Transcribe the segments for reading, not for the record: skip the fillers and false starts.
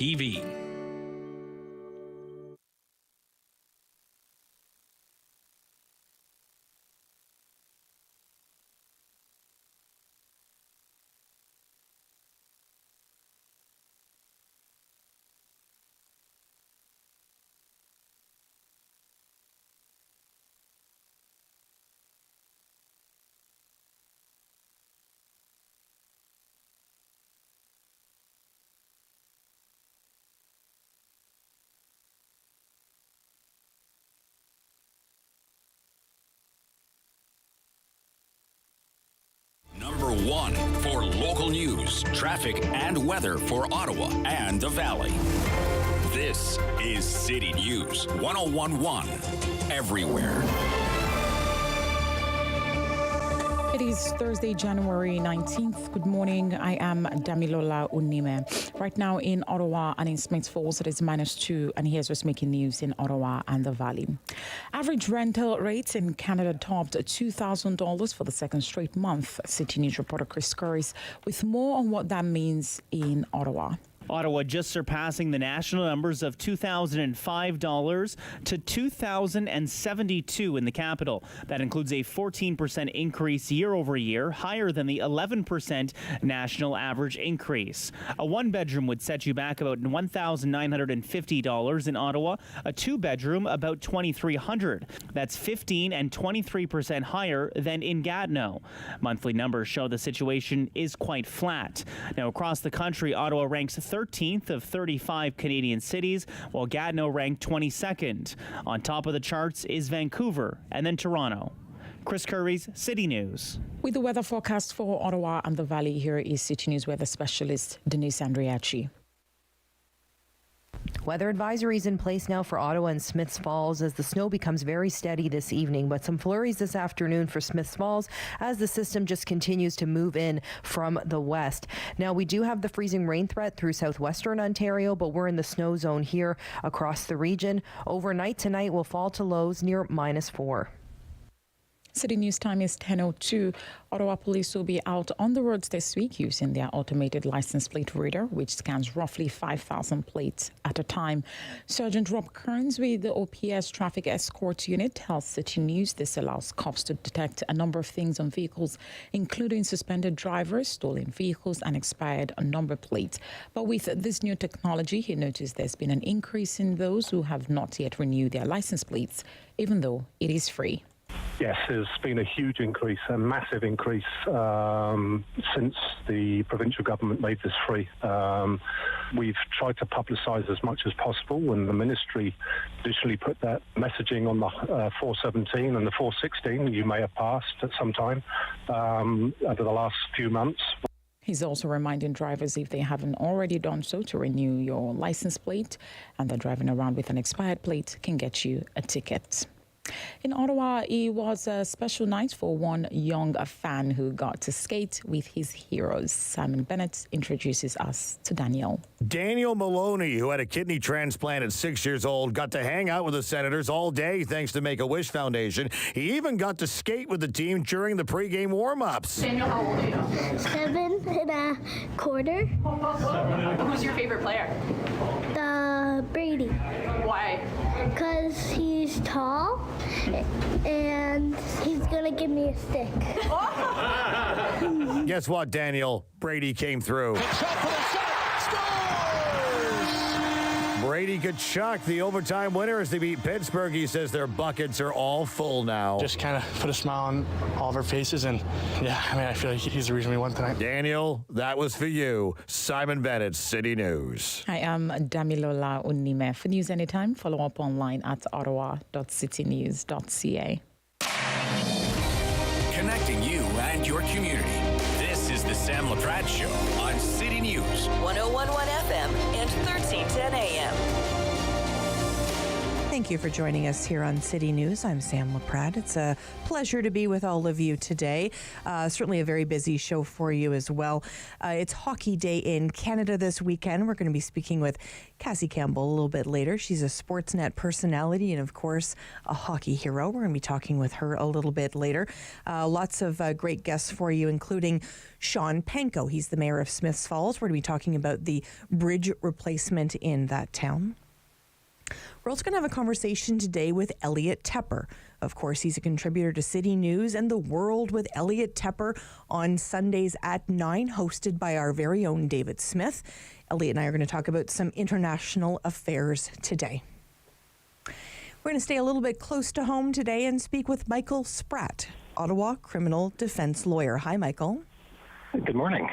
TV. Number one for local news, traffic, and weather for Ottawa and the Valley. This is City News 1011 everywhere. It is Thursday, January 19th. Good morning. I am Damilola Unime. Right now in Ottawa and in Smiths Falls, it is -2. And here's what's making news in Ottawa and the Valley. Average rental rates in Canada topped $2,000 for the second straight month. City News reporter Chris Curris with more on what that means in Ottawa. Ottawa just surpassing the national numbers of $2,005 to $2,072 in the capital. That includes a 14% increase year over year, higher than the 11% national average increase. A one-bedroom would set you back about $1,950 in Ottawa, a two-bedroom about $2,300. That's 15 and 23% higher than in Gatineau. Monthly numbers show the situation is quite flat. Now, across the country, Ottawa ranks 13th of 35 Canadian cities, while Gatineau ranked 22nd. On top of the charts is Vancouver and then Toronto. Chris Curry's City News. With the weather forecast for Ottawa and the Valley, here is City News weather specialist Denise Andriachi. Weather advisories in place now for Ottawa and Smiths Falls as the snow becomes very steady this evening, but some flurries this afternoon for Smiths Falls as the system just continues to move in from the west. Now, we do have the freezing rain threat through southwestern Ontario, but we're in the snow zone here across the region. Overnight tonight will fall to lows near -4. City News time is 10:02. Ottawa police will be out on the roads this week using their automated license plate reader, which scans roughly 5,000 plates at a time. Sergeant Rob Kearns with the OPS Traffic Escort Unit tells City News this allows cops to detect a number of things on vehicles, including suspended drivers, stolen vehicles, and expired number plates. But with this new technology, he noticed there's been an increase in those who have not yet renewed their license plates, even though it is free. Yes, there's been a huge increase, a massive increase since the provincial government made this free. We've tried to publicise as much as possible, and the ministry additionally put that messaging on the 417 and the 416 you may have passed at some time over the last few months. He's also reminding drivers, if they haven't already done so, to renew your license plate, and that driving around with an expired plate can get you a ticket. In Ottawa, it was a special night for one young fan who got to skate with his heroes. Simon Bennett introduces us to Daniel. Daniel Maloney, who had a kidney transplant at 6 years old, got to hang out with the Senators all day thanks to Make-A-Wish Foundation. He even got to skate with the team during the pregame warm-ups. Daniel, how old are you? 7.25. Who's your favorite player? Brady. Why? Because he's tall and he's going to give me a stick. Guess what, Daniel? Brady came through. Brady Kachuk, the overtime winner as they beat Pittsburgh. He says their buckets are all full now. Just kind of put a smile on all of our faces, and I feel like he's the reason we won tonight. Daniel, that was for you. Simon Bennett, City News. I am Damilola Unime. For news anytime, follow up online at ottawa.citynews.ca. Connecting you and your community. This is the Sam Laprade Show on City News 1011 FM and 1310 AM. Thank you for joining us here on City News. I'm Sam Laprade. It's a pleasure to be with all of you today. Certainly a very busy show for you as well. It's Hockey Day in Canada this weekend. We're going to be speaking with Cassie Campbell a little bit later. She's a Sportsnet personality and, of course, a hockey hero. We're going to be talking with her a little bit later. Lots of great guests for you, including Sean Panko. He's the mayor of Smiths Falls. We're going to be talking about the bridge replacement in that town. We're also going to have a conversation today with Elliot Tepper. Of course, he's a contributor to City News and The World with Elliot Tepper on Sundays at 9, hosted by our very own David Smith. Elliot and I are going to talk about some international affairs today. We're going to stay a little bit close to home today and speak with Michael Spratt, Ottawa criminal defense lawyer. Hi, Michael. Good morning.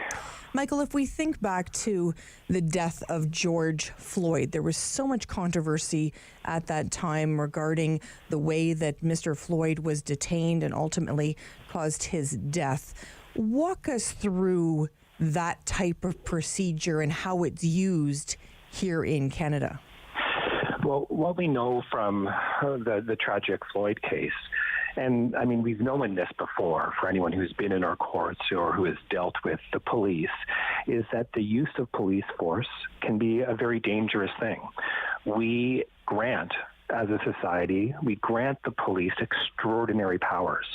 Michael, if we think back to the death of George Floyd, there was so much controversy at that time regarding the way that Mr. Floyd was detained and ultimately caused his death. Walk us through that type of procedure and how it's used here in Canada. Well, what we know from the tragic Floyd case, and I mean, we've known this before for anyone who's been in our courts or who has dealt with the police, is that the use of police force can be a very dangerous thing. We grant, as a society, we grant the police extraordinary powers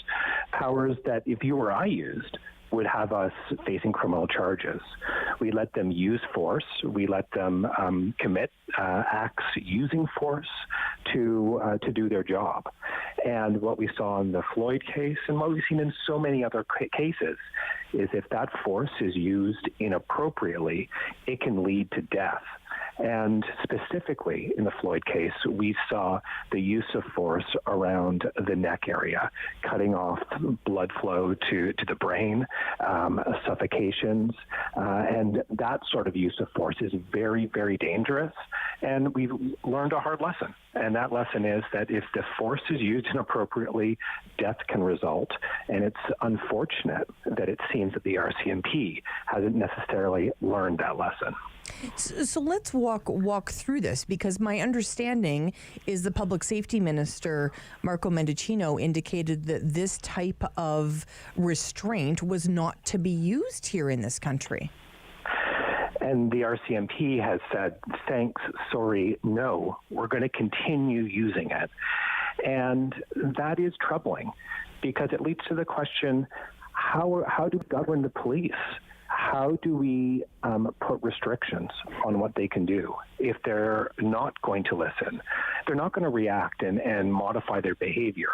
that if you or I used, would have us facing criminal charges. We let them use force. We let them commit acts using force to do their job. And what we saw in the Floyd case and what we've seen in so many other cases is if that force is used inappropriately, it can lead to death. And specifically in the Floyd case, we saw the use of force around the neck area, cutting off blood flow to the brain, suffocations, and that sort of use of force is very, very dangerous. And we've learned a hard lesson. And that lesson is that if the force is used inappropriately, death can result. And it's unfortunate that it seems that the RCMP hasn't necessarily learned that lesson. So let's walk through this, because my understanding is the public safety minister, Marco Mendicino, indicated that this type of restraint was not to be used here in this country. And the RCMP has said, thanks, sorry, no, we're going to continue using it. And that is troubling because it leads to the question, how do we govern the police? How do we put restrictions on what they can do if they're not going to listen? They're not going to react and modify their behavior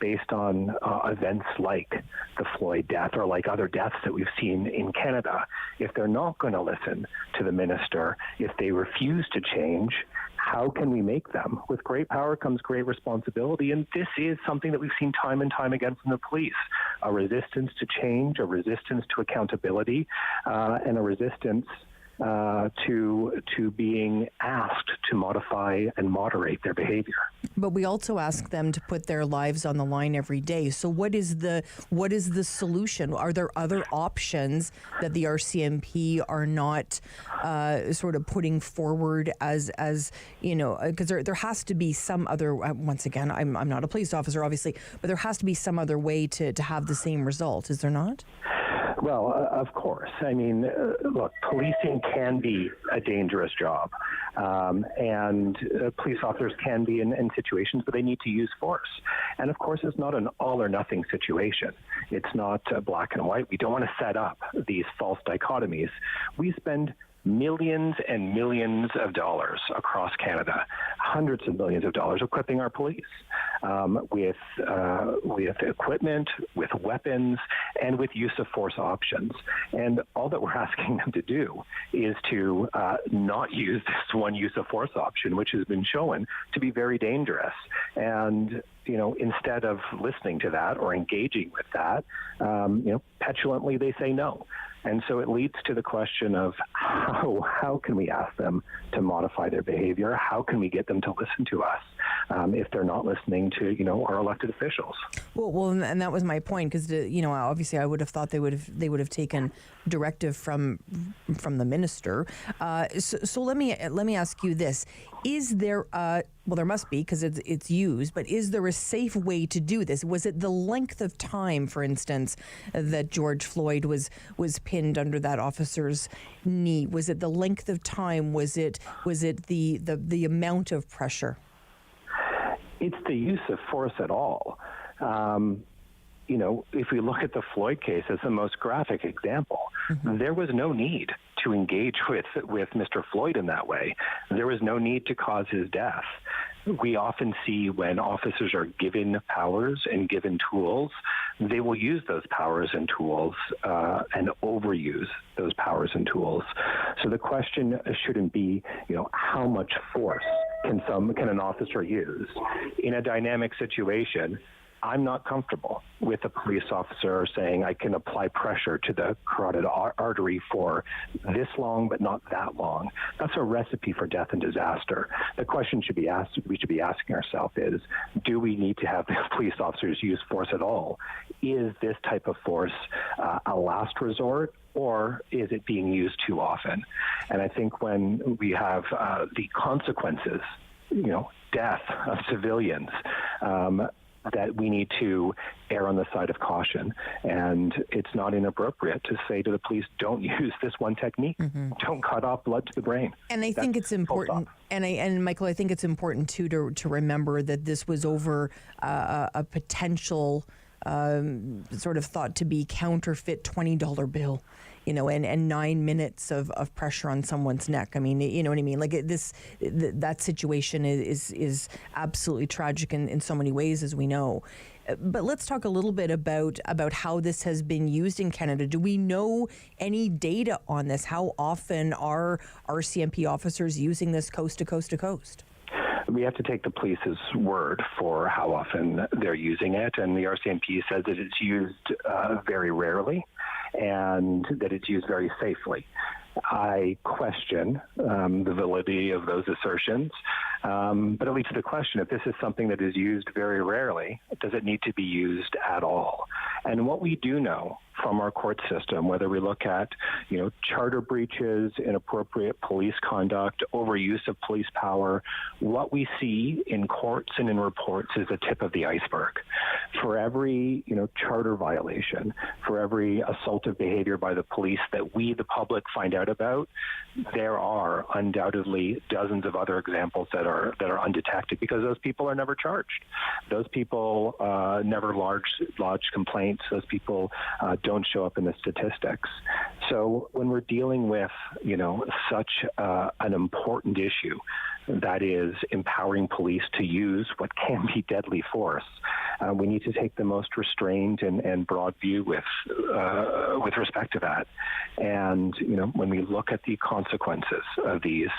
based on events like the Floyd death or like other deaths that we've seen in Canada. If they're not going to listen to the minister, if they refuse to change, how can we make them? With great power comes great responsibility, and this is something that we've seen time and time again from the police. A resistance to change, a resistance to accountability, and a resistance to being asked to modify and moderate their behavior. But we also ask them to put their lives on the line every day. So what is the solution? Are there other options that the RCMP are not sort of putting forward as you know, because there has to be some other, once again, I'm not a police officer, obviously, but there has to be some other way to have the same result, is there not? Well, of course. I mean, look, policing can be a dangerous job, and police officers can be in situations where they need to use force. And of course, it's not an all or nothing situation. It's not black and white. We don't want to set up these false dichotomies. We spend millions and millions of dollars across Canada, hundreds of millions of dollars equipping our police with equipment, with weapons, and with use of force options. And all that we're asking them to do is to not use this one use of force option, which has been shown to be very dangerous. And you know, instead of listening to that or engaging with that, petulantly they say no. And so it leads to the question of how can we ask them to modify their behavior? How can we get them to listen to us? if they're not listening to, our elected officials. Well, and that was my point, because obviously I would have thought they would have taken directive from the minister. So let me ask you this: is there there must be, because it's used, but is there a safe way to do this? Was it the length of time, for instance, that George Floyd was pinned under that officer's knee? Was it the length of time? Was it the amount of pressure? It's the use of force at all. If we look at the Floyd case as the most graphic example, there was no need to engage with Mr. Floyd in that way. There was no need to cause his death. We often see when officers are given powers and given tools, they will use those powers and tools and overuse those powers and tools. So the question shouldn't be, how much force can an officer use? In a dynamic situation, I'm not comfortable with a police officer saying I can apply pressure to the carotid artery for this long, but not that long. That's a recipe for death and disaster. The question we should be asking ourselves is, do we need to have the police officers use force at all? Is this type of force a last resort, or is it being used too often? And I think when we have the consequences, death of civilians, that we need to err on the side of caution. And it's not inappropriate to say to the police, don't use this one technique. Don't cut off blood to the brain. And I think it's important, and Michael, I think it's important too to remember that this was over a potential sort of thought to be counterfeit $20 bill. And 9 minutes of pressure on someone's neck. I mean, you know what I mean? Like that situation is absolutely tragic in so many ways, as we know. But let's talk a little bit about how this has been used in Canada. Do we know any data on this? How often are RCMP officers using this coast to coast to coast? We have to take the police's word for how often they're using it, and the RCMP says that it's used very rarely and that it's used very safely. I question the validity of those assertions, but it leads to the question, if this is something that is used very rarely, does it need to be used at all? And what we do know from our court system, whether we look at, charter breaches, inappropriate police conduct, overuse of police power, what we see in courts and in reports is the tip of the iceberg. For every, charter violation, for every assaultive behavior by the police that we, the public, find out about, there are undoubtedly dozens of other examples that are undetected because those people are never charged. Those people never lodge complaints. Those people don't show up in the statistics. So when we're dealing with, such an important issue, that is empowering police to use what can be deadly force, we need to take the most restrained and broad view with respect to that. And, when we look at the consequences of these,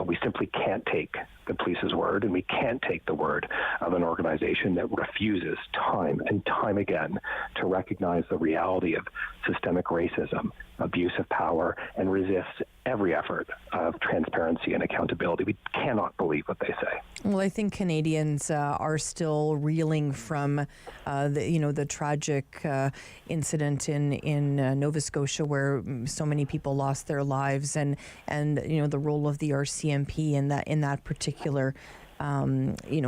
we simply can't take the police's word, and we can't take the word of an organization that refuses time and time again to recognize the reality of systemic racism, abuse of power, and resists every effort of transparency and accountability. We cannot believe what they say. Well, I think Canadians are still reeling from the tragic incident in Nova Scotia, where so many people lost their lives, and the role of the RCMP in that particular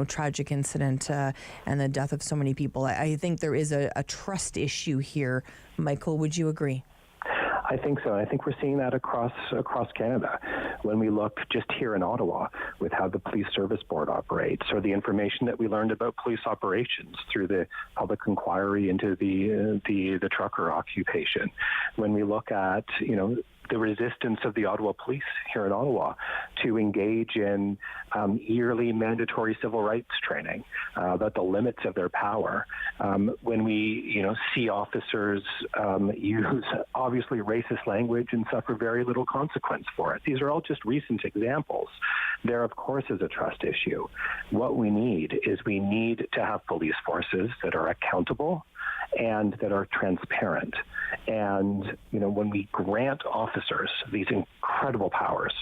tragic incident and the death of so many people. I think there is a trust issue here. Michael, would you agree? I think so. I think we're seeing that across Canada. When we look just here in Ottawa with how the Police Service Board operates, or the information that we learned about police operations through the public inquiry into the trucker occupation. When we look at, the resistance of the Ottawa police here in Ottawa to engage in yearly mandatory civil rights training about the limits of their power. When we, see officers use obviously racist language and suffer very little consequence for it. These are all just recent examples. There, of course, is a trust issue. What we need is to have police forces that are accountable and that are transparent. And, when we grant officers these incredible powers,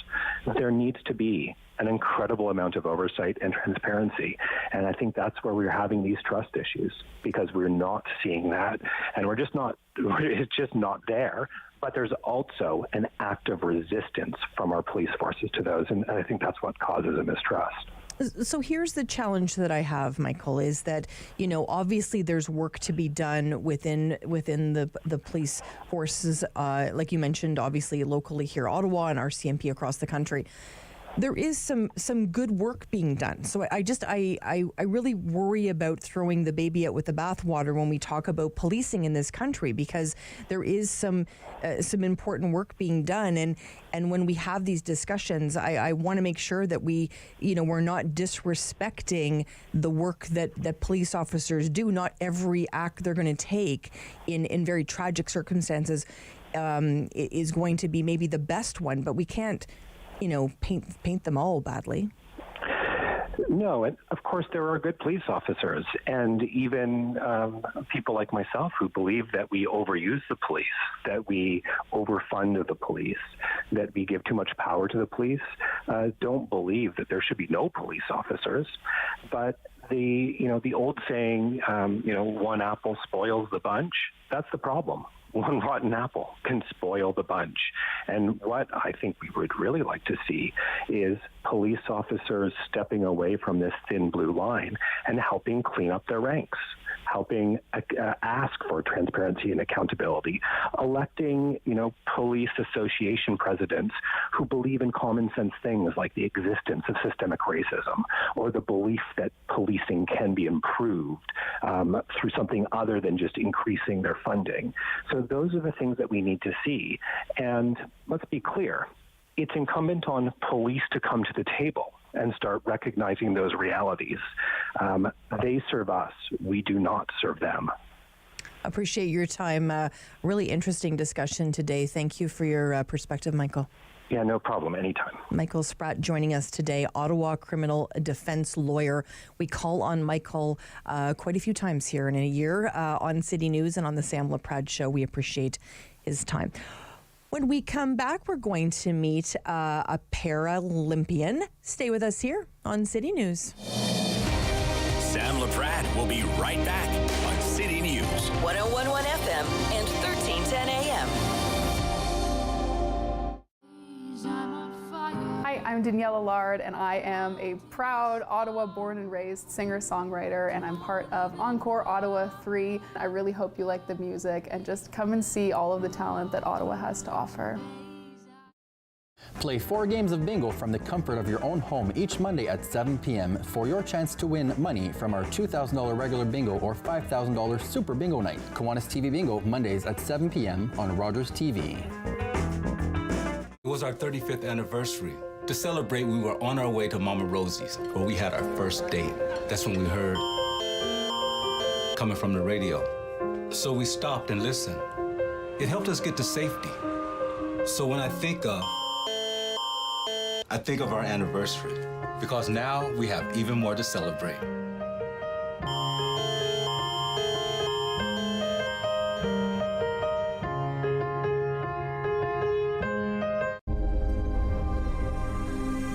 there needs to be an incredible amount of oversight and transparency. And I think that's where we're having these trust issues, because we're not seeing that. And it's just not there. But there's also an active resistance from our police forces to those. And I think that's what causes a mistrust. So here's the challenge that I have, Michael, is that, obviously there's work to be done within the police forces, like you mentioned, obviously locally here, Ottawa, and RCMP across the country. There is some good work being done. So I really worry about throwing the baby out with the bathwater when we talk about policing in this country, because there is some important work being done. And when we have these discussions, I want to make sure that we're not disrespecting the work that police officers do. Not every act they're going to take in very tragic circumstances is going to be maybe the best one, but we can't paint them all badly. No, and of course there are good police officers, and even people like myself who believe that we overuse the police, that we overfund the police, that we give too much power to the police, don't believe that there should be no police officers. But the old saying, one apple spoils the bunch, that's the problem. One rotten apple can spoil the bunch. And what I think we would really like to see is police officers stepping away from this thin blue line and helping clean up their ranks, helping ask for transparency and accountability, electing, police association presidents who believe in common sense things like the existence of systemic racism, or the belief that policing can be improved through something other than just increasing their funding. So those are the things that we need to see. And let's be clear, it's incumbent on police to come to the table and start recognizing those realities. They serve us. We do not serve them. Appreciate your time. Really interesting discussion today. Thank you for your perspective, Michael. Yeah, no problem. Anytime. Michael Spratt joining us today, Ottawa criminal defense lawyer. We call on Michael quite a few times here in a year on City News and on the Sam Laprade Show. We appreciate his time. When we come back, we're going to meet a Paralympian. Stay with us here on City News. Sam Laprade will be right back on City News. 101.1 FM and 1310 AM. Hi, I'm Danielle Allard, and I am a proud Ottawa born and raised singer-songwriter, and I'm part of Encore Ottawa 3. I really hope you like the music and just come and see all of the talent that Ottawa has to offer. Play 4 games of bingo from the comfort of your own home each Monday at 7 p.m. for your chance to win money from our $2,000 regular bingo or $5,000 super bingo night. Kiwanis TV Bingo Mondays at 7 p.m. on Rogers TV. It was our 35th anniversary. To celebrate, we were on our way to Mama Rosie's, where we had our first date. That's when we heard coming from the radio. So we stopped and listened. It helped us get to safety. So when I think of our anniversary, because now we have even more to celebrate.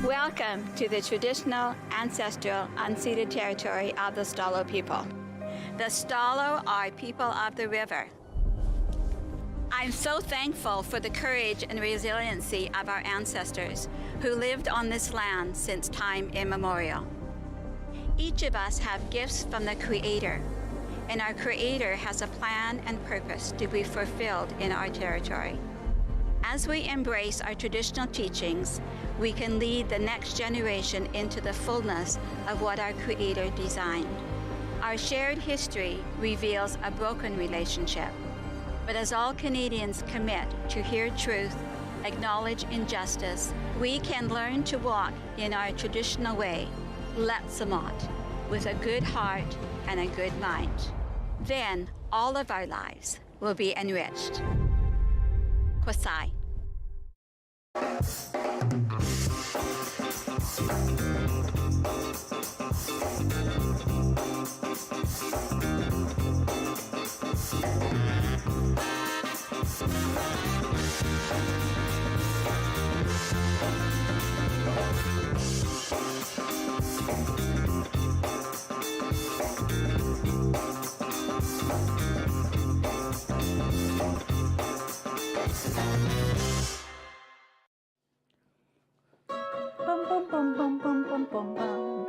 Welcome to the traditional, ancestral, unceded territory of the Stalo people. The Stalo are people of the river. I'm so thankful for the courage and resiliency of our ancestors who lived on this land since time immemorial. Each of us have gifts from the Creator, and our Creator has a plan and purpose to be fulfilled in our territory. As we embrace our traditional teachings, we can lead the next generation into the fullness of what our Creator designed. Our shared history reveals a broken relationship. But as all Canadians commit to hear truth, acknowledge injustice, we can learn to walk in our traditional way, Letsamot, with a good heart and a good mind. Then all of our lives will be enriched. Kwasai. bum, bum, bum, bum, bum, bum.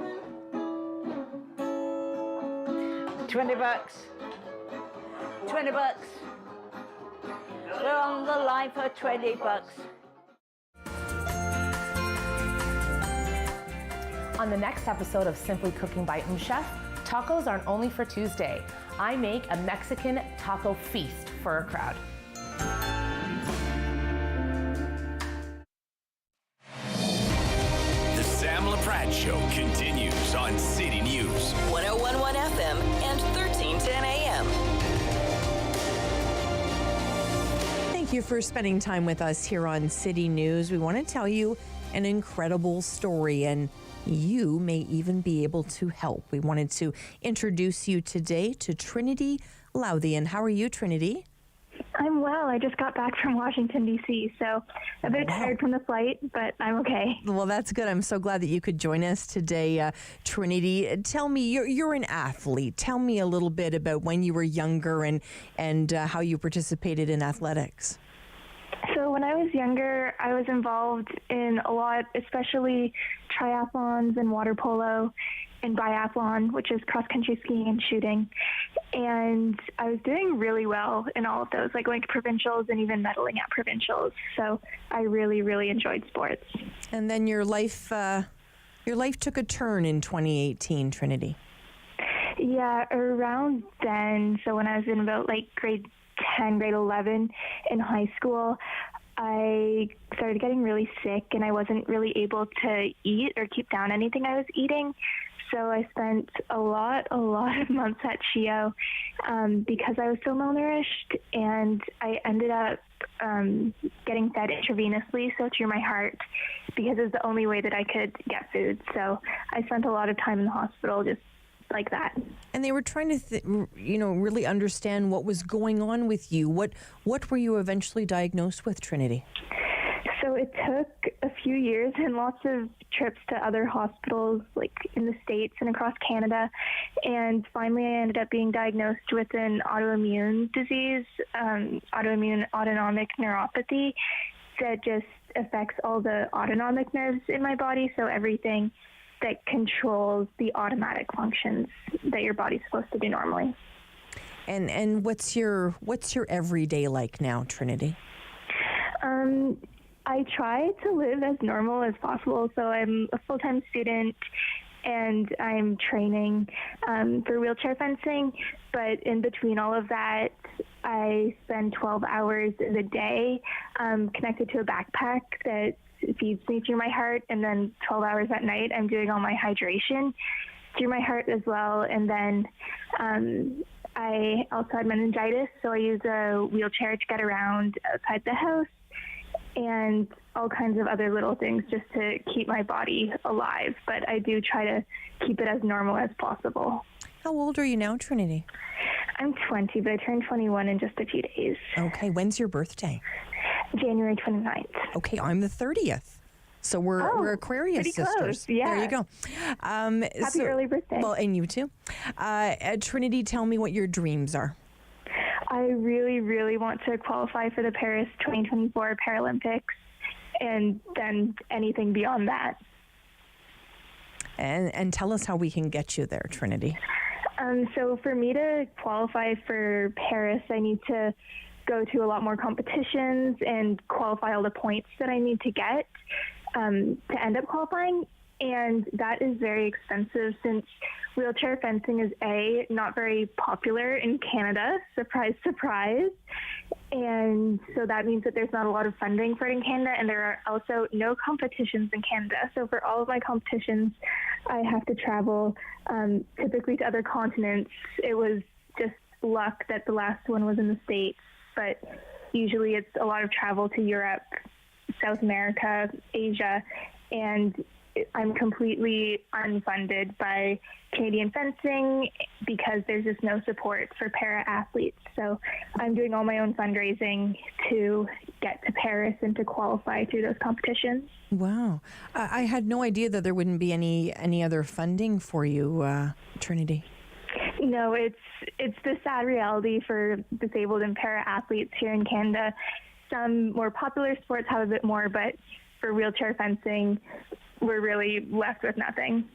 $20. $20. We're on the line for $20. On the next episode of Simply Cooking by Chef, tacos aren't only for Tuesday. I make a Mexican taco feast for a crowd. The Sam Laprade Show continues on City News. 101.1 FM and 1310 AM. Thank you for spending time with us here on City News. We want to tell you an incredible story, and you may even be able to help. We wanted to introduce you today to Trinity Louthian. How are you, Trinity? I'm well. I just got back from Washington, D.C., so a bit tired from the flight, but I'm okay. Well, that's good. I'm so glad that you could join us today, Trinity. Tell me, you're an athlete. Tell me a little bit about when you were younger and how you participated in athletics. So when I was younger, I was involved in a lot, especially triathlons and water polo and biathlon, which is cross-country skiing and shooting. And I was doing really well in all of those, like going to provincials and even medaling at provincials. So I really, really enjoyed sports. And then your life took a turn in 2018, Trinity. Yeah, around then. So when I was in about like grade 10, grade 11 in high school, I started getting really sick and I wasn't really able to eat or keep down anything I was eating. So I spent a lot of months at CHIO because I was so malnourished, and I ended up getting fed intravenously, so through my heart, because it was the only way that I could get food. So I spent a lot of time in the hospital just like that. And they were trying to, really understand what was going on with you. What were you eventually diagnosed with, Trinity? So it took a few years and lots of trips to other hospitals, like in the States and across Canada. And finally, I ended up being diagnosed with an autoimmune disease, autoimmune autonomic neuropathy, that just affects all the autonomic nerves in my body. So everything that controls the automatic functions that your body's supposed to do normally. And what's your everyday like now, Trinity? I try to live as normal as possible. So I'm a full-time student and I'm training for wheelchair fencing. But in between all of that, I spend 12 hours in the day connected to a backpack that feeds me through my heart. And then 12 hours at night, I'm doing all my hydration through my heart as well. And then I also had meningitis, so I use a wheelchair to get around outside the house, and all kinds of other little things just to keep my body alive. But I do try to keep it as normal as possible. How old are you now, Trinity? I'm 20, but I turned 21 in just a few days. Okay, when's your birthday? January 29th. Okay, I'm the 30th. So we're Aquarius sisters. Close. Yeah. There you go. Happy early birthday. Well, and you too. Trinity, tell me what your dreams are. I really, really want to qualify for the Paris 2024 Paralympics, and then anything beyond that. And tell us how we can get you there, Trinity. So for me to qualify for Paris, I need to go to a lot more competitions and qualify all the points that I need to get to end up qualifying. And that is very expensive since wheelchair fencing is not very popular in Canada. Surprise, surprise. And so that means that there's not a lot of funding for it in Canada, and there are also no competitions in Canada. So for all of my competitions, I have to travel typically to other continents. It was just luck that the last one was in the States, but usually it's a lot of travel to Europe, South America, Asia, and I'm completely unfunded by Canadian fencing because there's just no support for para athletes. So I'm doing all my own fundraising to get to Paris and to qualify through those competitions. Wow. I had no idea that there wouldn't be any other funding for you, Trinity. No, it's the sad reality for disabled and para athletes here in Canada. Some more popular sports have a bit more, but for wheelchair fencing, we're really left with nothing.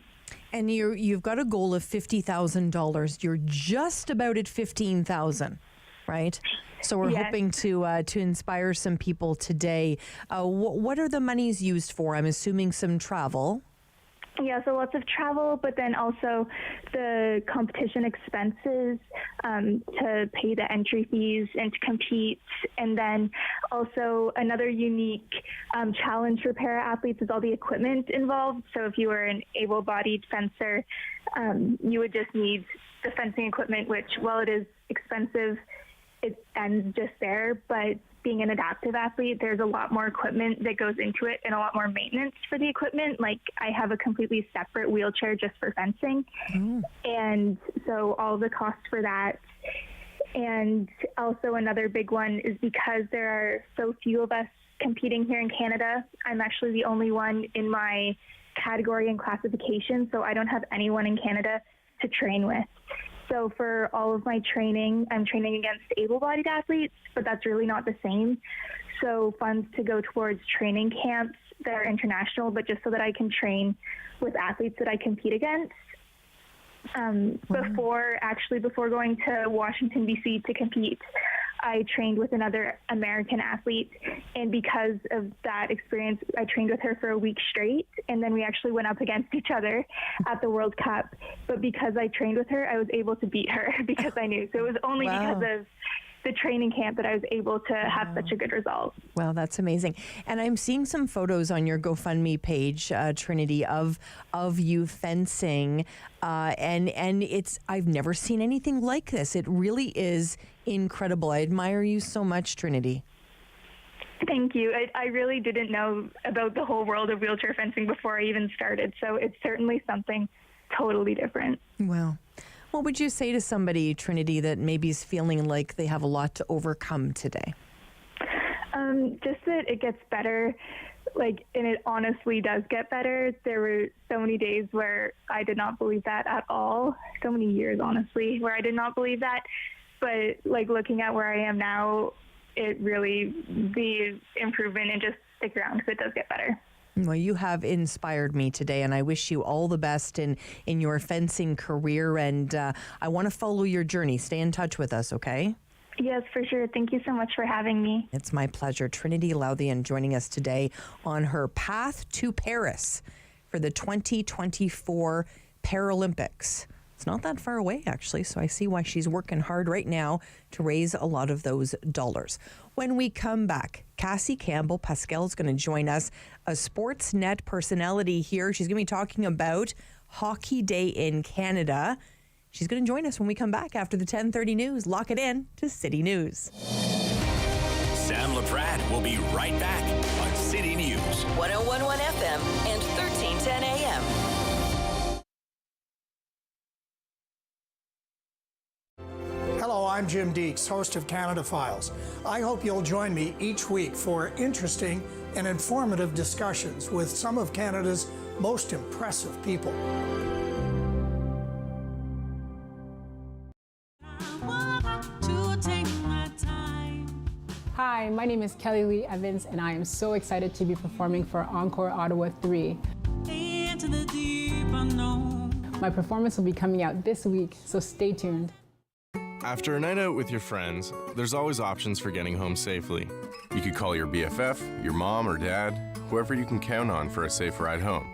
And you've got a goal of $50,000. You're just about at $15,000, right? So we're hoping to inspire some people today. What are the monies used for? I'm assuming some travel. Yeah, so lots of travel, but then also the competition expenses to pay the entry fees and to compete. And then also another unique challenge for para-athletes is all the equipment involved. So if you were an able-bodied fencer, you would just need the fencing equipment, which, while it is expensive, it ends just there. But being an adaptive athlete, there's a lot more equipment that goes into it and a lot more maintenance for the equipment. Like, I have a completely separate wheelchair just for fencing. And so all the costs for that. And also another big one is because there are so few of us competing here in Canada, I'm actually the only one in my category and classification. So I don't have anyone in Canada to train with. So for all of my training, I'm training against able-bodied athletes, but that's really not the same. So funds to go towards training camps that are international, but just so that I can train with athletes that I compete against. Before going to Washington, D.C. to compete, I trained with another American athlete, and because of that experience, I trained with her for a week straight, and then we actually went up against each other at the World Cup. But because I trained with her, I was able to beat her because I knew. So it was only because of the training camp that I was able to have such a good result. Wow, that's amazing. And I'm seeing some photos on your GoFundMe page, Trinity, of you fencing, and I've never seen anything like this. It really is incredible. I admire you so much, Trinity. Thank you. I really didn't know about the whole world of wheelchair fencing before I even started, so it's certainly something totally different. Wow. What would you say to somebody, Trinity, that maybe is feeling like they have a lot to overcome today? Just that it gets better, and it honestly does get better. There were so many days where I did not believe that at all. So many years, honestly, where I did not believe that. But looking at where I am now, it really, the improvement, and just stick around because it does get better. Well, you have inspired me today, and I wish you all the best in your fencing career, and I want to follow your journey. Stay in touch with us, okay? Yes, for sure. Thank you so much for having me. It's my pleasure. Trinity Louthian joining us today on her path to Paris for the 2024 Paralympics. It's not that far away, actually, so I see why she's working hard right now to raise a lot of those dollars. When we come back, Cassie Campbell Pascal's going to join us, a Sportsnet personality here. She's going to be talking about Hockey Day in Canada. She's going to join us when we come back after the 10:30 news. Lock it in to City News. Sam Laprade will be right back on City News. 101.1 FM and 1310 AM. Hello, I'm Jim Deeks, host of Canada Files. I hope you'll join me each week for interesting and informative discussions with some of Canada's most impressive people. Hi, my name is Kelly Lee Evans, and I am so excited to be performing for Encore Ottawa 3. My performance will be coming out this week, so stay tuned. After a night out with your friends, there's always options for getting home safely. You could call your BFF, your mom or dad, whoever you can count on for a safe ride home.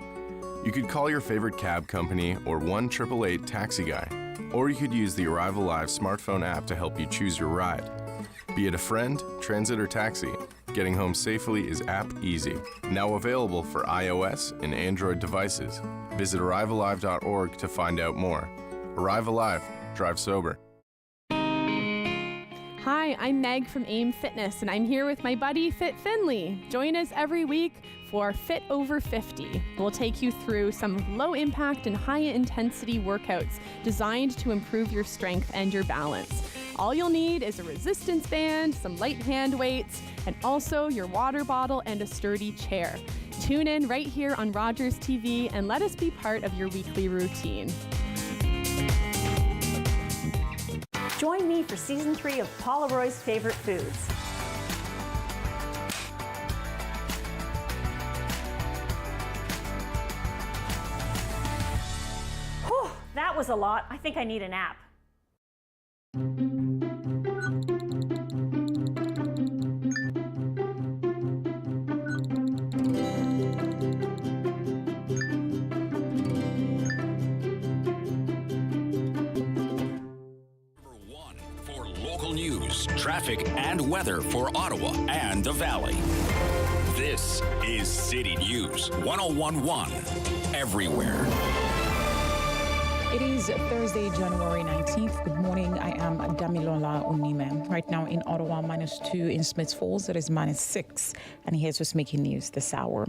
You could call your favorite cab company or 1-888 taxi guy. Or you could use the Arrive Alive smartphone app to help you choose your ride. Be it a friend, transit, or taxi, getting home safely is app easy. Now available for iOS and Android devices. Visit arrivealive.org to find out more. Arrive Alive. Drive sober. Hi, I'm Meg from AIM Fitness, and I'm here with my buddy Fit Finley. Join us every week for Fit Over 50. We'll take you through some low-impact and high-intensity workouts designed to improve your strength and your balance. All you'll need is a resistance band, some light hand weights, and also your water bottle and a sturdy chair. Tune in right here on Rogers TV and let us be part of your weekly routine. Join me for Season 3 of Paula Roy's Favorite Foods. was a lot. I think I need a nap. For local news, traffic, and weather for Ottawa and the Valley. This is City News 1011 everywhere. It is Thursday, January 19th. Good morning. I am Damilola Unime. Right now in Ottawa, -2. In Smiths Falls, it is -6. And here's what's making news this hour.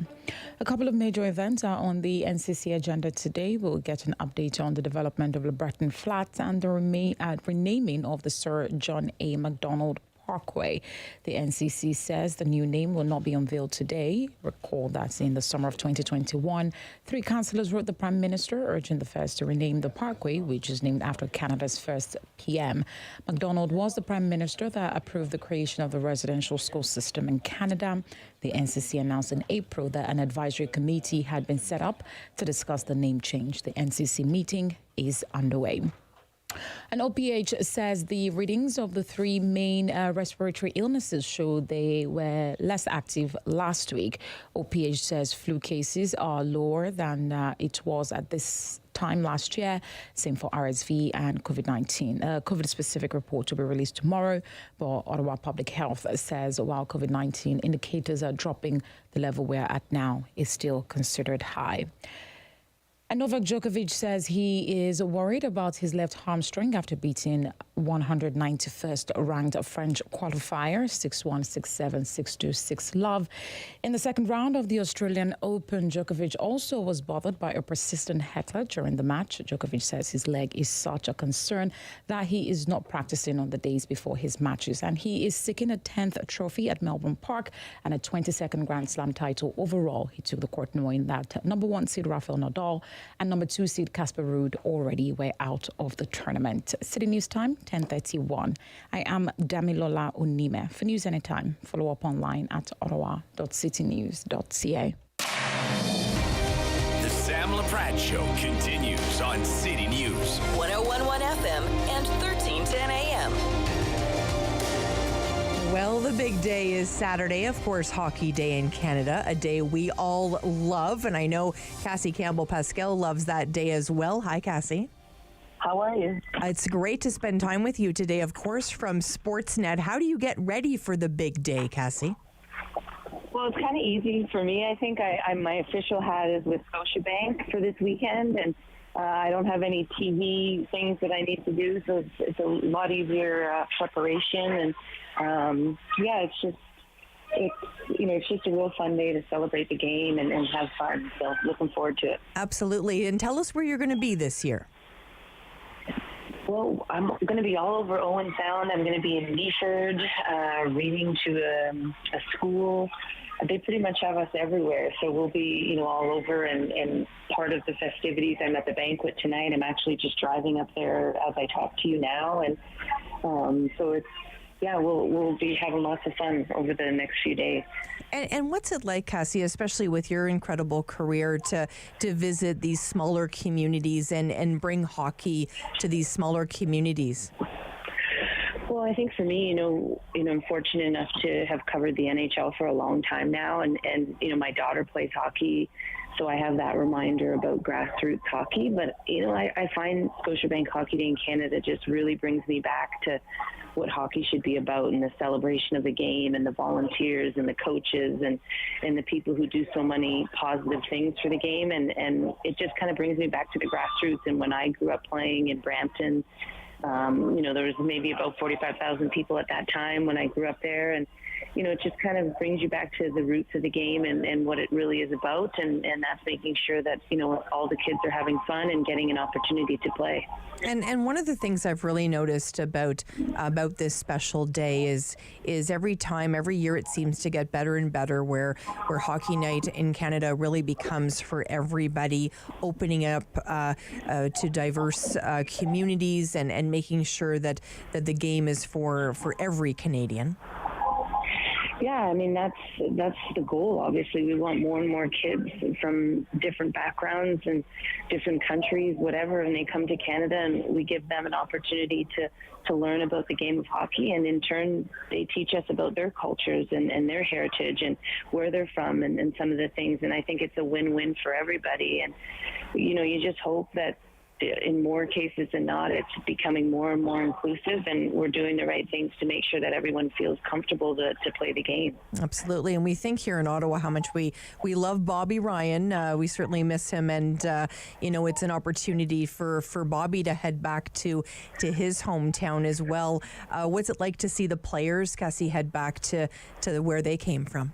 A couple of major events are on the NCC agenda today. We'll get an update on the development of LeBreton Flats and the renaming of the Sir John A. Macdonald Parkway. The NCC says the new name will not be unveiled today. Recall that in the summer of 2021, 3 councillors wrote the Prime Minister urging the first to rename the parkway, which is named after Canada's first PM. Macdonald was the Prime Minister that approved the creation of the residential school system in Canada. The NCC announced in April that an advisory committee had been set up to discuss the name change. The NCC meeting is underway. An OPH says the readings of the 3 main respiratory illnesses showed they were less active last week. OPH says flu cases are lower than it was at this time last year. Same for RSV and COVID-19. COVID-specific report to be released tomorrow, but Ottawa Public Health says while COVID-19 indicators are dropping, the level we're at now is still considered high. And Novak Djokovic says he is worried about his left hamstring after beating 191st ranked French qualifier 6-1, 6-7, 6-2, 6-love. In the second round of the Australian Open, Djokovic also was bothered by a persistent heckler during the match. Djokovic says his leg is such a concern that he is not practicing on the days before his matches, and he is seeking a 10th trophy at Melbourne Park and a 22nd Grand Slam title overall. He took the court knowing that number 1 seed Rafael Nadal and number 2 seed Casper Ruud already were out of the tournament. City News Time, 10:31. I am Damilola Unime. For news anytime, follow up online at ottawa.citynews.ca. The Sam Laprade Show continues on City News 1011 FM and 1310 AM. Well, the big day is Saturday, of course, Hockey Day in Canada, a day we all love. And I know Cassie Campbell-Pascal loves that day as well. Hi, Cassie. How are you? It's great to spend time with you today, of course, from Sportsnet. How do you get ready for the big day, Cassie? Well, it's kind of easy for me. I think my official hat is with Scotiabank for this weekend, and I don't have any TV things that I need to do, so it's a lot easier preparation. And it's just a real fun day to celebrate the game and have fun. So looking forward to it. Absolutely. And tell us where you're going to be this year. Well, I'm going to be all over Owen Sound. I'm going to be in Meaford, reading to a school. They pretty much have us everywhere, so we'll be, all over and part of the festivities. I'm at the banquet tonight. I'm actually just driving up there as I talk to you now, and so it's. Yeah, we'll be having lots of fun over the next few days. And what's it like, Cassie, especially with your incredible career, to visit these smaller communities and bring hockey to these smaller communities? Well, I think for me, I'm fortunate enough to have covered the NHL for a long time now, and my daughter plays hockey, so I have that reminder about grassroots hockey. But I find Scotiabank Hockey Day in Canada just really brings me back to what hockey should be about, and the celebration of the game, and the volunteers and the coaches and the people who do so many positive things for the game, and it just kind of brings me back to the grassroots. And when I grew up playing in Brampton, there was maybe about 45,000 people at that time when I grew up there, and it just kind of brings you back to the roots of the game and what it really is about, and that's making sure that all the kids are having fun and getting an opportunity to play. And one of the things I've really noticed about this special day is every year it seems to get better and better, where Hockey Night in Canada really becomes for everybody, opening up to diverse communities and making sure that the game is for every Canadian. Yeah, I mean, that's the goal. Obviously, we want more and more kids from different backgrounds and different countries, whatever, and they come to Canada, and we give them an opportunity to learn about the game of hockey, and in turn, they teach us about their cultures and their heritage and where they're from and some of the things. And I think it's a win-win for everybody. And, you know, you just hope that in more cases than not, it's becoming more and more inclusive, and we're doing the right things to make sure that everyone feels comfortable to play the game. Absolutely. And we think here in Ottawa how much we love Bobby Ryan. We certainly miss him. And, you know, it's an opportunity for Bobby to head back to his hometown as well. What's it like to see the players, Cassie, head back to where they came from?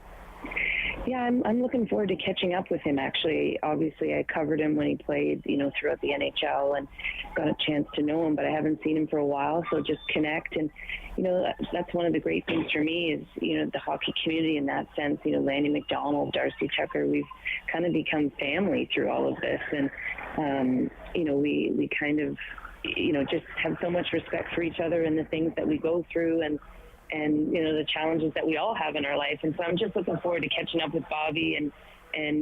Yeah, I'm looking forward to catching up with him, actually. Obviously, I covered him when he played, you know, throughout the NHL and got a chance to know him, but I haven't seen him for a while, so just connect. And, you know, that's one of the great things for me is, you know, the hockey community in that sense. You know, Lanny McDonald, Darcy Tucker, we've kind of become family through all of this. And, you know, we kind of, you know, just have so much respect for each other and the things that we go through and you know, the challenges that we all have in our life. And so I'm just looking forward to catching up with Bobby and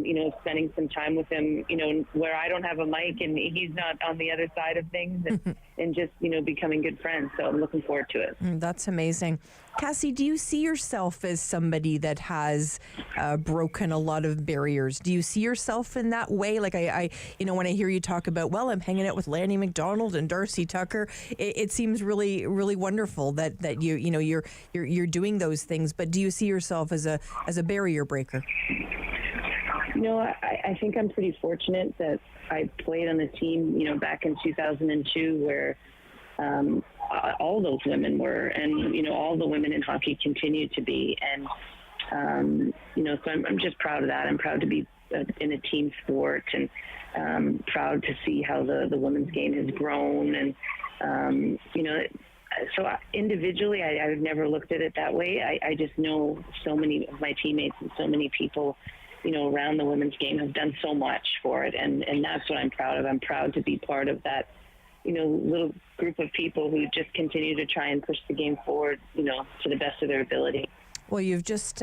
you know, spending some time with him, you know, where I don't have a mic and he's not on the other side of things and just, you know, becoming good friends. So I'm looking forward to it. That's amazing. Cassie, do you see yourself as somebody that has broken a lot of barriers? Do you see yourself in that way? Like I you know, when I hear you talk about, well, I'm hanging out with Lanny McDonald and Darcy Tucker, it seems really, really wonderful that you know, you're doing those things. But do you see yourself as a barrier breaker? You know, I think I'm pretty fortunate that I played on a team, you know, back in 2002 where all those women were, and, you know, all the women in hockey continue to be. And, you know, so I'm just proud of that. I'm proud to be in a team sport and proud to see how the women's game has grown. And, you know, so individually, I've never looked at it that way. I just know so many of my teammates and so many people, you know, around the women's game have done so much for it. And that's what I'm proud of. I'm proud to be part of that, you know, little group of people who just continue to try and push the game forward, you know, to the best of their ability. Well, you've just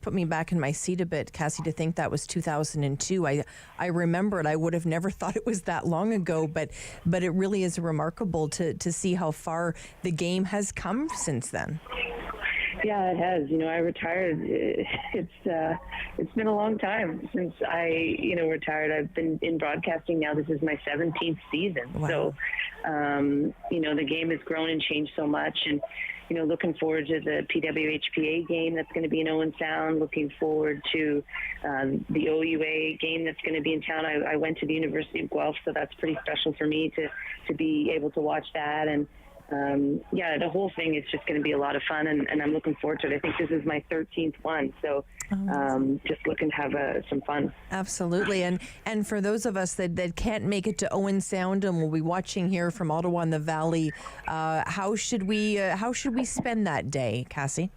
put me back in my seat a bit, Cassie, to think that was 2002. I remember it. I would have never thought it was that long ago, but it really is remarkable to see how far the game has come since then. Yeah, it has. You know, I retired. It's been a long time since I, you know, retired. I've been in broadcasting now. This is my 17th season. Wow. So, you know, the game has grown and changed so much. And, you know, looking forward to the PWHPA game that's going to be in Owen Sound. Looking forward to the OUA game that's going to be in town. I went to the University of Guelph, so that's pretty special for me to be able to watch that. And yeah, the whole thing is just going to be a lot of fun, and I'm looking forward to it. I think this is my 13th one, so just looking to have some fun. Absolutely, and for those of us that can't make it to Owen Sound and will be watching here from Ottawa in the Valley, how should we spend that day, Cassie?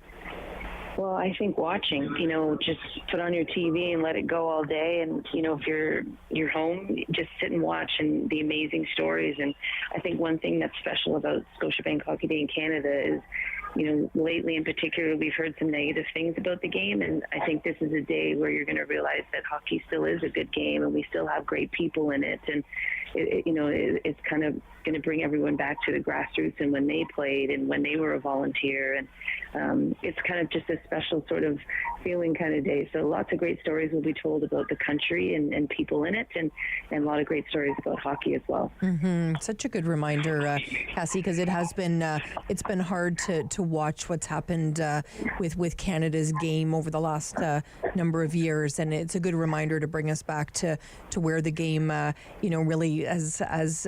Well, I think watching, you know, just put on your TV and let it go all day. And, you know, if you're home, just sit and watch and the amazing stories. And I think one thing that's special about Scotiabank Hockey Day in Canada is, you know, lately in particular, we've heard some negative things about the game. And I think this is a day where you're going to realize that hockey still is a good game and we still have great people in it. And, it's kind of going to bring everyone back to the grassroots and when they played and when they were a volunteer. And it's kind of just a special sort of feeling kind of day. So lots of great stories will be told about the country and people in it, and a lot of great stories about hockey as well. Mm-hmm. Such a good reminder, Cassie, because it has been it's been hard to watch what's happened with Canada's game over the last number of years, and it's a good reminder to bring us back to where the game you know, really has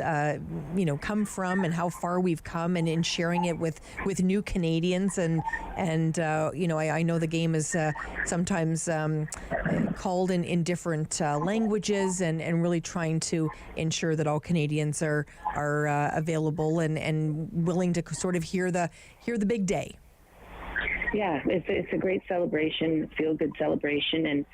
you know, come from and how far we've come, and in sharing it with new Canadians. And you know, I know the game is sometimes called in different languages, and really trying to ensure that all Canadians are available and willing to sort of hear the big day. Yeah, it's a great celebration, feel-good celebration. And,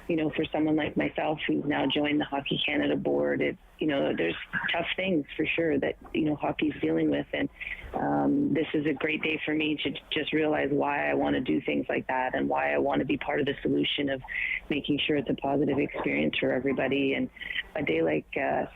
you know, for someone like myself who's now joined the Hockey Canada board, you know, there's tough things for sure that, you know, hockey's dealing with. And This is a great day for me to just realize why I want to do things like that and why I want to be part of the solution of making sure it's a positive experience for everybody. And a day like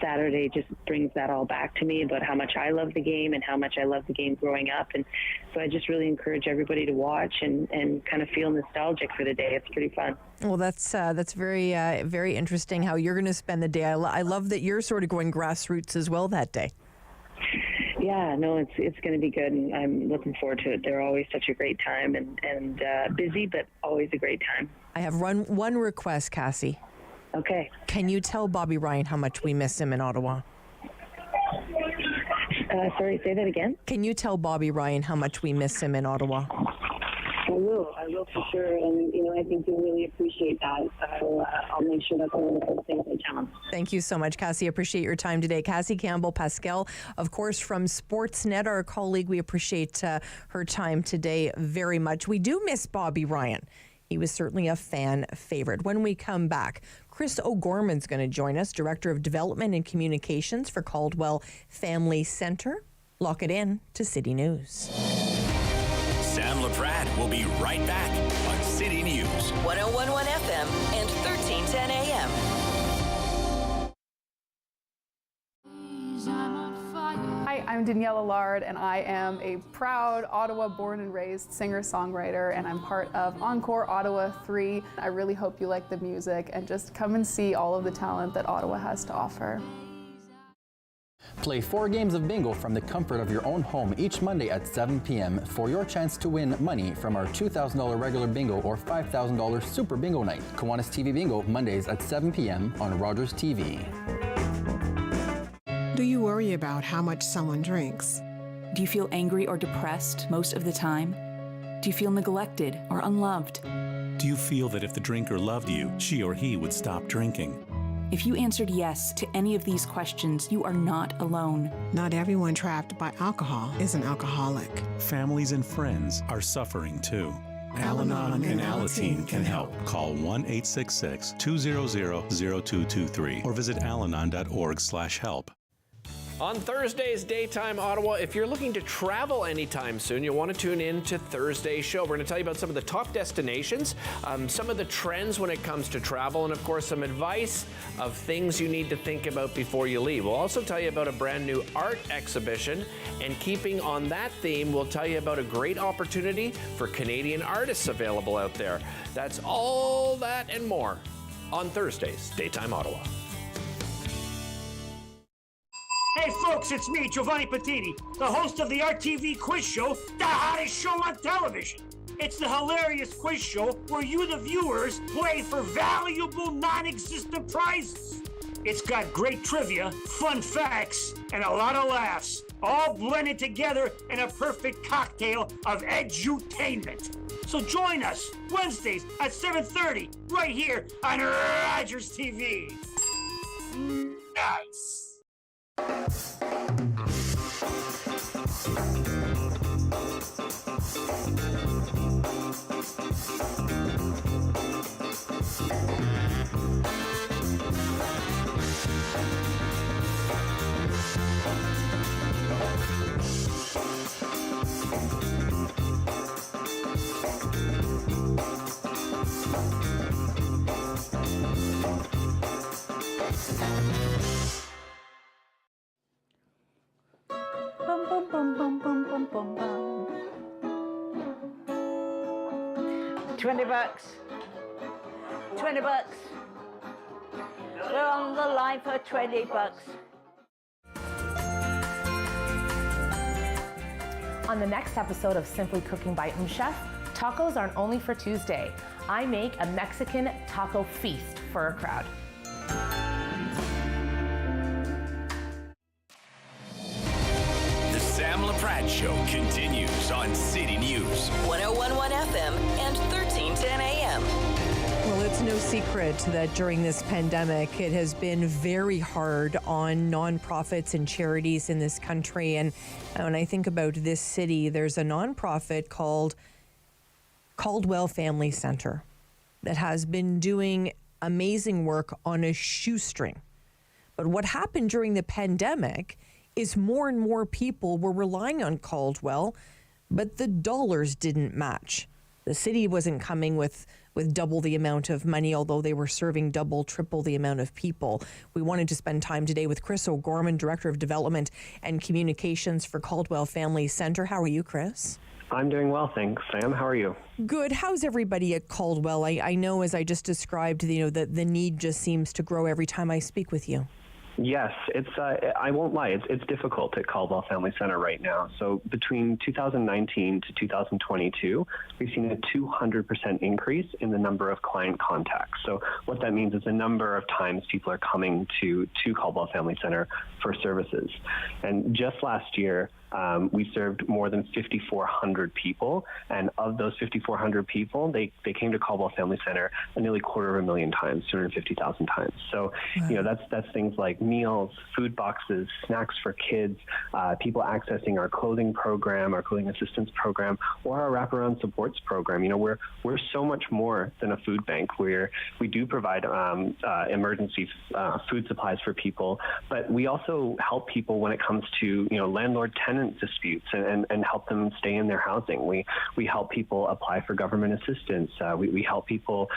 Saturday just brings that all back to me about how much I love the game and how much I love the game growing up. And so I just really encourage everybody to watch and kind of feel nostalgic for the day. It's pretty fun. Well, that's very very interesting how you're going to spend the day. I love that you're sort of going grassroots as well that day. Yeah, no, it's going to be good, and I'm looking forward to it. They're always such a great time and busy, but always a great time. I have one request, Cassie. Okay. Can you tell Bobby Ryan how much we miss him in Ottawa? Sorry, say that again? Can you tell Bobby Ryan how much we miss him in Ottawa? I will for sure, and I think you'll really appreciate that. So I'll make sure that's one of the first things I tell him. Thank you so much, Cassie. Appreciate your time today. Cassie Campbell-Pascal, of course, from Sportsnet, our colleague. We appreciate her time today very much. We do miss Bobby Ryan. He was certainly a fan favorite. When we come back, Chris O'Gorman's going to join us, Director of Development and Communications for Caldwell Family Centre. Lock it in to City News. Sam Laprade will be right back on City News. 101.1 FM and 1310 AM. Hi, I'm Danielle Allard, and I am a proud Ottawa born and raised singer-songwriter, and I'm part of Encore Ottawa 3. I really hope you like the music and just come and see all of the talent that Ottawa has to offer. Play 4 games of bingo from the comfort of your own home each Monday at 7 p.m. for your chance to win money from our $2,000 regular bingo or $5,000 super bingo night. Kiwanis TV Bingo, Mondays at 7 p.m. on Rogers TV. Do you worry about how much someone drinks? Do you feel angry or depressed most of the time? Do you feel neglected or unloved? Do you feel that if the drinker loved you, she or he would stop drinking? If you answered yes to any of these questions, you are not alone. Not everyone trapped by alcohol is an alcoholic. Families and friends are suffering too. Al-Anon and Alateen can help. Call 1-866-200-0223 or visit alanon.org/help. On Thursday's Daytime Ottawa, if you're looking to travel anytime soon, you'll want to tune in to Thursday's show. We're going to tell you about some of the top destinations, some of the trends when it comes to travel, and of course some advice of things you need to think about before you leave. We'll also tell you about a brand new art exhibition, and keeping on that theme, we'll tell you about a great opportunity for Canadian artists available out there. That's all that and more on Thursday's Daytime Ottawa. Hey folks, it's me, Giovanni Patini, the host of the RTV quiz show, the hottest show on television. It's the hilarious quiz show where you, the viewers, play for valuable non-existent prizes. It's got great trivia, fun facts, and a lot of laughs, all blended together in a perfect cocktail of edutainment. So join us Wednesdays at 7:30 right here on Rogers TV. Nice. Bum, bum, bum, bum, bum, bum, bum, bum. $20. $20. We're on the line for $20. On the next episode of Simply Cooking by Chef, tacos aren't only for Tuesday. I make a Mexican taco feast for a crowd. The Sam Laprade Show continues on City News. 101.1 FM and 1310 AM. Well, it's no secret that during this pandemic, it has been very hard on nonprofits and charities in this country. And when I think about this city, there's a nonprofit called Caldwell Family Centre that has been doing amazing work on a shoestring. But what happened during the pandemic is more and more people were relying on Caldwell, but the dollars didn't match. The city wasn't coming with double the amount of money, although they were serving double, triple the amount of people. We wanted to spend time today with Chris O'Gorman, Director of Development and Communications for Caldwell Family Centre. How are you, Chris? I'm doing well, thanks, Sam. How are you? Good. How's everybody at Caldwell? I know, as I just described, the need just seems to grow every time I speak with you. Yes, it's. I won't lie. It's difficult at Caldwell Family Center right now. So between 2019 to 2022, we've seen a 200% increase in the number of client contacts. So what that means is the number of times people are coming to Caldwell Family Center for services. And just last year, we served more than 5,400 people, and of those 5,400 people, they came to Caldwell Family Center a nearly 250,000 times, 250,000 times. So, that's things like meals, food boxes, snacks for kids, people accessing our clothing program, our clothing assistance program, or our wraparound supports program. We're so much more than a food bank. We do provide emergency food supplies for people, but we also help people when it comes to landlord-tenant disputes and help them stay in their housing. We help people apply for government assistance. We help people,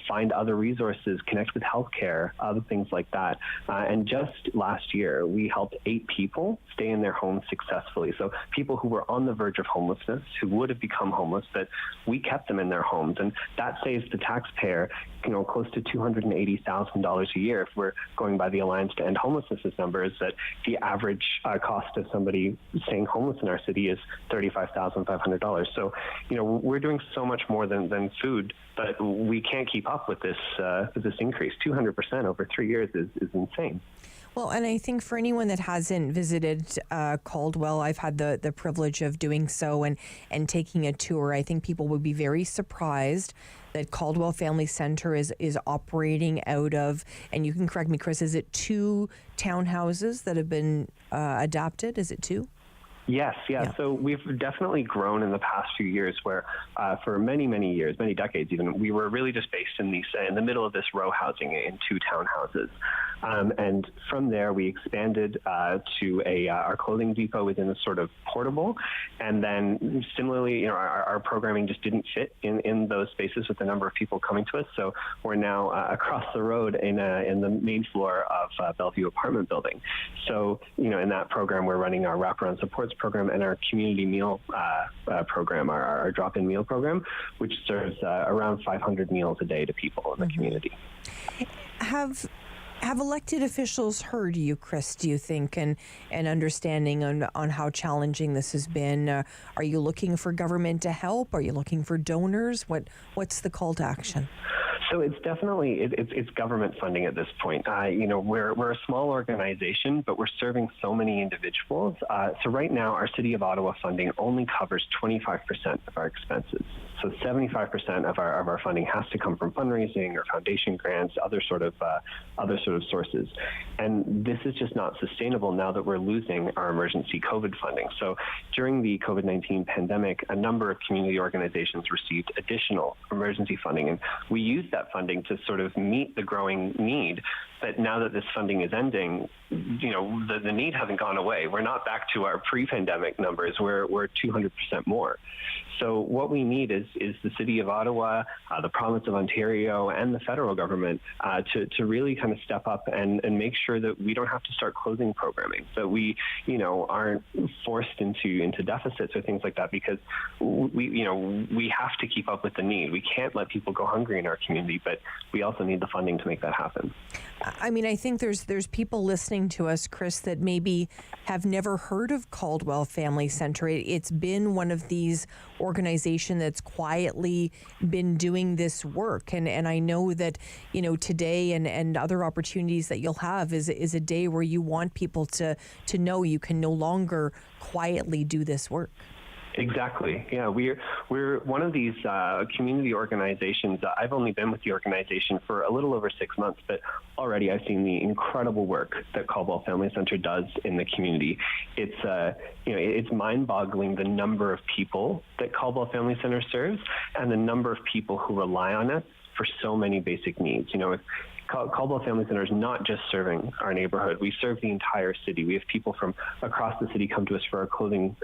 find other resources, connect with healthcare, other things like that. And just last year, we helped 8 people stay in their homes successfully. So people who were on the verge of homelessness, who would have become homeless, but we kept them in their homes. And that saves the taxpayer, close to $280,000 a year. If we're going by the Alliance to End Homelessness numbers, that the average cost of somebody staying homeless in our city is $35,500. So, we're doing so much more than food, but we can't keep up with this increase. 200% over 3 years is insane. Well, and I think for anyone that hasn't visited Caldwell, I've had the privilege of doing so and taking a tour. I think people would be very surprised that Caldwell Family Center is operating out of, and you can correct me, Chris, is it 2 townhouses that have been adapted? Is it 2? Yes, yeah. So we've definitely grown in the past few years where for many, many years, many decades even, we were really just based in the middle of this row housing in 2 townhouses. And from there, we expanded to our clothing depot within a sort of portable. And then similarly, our programming just didn't fit in those spaces with the number of people coming to us. So we're now across the road in the main floor of Bellevue apartment building. So, in that program, we're running our wraparound supports program and our community meal program, our drop-in meal program, which serves around 500 meals a day to people in the community. Have elected officials heard you, Chris, do you think, and understanding on how challenging this has been? Are you looking for government to help? Are you looking for donors? What's the call to action? So it's definitely it's government funding at this point. We're a small organization, but we're serving so many individuals. So right now, our City of Ottawa funding only covers 25% of our expenses. So 75% of our funding has to come from fundraising or foundation grants, other sort of sources. And this is just not sustainable now that we're losing our emergency COVID funding. So during the COVID-19 pandemic, a number of community organizations received additional emergency funding, and we used that funding to sort of meet the growing need. But now that this funding is ending, the need hasn't gone away. We're not back to our pre-pandemic numbers. We're 200% more. So what we need is the City of Ottawa, the Province of Ontario, and the federal government to really kind of step up and make sure that we don't have to start closing programming, that we aren't forced into deficits or things like that, because we have to keep up with the need. We can't let people go hungry in our community, but we also need the funding to make that happen. I mean, I think there's people listening to us, Chris, that maybe have never heard of Caldwell Family Center. It's been one of these organizations that's quietly been doing this work. And I know that, today and other opportunities that you'll have is a day where you want people to know you can no longer quietly do this work. Exactly. Yeah, we're one of these community organizations. I've only been with the organization for a little over 6 months, but already I've seen the incredible work that Caldwell Family Center does in the community. It's mind-boggling the number of people that Caldwell Family Center serves and the number of people who rely on us for so many basic needs. Caldwell Family Center is not just serving our neighborhood. We serve the entire city. We have people from across the city come to us for our clothing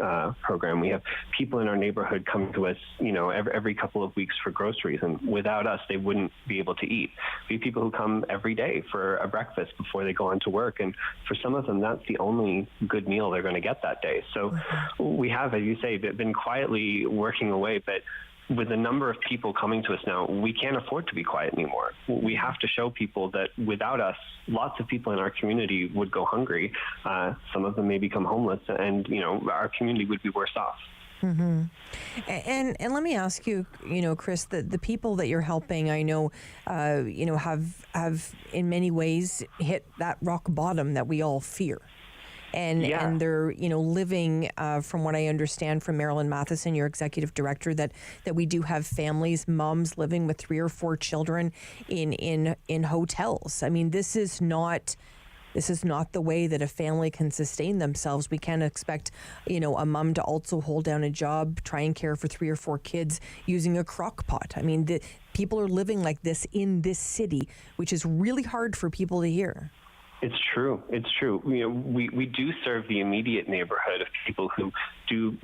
program. We have people in our neighborhood come to us, every couple of weeks for groceries, and without us, they wouldn't be able to eat. We have people who come every day for a breakfast before they go on to work, and for some of them, that's the only good meal they're going to get that day. So we have, as you say, been quietly working away, but with the number of people coming to us now, we can't afford to be quiet anymore. We have to show people that without us, lots of people in our community would go hungry. Some of them may become homeless, and our community would be worse off. Mm-hmm. And let me ask you, Chris, the people that you're helping, I know, have in many ways hit that rock bottom that we all fear. And they're, living, from what I understand from Marilyn Matheson, your executive director, that we do have families, moms living with 3 or 4 children in hotels. I mean, this is not the way that a family can sustain themselves. We can't expect, a mom to also hold down a job, try and care for 3 or 4 kids using a crock pot. I mean, people are living like this in this city, which is really hard for people to hear. It's true. We do serve the immediate neighborhood of people who do,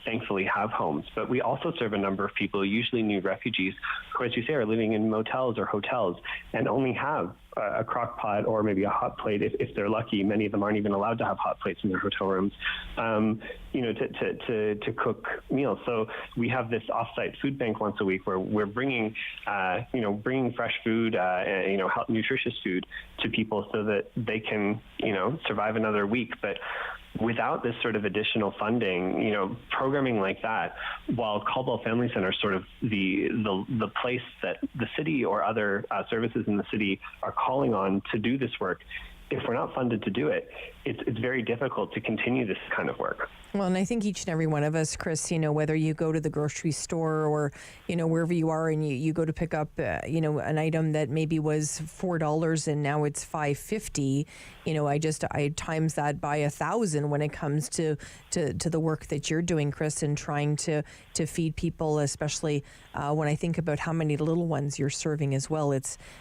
thankfully have homes. But we also serve a number of people, usually new refugees, who, as you say, are living in motels or hotels and only have a crock pot or maybe a hot plate if they're lucky. Many of them aren't even allowed to have hot plates in their hotel rooms, to cook meals. So we have this offsite food bank once a week where we're bringing fresh food, nutritious food to people so that they can, survive another week. But without this sort of additional funding, programming like that, while Caldwell Family Center is sort of the place that the city or other services in the city are calling on to do this work, if we're not funded to do it, it's very difficult to continue this kind of work. Well, and I think each and every one of us, Chris, whether you go to the grocery store or, wherever you are and you go to pick up, an item that maybe was $4 and now it's $5.50, I times that by 1,000 when it comes to the work that you're doing, Chris, and trying to feed people, especially when I think about how many little ones you're serving as well.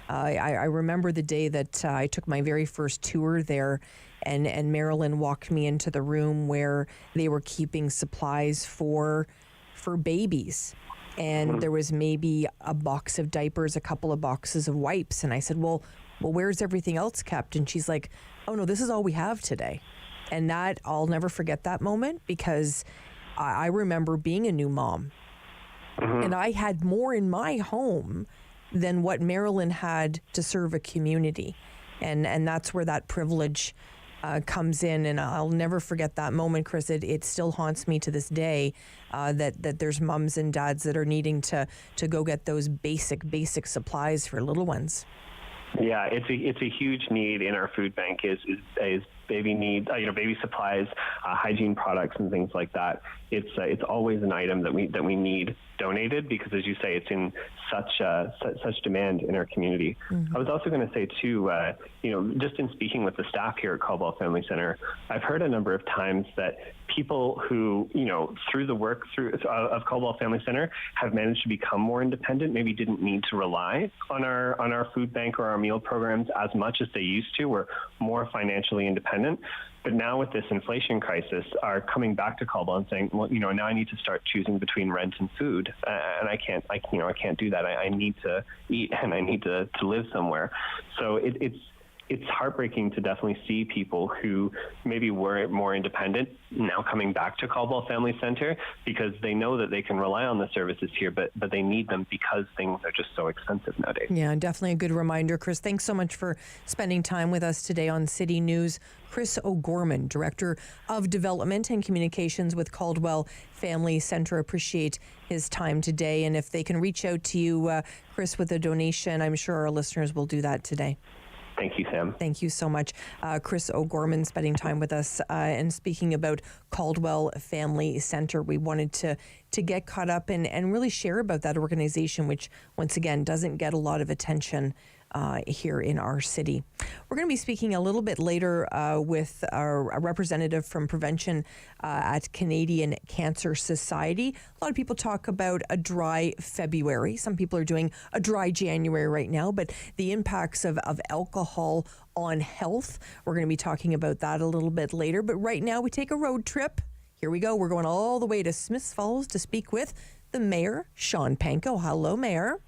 I remember the day that I took my very first tour there, and Marilyn walked me into the room where they were keeping supplies for babies. And there was maybe a box of diapers, a couple of boxes of wipes. And I said, well, where's everything else kept? And she's like, oh, no, this is all we have today. And that, I'll never forget that moment, because I remember being a new mom. And I had more in my home than what Marilyn had to serve a community. And that's where that privilege comes in, and I'll never forget that moment, Chris. It still haunts me to this day that there's mums and dads that are needing to go get those basic supplies for little ones. Yeah, it's a huge need in our food bank is baby needs, baby supplies, hygiene products, and things like that. It's always an item that we need donated, because, as you say, it's in such demand in our community. Mm-hmm. I was also going to say too, just in speaking with the staff here at Caldwell Family Center, I've heard a number of times that people who, through the work of Caldwell Family Center have managed to become more independent, maybe didn't need to rely on our food bank or our meal programs as much as they used to, were more financially independent. But now with this inflation crisis, are coming back to Caldwell and saying, well, now I need to start choosing between rent and food, and I can't do that. I need to eat and I need to live somewhere. So it's heartbreaking to definitely see people who maybe were more independent now coming back to Caldwell Family Center, because they know that they can rely on the services here, but they need them because things are just so expensive nowadays. Yeah, definitely a good reminder, Chris. Thanks so much for spending time with us today on City News. Chris O'Gorman, Director of Development and Communications with Caldwell Family Center. Appreciate his time today. And if they can reach out to you, Chris, with a donation, I'm sure our listeners will do that today. Thank you, Sam. Thank you so much. Chris O'Gorman spending time with us and speaking about Caldwell Family Center. We wanted to get caught up and really share about that organization, which, once again, doesn't get a lot of attention here in our city. We're going to be speaking a little bit later with a representative from Prevention at Canadian Cancer Society. A lot of people talk about a dry February. Some people are doing a dry January right now, but the impacts of alcohol on health, we're going to be talking about that a little bit later. But right now we take a road trip. Here we go. We're going all the way to Smiths Falls to speak with the Mayor, Sean Panko. Hello, Mayor.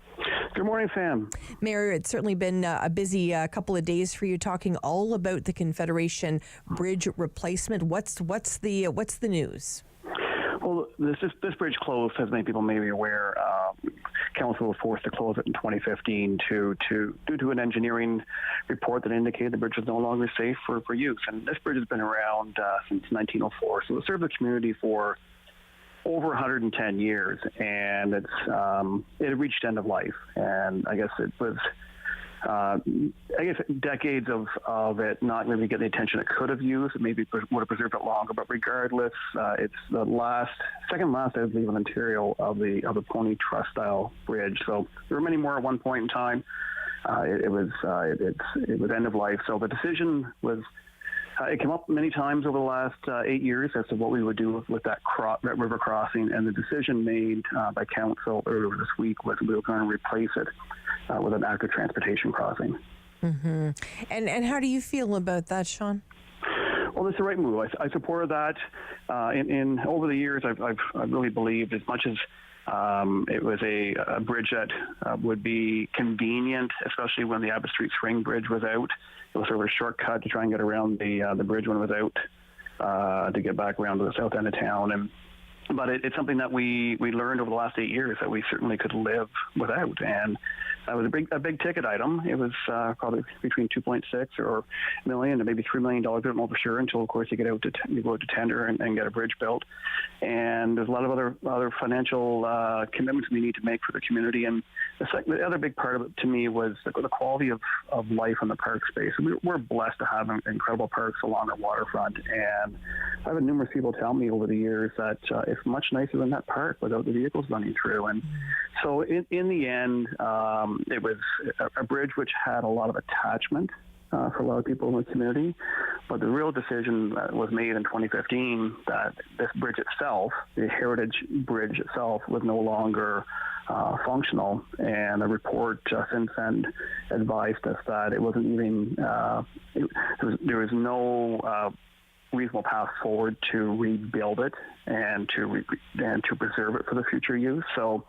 Good morning, Sam. Mayor, it's certainly been a busy couple of days for you, talking all about the Confederation Bridge replacement. What's the news? Well, this bridge closed, as many people may be aware. Council was forced to close it in 2015 due to an engineering report that indicated the bridge was no longer safe for use. And this bridge has been around since 1904, so it served the community for over 110 years, and it reached end of life. And I guess it was decades of it not really getting the attention it could have used. Maybe it would have preserved it longer, but regardless, it's the second last, I believe, in Ontario of the pony truss style bridge. So there were many more at one point in time. It was end of life. So the decision was. It came up many times over the last 8 years as to what we would do with that river crossing, and the decision made by council earlier this week was we were going to replace it with an active transportation crossing. Mm-hmm. And how do you feel about that, Sean? Well, it's the right move. I supported that. In over the years, I've really believed, as much as it was a bridge that would be convenient, especially when the Abbott Street Swing Bridge was out. It was sort of a shortcut to try and get around the bridge when it was out to get back around to the south end of town. But it's something that we learned over the last 8 years that we certainly could live without. And that was a big ticket item. It was probably between 2.6 or million and maybe $3 million. I don't know for sure until, of course, you go out to tender and get a bridge built. And there's a lot of other financial commitments we need to make for the community. And the other big part of it to me was the quality of life in the park space. We're blessed to have incredible parks along our waterfront. And I've had numerous people tell me over the years that it's much nicer than that park without the vehicles running through. And so in the end, it was a bridge which had a lot of attachment for a lot of people in the community. But the real decision was made in 2015 that this bridge itself, the Heritage Bridge itself, was no longer functional. And the report since then advised us that it wasn't even, there was no reasonable path forward to rebuild it and to preserve it for the future use. So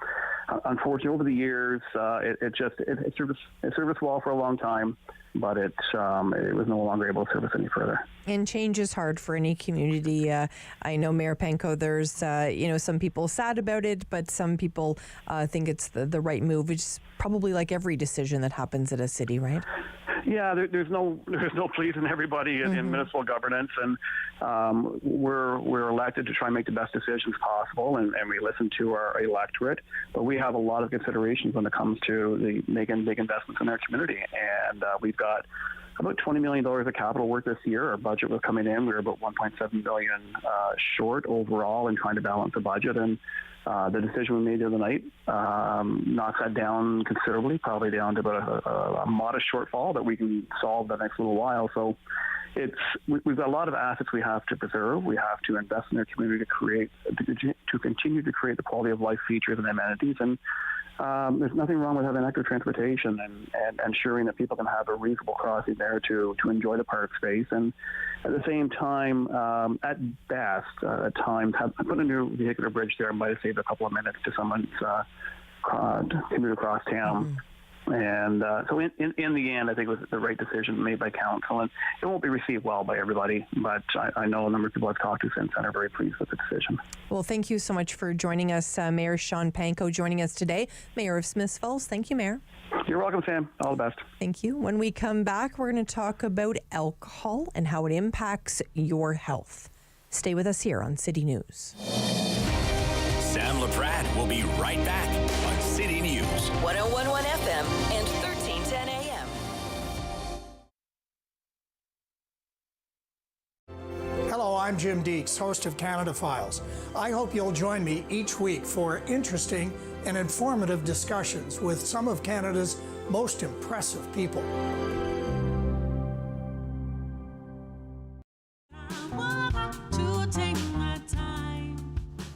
unfortunately, over the years, it served us well for a long time, but it was no longer able to serve us any further. And change is hard for any community. I know, Mayor Panko, there's some people sad about it, but some people think it's the right move, which is probably like every decision that happens at a city, right? Yeah, there's no pleasing everybody in municipal governance, and we're elected to try and make the best decisions possible, and we listen to our electorate. But we have a lot of considerations when it comes to making big investments in our community, and we've got about $20 million of capital work this year. Our budget was coming in. We were about $1.7 billion short overall in trying to balance the budget, and the decision we made the other night knocks that down considerably, probably down to about a modest shortfall that we can solve the next little while. So we've got a lot of assets we have to preserve. We have to invest in our community to continue to create the quality of life features and amenities. And there's nothing wrong with having active transportation and ensuring that people can have a reasonable crossing there to enjoy the park space. And at the same time, at best, at times, putting a new vehicular bridge there might have saved a couple of minutes to someone's commute across town. And so in the end, I think it was the right decision made by council, and it won't be received well by everybody, but I know a number of people I've talked to since then are very pleased with the decision. Well, thank you so much for joining us, Mayor Sean Panko, joining us today, Mayor of Smiths Falls. Thank you, Mayor. You're welcome, Sam. All the best. Thank you. When we come back, we're going to talk about alcohol and how it impacts your health. Stay with us here on City News. Sam Laprade will be right back on City News. 101.1 FM and 1310 AM. Hello, I'm Jim Deeks, host of Canada Files. I hope you'll join me each week for interesting and informative discussions with some of Canada's most impressive people.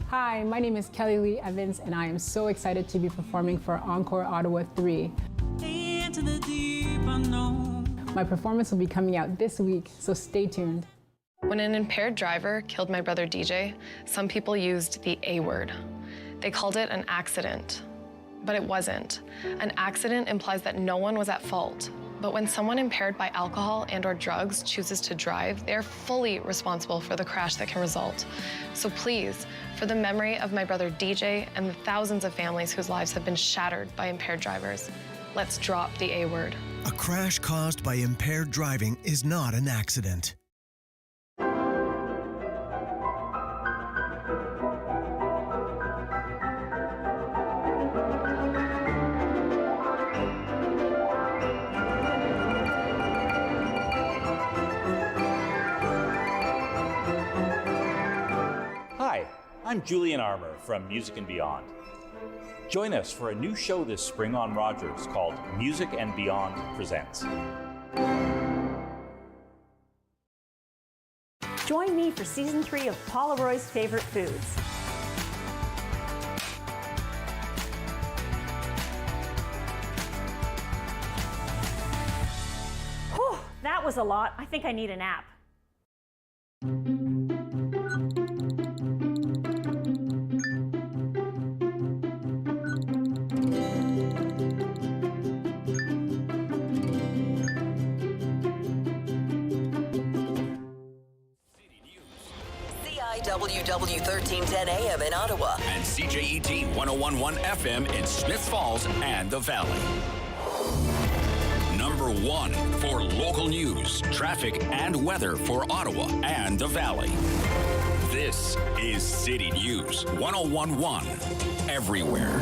Hi, my name is Kelly Lee Evans, and I am so excited to be performing for Encore Ottawa 3. My performance will be coming out this week, so stay tuned. When an impaired driver killed my brother DJ, some people used the A word. They called it an accident, but it wasn't. An accident implies that no one was at fault. But when someone impaired by alcohol and/or drugs chooses to drive, they're fully responsible for the crash that can result. So please, for the memory of my brother DJ and the thousands of families whose lives have been shattered by impaired drivers, let's drop the A word. A crash caused by impaired driving is not an accident. Hi, I'm Julian Armour from Music and Beyond. Join us for a new show this spring on Rogers called Music and Beyond Presents. Join me for Season 3 of Paula Roy's Favorite Foods. Whew, that was a lot. I think I need a nap. WW 1310 AM in Ottawa. And CJET 1011 FM in Smiths Falls and the Valley. Number 1 for local news, traffic, and weather for Ottawa and the Valley. This is City News 1011 everywhere.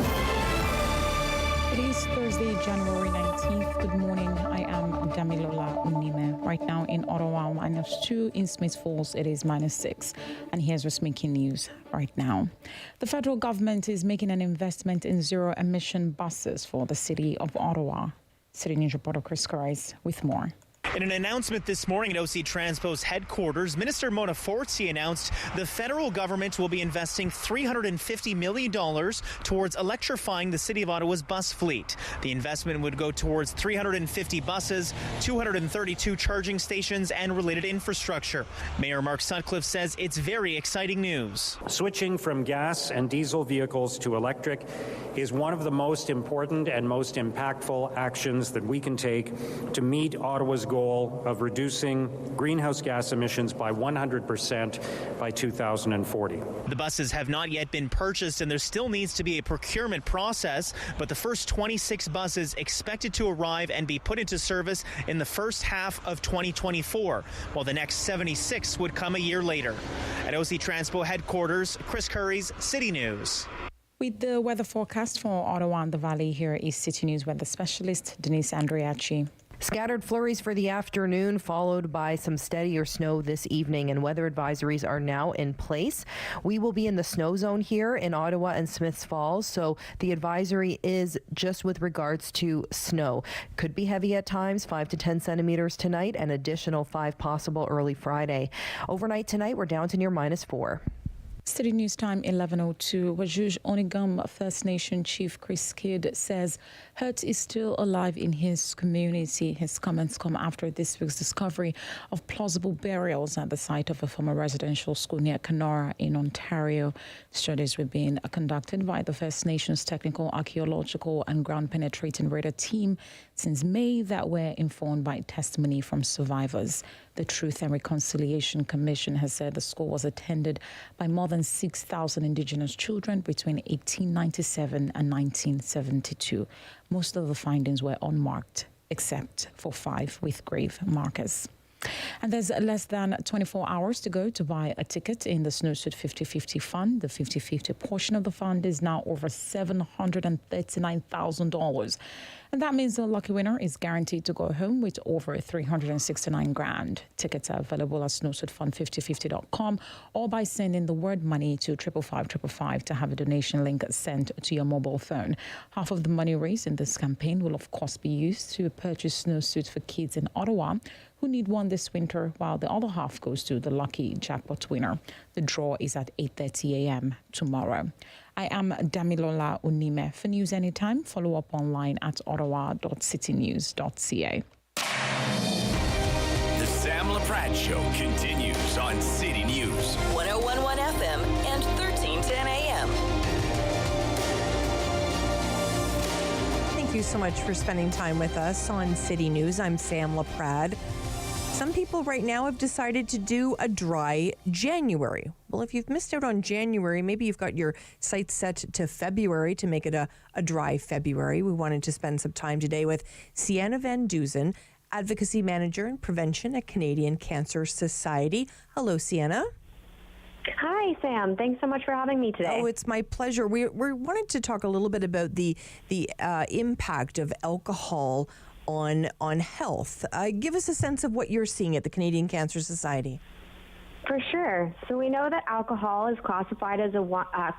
It is Thursday, January 19th. Good morning. I am Damilola Unime. Right now in Ottawa, -2. In Smiths Falls, it is -6. And here's what's making news right now. The federal government is making an investment in zero-emission buses for the city of Ottawa. City News reporter Chris Carais with more. In an announcement this morning at OC Transpo's headquarters, Minister Mona Forti announced the federal government will be investing $350 million towards electrifying the City of Ottawa's bus fleet. The investment would go towards 350 buses, 232 charging stations, and related infrastructure. Mayor Mark Sutcliffe says it's very exciting news. Switching from gas and diesel vehicles to electric is one of the most important and most impactful actions that we can take to meet Ottawa's goal of reducing greenhouse gas emissions by 100% by 2040. The buses have not yet been purchased, and there still needs to be a procurement process, but the first 26 buses expected to arrive and be put into service in the first half of 2024, while the next 76 would come a year later. At OC Transpo headquarters, Chris Curry's City News. With the weather forecast for Ottawa and the Valley, here is City News weather specialist Denise Andriachi. Scattered flurries for the afternoon, followed by some steadier snow this evening, and weather advisories are now in place. We will be in the snow zone here in Ottawa and Smiths Falls, so the advisory is just with regards to snow. Could be heavy at times, 5 to 10 centimeters tonight, and additional 5 possible early Friday. Overnight tonight, we're down to near -4. City News Time 11:02. Wajuj Onigam First Nation Chief Chris Kidd says hurt is still alive in his community. His comments come after this week's discovery of plausible burials at the site of a former residential school near Kenora in Ontario. Studies were being conducted by the First Nations Technical, Archaeological and Ground Penetrating Radar team since May that were informed by testimony from survivors. The Truth and Reconciliation Commission has said the school was attended by more than 6,000 Indigenous children between 1897 and 1972. Most of the findings were unmarked, except for 5 with grave markers. And there's less than 24 hours to go to buy a ticket in the Snowsuit 50/50 fund. The 50/50 portion of the fund is now over $739,000. And that means the lucky winner is guaranteed to go home with over 369 grand. Tickets are available at snowsuitfund5050.com or by sending the word money to 55555 to have a donation link sent to your mobile phone. Half of the money raised in this campaign will of course be used to purchase snowsuits for kids in Ottawa who need one this winter, while the other half goes to the lucky jackpot winner. The draw is at 8:30 a.m. tomorrow. I am Damilola Unime. For News Anytime, follow up online at ottawa.citynews.ca. The Sam Laprade Show continues on City News. 101.1 FM and 1310 AM. Thank you so much for spending time with us on City News. I'm Sam Laprade. Some people right now have decided to do a dry January. Well, if you've missed out on January, maybe you've got your sights set to February to make it a dry February. We wanted to spend some time today with Sienna Van Duzen, Advocacy Manager and Prevention at Canadian Cancer Society. Hello, Sienna. Hi, Sam. Thanks so much for having me today. Oh, it's my pleasure. We wanted to talk a little bit about the impact of alcohol on health. Give us a sense of what you're seeing at the Canadian Cancer Society. For sure. So we know that alcohol is classified as a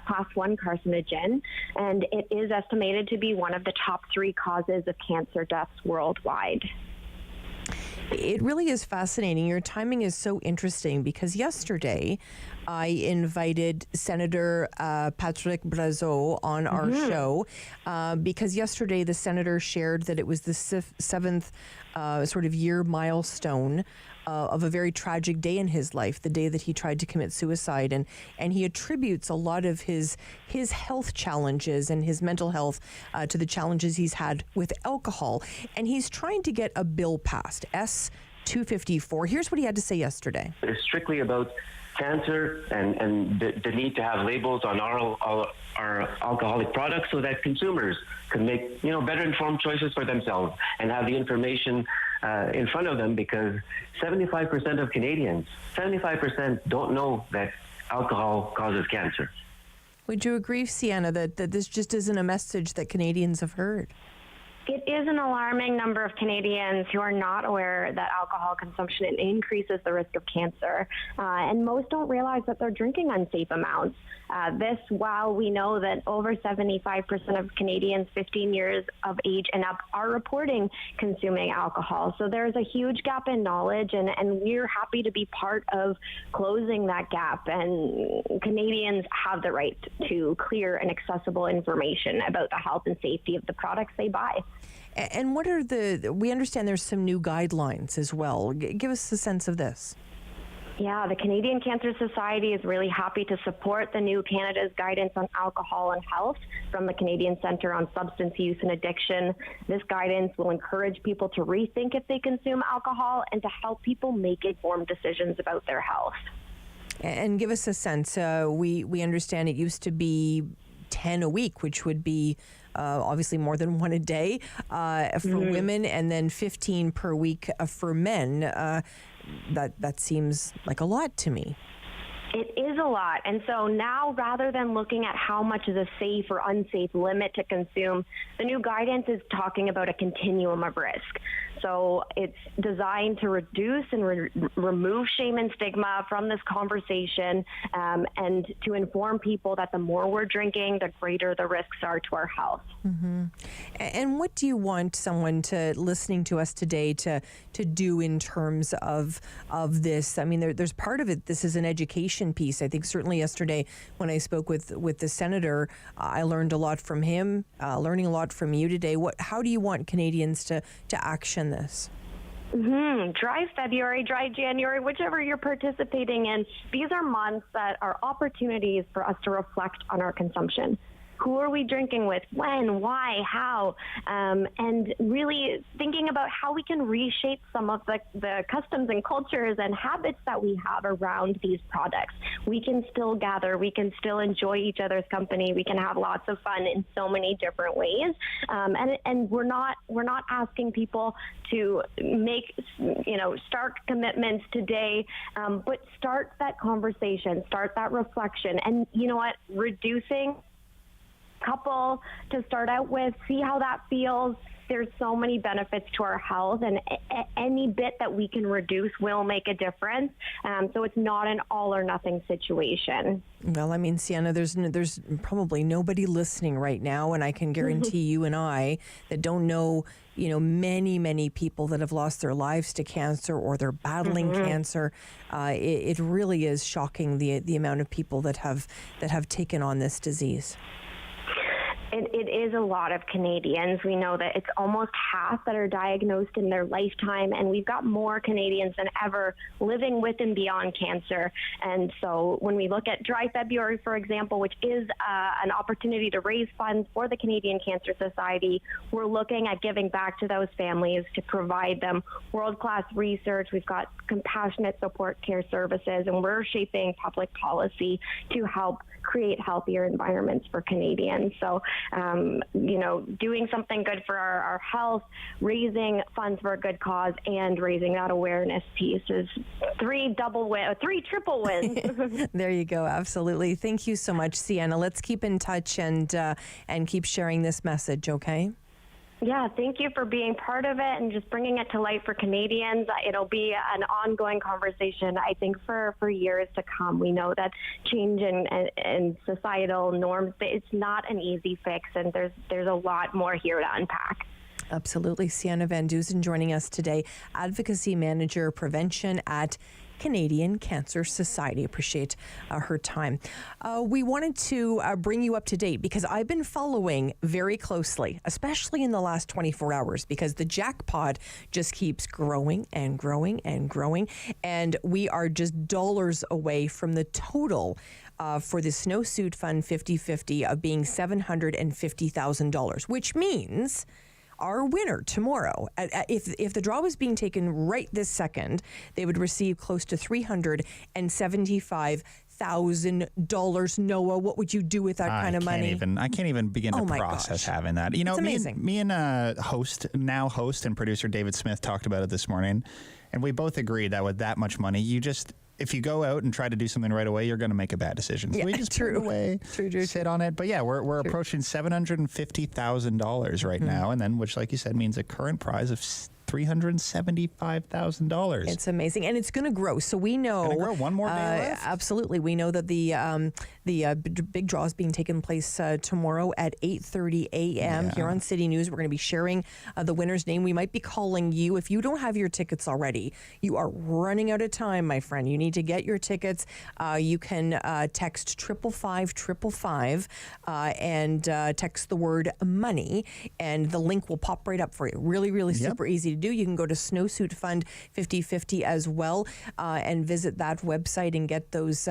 class 1 carcinogen, and it is estimated to be one of the top 3 causes of cancer deaths worldwide. It really is fascinating. Your timing is so interesting because yesterday I invited Senator Patrick Brazeau on our show because yesterday the senator shared that it was the 7th sort of year milestone of a very tragic day in his life, the day that he tried to commit suicide. And he attributes a lot of his health challenges and his mental health to the challenges he's had with alcohol. And he's trying to get a bill passed, S-254. Here's what he had to say yesterday. It's strictly about cancer and the need to have labels on our alcoholic products so that consumers can make better informed choices for themselves and have the information in front of them, because 75% of Canadians, 75% don't know that alcohol causes cancer. Would you agree, Sienna, that this just isn't a message that Canadians have heard? It is an alarming number of Canadians who are not aware that alcohol consumption increases the risk of cancer, and most don't realize that they're drinking unsafe amounts. While we know that over 75% of Canadians 15 years of age and up are reporting consuming alcohol. So there's a huge gap in knowledge, and we're happy to be part of closing that gap. And Canadians have the right to clear and accessible information about the health and safety of the products they buy. And what are we understand there's some new guidelines as well. Give us a sense of this. Yeah, the Canadian Cancer Society is really happy to support the new Canada's guidance on alcohol and health from the Canadian Centre on Substance Use and Addiction. This guidance will encourage people to rethink if they consume alcohol and to help people make informed decisions about their health. And give us a sense. We understand it used to be 10 a week, which would be obviously more than one a day for women, and then 15 per week for men. That seems like a lot to me. It is a lot. And so now, rather than looking at how much is a safe or unsafe limit to consume, the new guidance is talking about a continuum of risk. So it's designed to reduce and remove shame and stigma from this conversation, and to inform people that the more we're drinking, the greater the risks are to our health. Mm-hmm. And what do you want someone listening to us today to do in terms of this? I mean, there's part of it. This is an education piece. I think certainly yesterday when I spoke with the senator, I learned a lot from him. Learning a lot from you today. How do you want Canadians to action this? Dry February, dry January, whichever you're participating in. These are months that are opportunities for us to reflect on our consumption. Who are we drinking with? When? Why? How? And really thinking about how we can reshape some of the customs and cultures and habits that we have around these products. We can still gather. We can still enjoy each other's company. We can have lots of fun in so many different ways. And we're not asking people to make stark commitments today, but start that conversation, start that reflection, and you know what? Reducing couple to start out with, see how that feels, there's so many benefits to our health, and any bit that we can reduce will make a difference. So it's not an all or nothing situation. Well, I mean, Sienna, there's probably nobody listening right now, and I can guarantee you and I that don't know, many people that have lost their lives to cancer or they're battling cancer. It really is shocking the amount of people that have taken on this disease. It is a lot of Canadians. We know that it's almost half that are diagnosed in their lifetime, and we've got more Canadians than ever living with and beyond cancer. And so when we look at Dry February, for example, which is an opportunity to raise funds for the Canadian Cancer Society, we're looking at giving back to those families to provide them world-class research. We've got compassionate support care services, and we're shaping public policy to help create healthier environments for Canadians. So, doing something good for our health, raising funds for a good cause, and raising that awareness piece is three triple wins. There you go. Absolutely. Thank you so much, Sienna. Let's keep in touch and keep sharing this message, okay? Yeah, thank you for being part of it and just bringing it to light for Canadians. It'll be an ongoing conversation, I think, for years to come. We know that change in societal norms, it's not an easy fix, and there's a lot more here to unpack. Absolutely. Sienna Van Dusen joining us today, Advocacy Manager Prevention at Canadian Cancer Society. Appreciate her time. We wanted to bring you up to date because I've been following very closely, especially in the last 24 hours, because the jackpot just keeps growing and growing and growing, and we are just dollars away from the total for the Snowsuit Fund 50/50 of being $750,000, which means our winner tomorrow, if the draw was being taken right this second, they would receive close to $375,000. Noah, what would you do with that kind of money? I can't even begin to process having that. It's amazing. Me and host and producer David Smith talked about it this morning, and we both agreed that with that much money, if you go out and try to do something right away, you're going to make a bad decision. So we just put it away, sit on it. But yeah, we're approaching $750,000 right now, and then, which, like you said, means a current prize of $375,000. It's amazing, and it's going to grow. So we know one more day left. Absolutely, we know that the big draw is being taken place tomorrow at 8:30 a.m. here on City News. We're going to be sharing the winner's name. We might be calling you if you don't have your tickets already. You are running out of time, my friend. You need to get your tickets. You can text 55555 and text the word money, and the link will pop right up for you. Really super easy to do. You can go to Snowsuit Fund 50/50 as well and visit that website and get those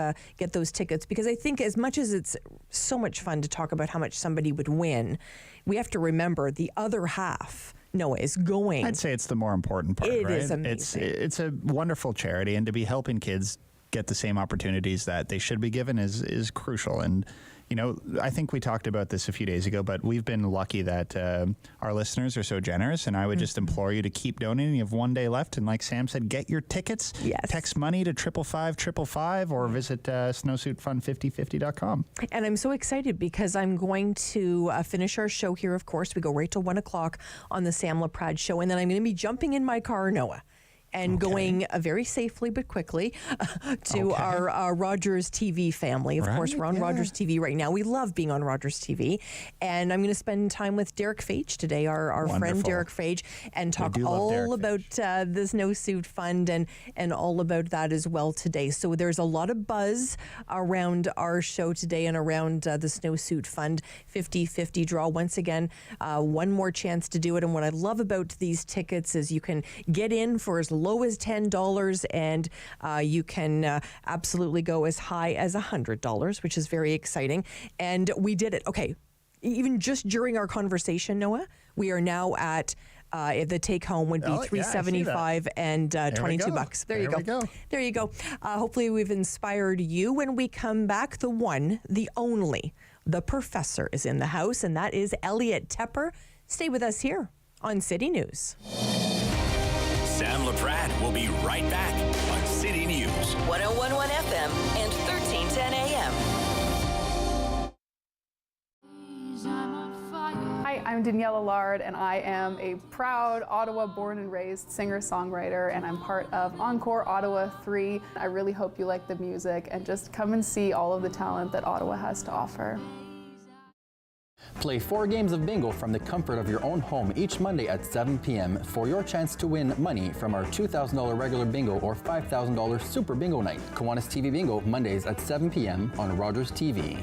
tickets, because I think as much as it's so much fun to talk about how much somebody would win, we have to remember the other half, Noah, is going. I'd say it's the more important part. It right? is amazing. It's a wonderful charity, and to be helping kids get the same opportunities that they should be given is crucial. And I think we talked about this a few days ago, but we've been lucky that our listeners are so generous, and I would just implore you to keep donating. You have one day left, and like Sam said, get your tickets. Yes. Text money to 55555 or visit snowsuitfund5050.com. And I'm so excited because I'm going to finish our show here, of course. We go right till 1 o'clock on the Sam Laprade Show, and then I'm going to be jumping in my car, Noah, and going very safely but quickly to our Rogers TV family. Of course, we're on Rogers TV right now. We love being on Rogers TV. And I'm going to spend time with Derek Fage today, our friend Derek Fage, and talk all about the Snowsuit Fund and all about that as well today. So there's a lot of buzz around our show today and around the Snowsuit Fund 50/50 draw. Once again, one more chance to do it. And what I love about these tickets is you can get in for as low as $10, and you can absolutely go as high as $100, which is very exciting. And we did it. Okay, even just during our conversation, Noah, we are now at the take home would be $375 and $22. There you go. There you go. Hopefully we've inspired you. When we come back, the one, the only, the professor is in the house, and that is Elliot Tepper. Stay with us here on City News. Sam Laprade will be right back on City News. 101.1 FM and 1310 AM. Hi, I'm Danielle Allard, and I am a proud Ottawa born and raised singer-songwriter, and I'm part of Encore Ottawa 3. I really hope you like the music and just come and see all of the talent that Ottawa has to offer. Play 4 games of bingo from the comfort of your own home each Monday at 7 p.m. for your chance to win money from our $2,000 regular bingo or $5,000 super bingo night. Kiwanis TV Bingo, Mondays at 7 p.m. on Rogers TV.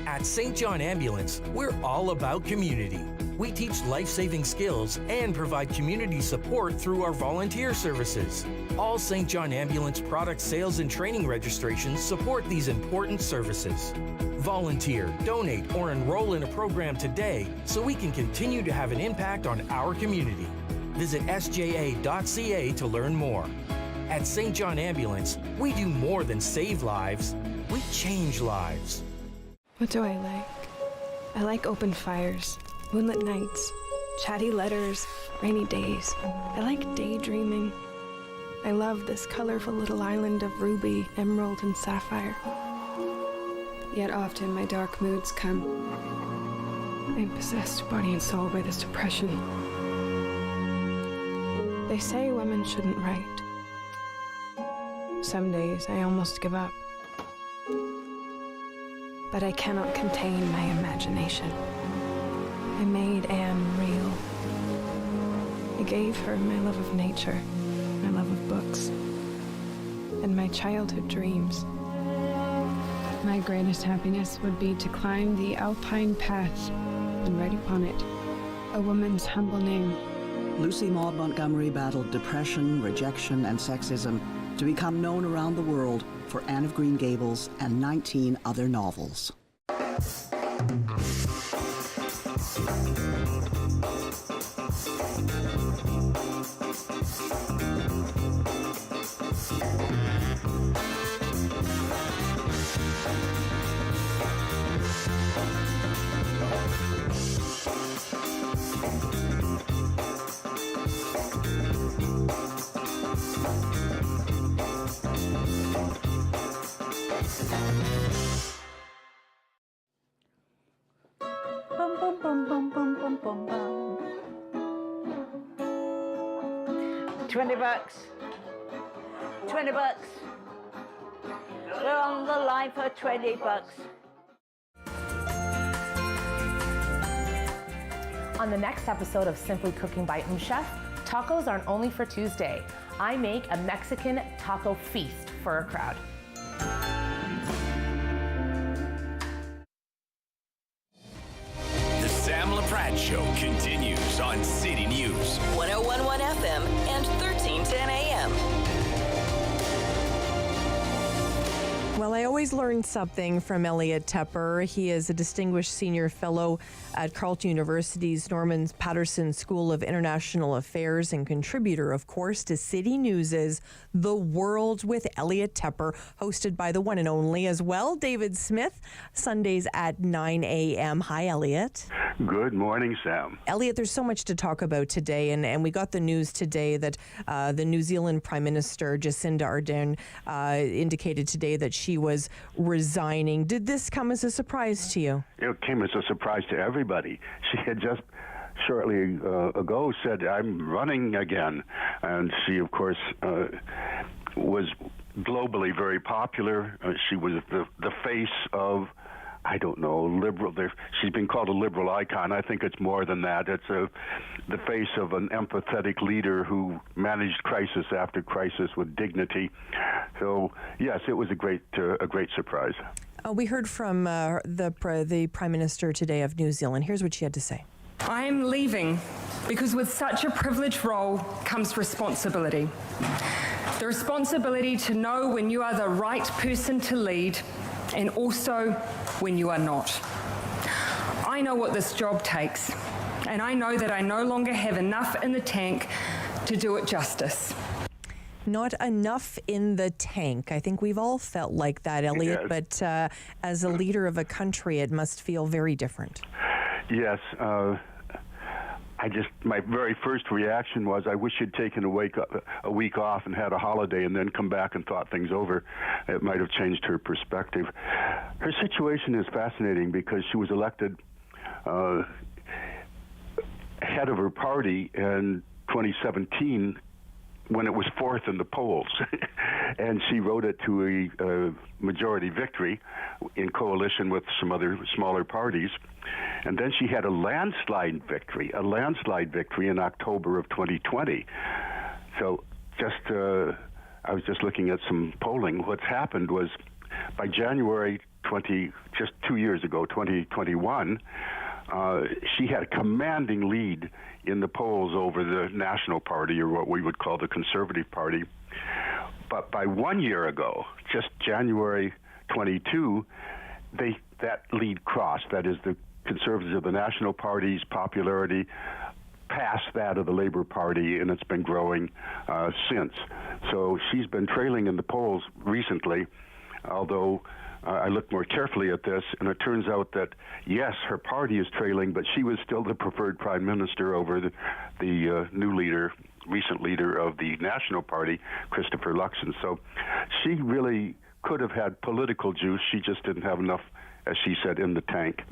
At St. John Ambulance, we're all about community. We teach life-saving skills and provide community support through our volunteer services. All St. John Ambulance product sales and training registrations support these important services. Volunteer, donate, or enroll in a program today so we can continue to have an impact on our community. Visit sja.ca to learn more. At St. John Ambulance, we do more than save lives, we change lives. What do I like? I like open fires, moonlit nights, chatty letters, rainy days. I like daydreaming. I love this colorful little island of ruby, emerald, and sapphire. Yet often my dark moods come. I'm possessed body and soul by this depression. They say women shouldn't write. Some days I almost give up. But I cannot contain my imagination. I made Anne real. I gave her my love of nature, my love of books, and my childhood dreams. My greatest happiness would be to climb the alpine path and write upon it a woman's humble name. Lucy Maud Montgomery battled depression, rejection, and sexism to become known around the world for Anne of Green Gables and 19 other novels. $20. $20. We're on the line for $20. On the next episode of Simply Cooking by Chef, tacos aren't only for Tuesday. I make a Mexican taco feast for a crowd. The Sam Laprade Show continues on City News. 101.1 FM and 1310 AM. Well, I always learn something from Elliot Tepper. He is a distinguished senior fellow at Carleton University's Norman Paterson School of International Affairs and contributor, of course, to City News's The World with Elliot Tepper, hosted by the one and only as well, David Smith, Sundays at 9 a.m. Hi, Elliot. Good morning, Sam. Elliot, there's so much to talk about today, and we got the news today that the New Zealand Prime Minister, Jacinda Ardern, indicated today that she was resigning. Did this come as a surprise to you? It came as a surprise to everybody. She had just shortly ago said, I'm running again. And she, of course, was globally very popular. She was the face of, I don't know, liberal. She's been called a liberal icon. I think it's more than that. It's the face of an empathetic leader who managed crisis after crisis with dignity. So, yes, it was a great surprise. We heard from the Prime Minister today of New Zealand. Here's what she had to say. I'm leaving because with such a privileged role comes responsibility. The responsibility to know when you are the right person to lead and also when you are not. I know what this job takes, and I know that I no longer have enough in the tank to do it justice. Not enough in the tank. I think we've all felt like that, Elliot, yes. But as a leader of a country, it must feel very different. Yes. My very first reaction was, I wish she'd taken a week off and had a holiday and then come back and thought things over. It might have changed her perspective. Her situation is fascinating because she was elected head of her party in 2017 when it was fourth in the polls. And she rode it to a majority victory in coalition with some other smaller parties. And then she had a landslide victory in October of 2020. So I was just looking at some polling. What's happened was by January just 2 years ago, 2021, she had a commanding lead in the polls over the National Party, or what we would call the Conservative Party. But by 1 year ago, just January 22, that lead crossed. That is, the Conservatives of the National Party's popularity past that of the Labour Party, and it's been growing since. So she's been trailing in the polls recently, although I looked more carefully at this, and it turns out that, yes, her party is trailing, but she was still the preferred prime minister over the new leader, recent leader of the National Party, Christopher Luxon. So she really could have had political juice. She just didn't have enough, as she said, in the tank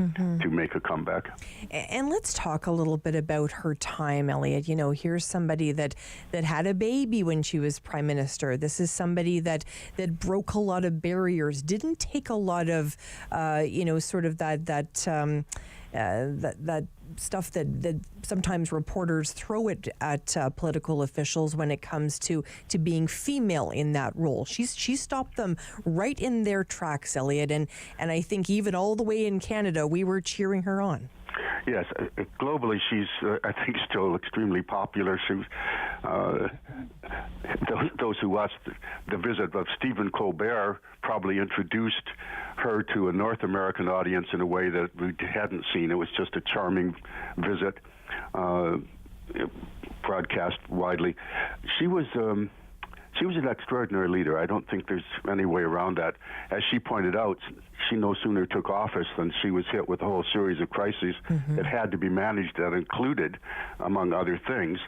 to make a comeback. And let's talk a little bit about her time, Elliot. You know, here's somebody that had a baby when she was prime minister. This is somebody that broke a lot of barriers, didn't take a lot of, sort of that stuff that sometimes reporters throw at political officials when it comes to being female in that role. She stopped them right in their tracks, Elliot, and I think even all the way in Canada, we were cheering her on. Yes, globally, she's, I think, still extremely popular. She, those who watched the visit of Stephen Colbert probably introduced her to a North American audience in a way that we hadn't seen. It was just a charming visit, broadcast widely. She was an extraordinary leader. I don't think there's any way around that. As she pointed out, she no sooner took office than she was hit with a whole series of crises that had to be managed. That included, among other things,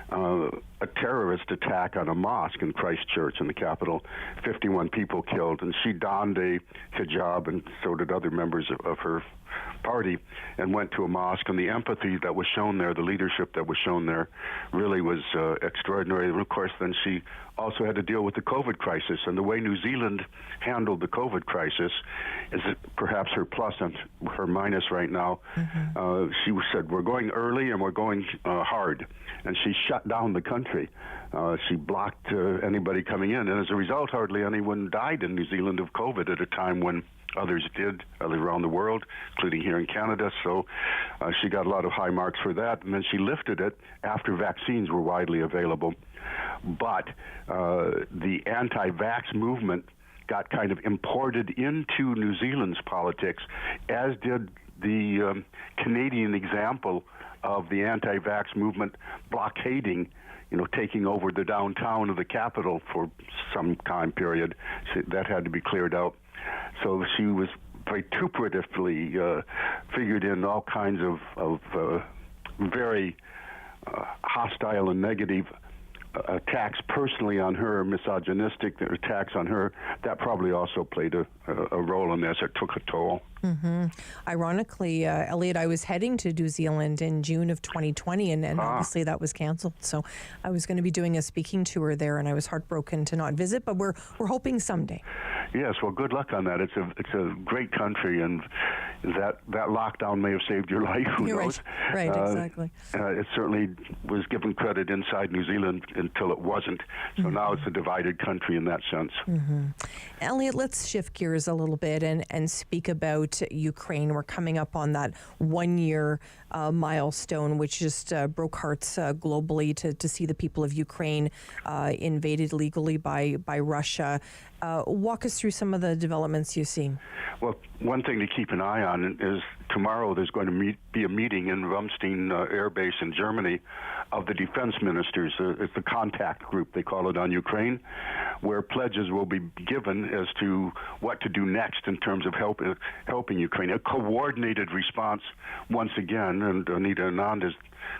a terrorist attack on a mosque in Christchurch in the capital, 51 people killed, and she donned a hijab, and so did other members of her party, and went to a mosque, and the empathy that was shown there, the leadership that was shown there, really was extraordinary. And of course, then she also had to deal with the COVID crisis, and the way New Zealand handled the COVID crisis is perhaps her plus and her minus right now. She said, we're going early and we're going hard, and she shut down the country. She blocked anybody coming in, and as a result, hardly anyone died in New Zealand of COVID at a time when others did around the world, including here in Canada. So she got a lot of high marks for that. And then she lifted it after vaccines were widely available. But the anti-vax movement got kind of imported into New Zealand's politics, as did the Canadian example of the anti-vax movement blockading, taking over the downtown of the capital for some time period. So that had to be cleared out. So she was vituperatively figured in all kinds of very hostile and negative attacks personally on her, misogynistic attacks on her. That probably also played a role in this. It took a toll. Ironically, Elliot, I was heading to New Zealand in June of 2020, and obviously that was canceled. So I was going to be doing a speaking tour there, and I was heartbroken to not visit, but we're hoping someday. Yes, well, good luck on that. It's a great country, and that lockdown may have saved your life. Who knows? Right, exactly. It certainly was given credit inside New Zealand until it wasn't. So now it's a divided country in that sense. Elliot, let's shift gears a little bit and speak about Ukraine. We're coming up on that 1 year milestone, which just broke hearts globally to see the people of Ukraine invaded legally by Russia. Walk us through some of the developments you've seen. Well, one thing to keep an eye on is tomorrow there's going to be a meeting in Ramstein Air Base in Germany of the defense ministers. It's the contact group, they call it, on Ukraine, where pledges will be given as to what to do next in terms of helping Ukraine. A coordinated response once again, and Anita Anand is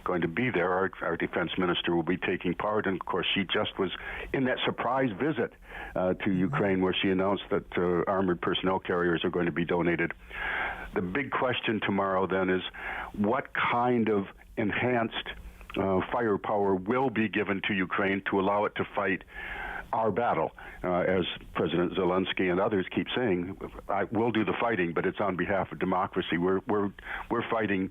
going to be there. Our defense minister will be taking part, and of course she just was in that surprise visit to Ukraine where she announced that armored personnel carriers are going to be donated. The big question tomorrow then is what kind of enhanced firepower will be given to Ukraine to allow it to fight our battle. As President Zelensky and others keep saying, we'll do the fighting, but it's on behalf of democracy. We're fighting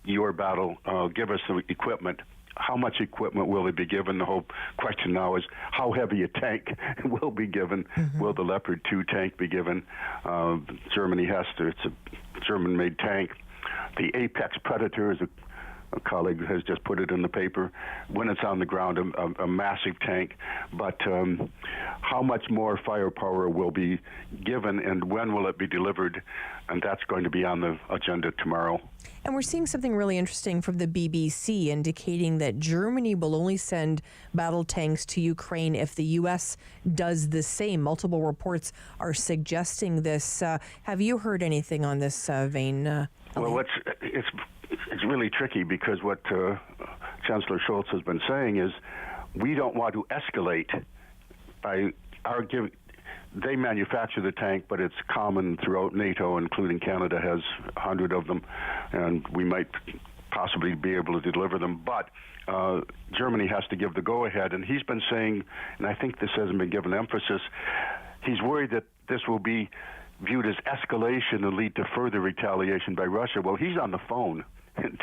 your battle. Give us the equipment. How much equipment will it be given? The whole question now is how heavy a tank will be given. Will the Leopard 2 tank be given? Germany has to. It's a German-made tank. The Apex Predator is a colleague has just put it in the paper. When it's on the ground, a massive tank. But how much more firepower will be given, and when will it be delivered? And that's going to be on the agenda tomorrow. And we're seeing something really interesting from the BBC indicating that Germany will only send battle tanks to Ukraine if the U.S. does the same. Multiple reports are suggesting this. Have you heard anything on this vein? Well, it's really tricky because what Chancellor Scholz has been saying is we don't want to escalate by our giving. They manufacture the tank, but it's common throughout NATO, including Canada has 100 of them, and we might possibly be able to deliver them. But Germany has to give the go-ahead, and he's been saying, and I think this hasn't been given emphasis, he's worried that this will be viewed as escalation and lead to further retaliation by Russia. Well, he's on the phone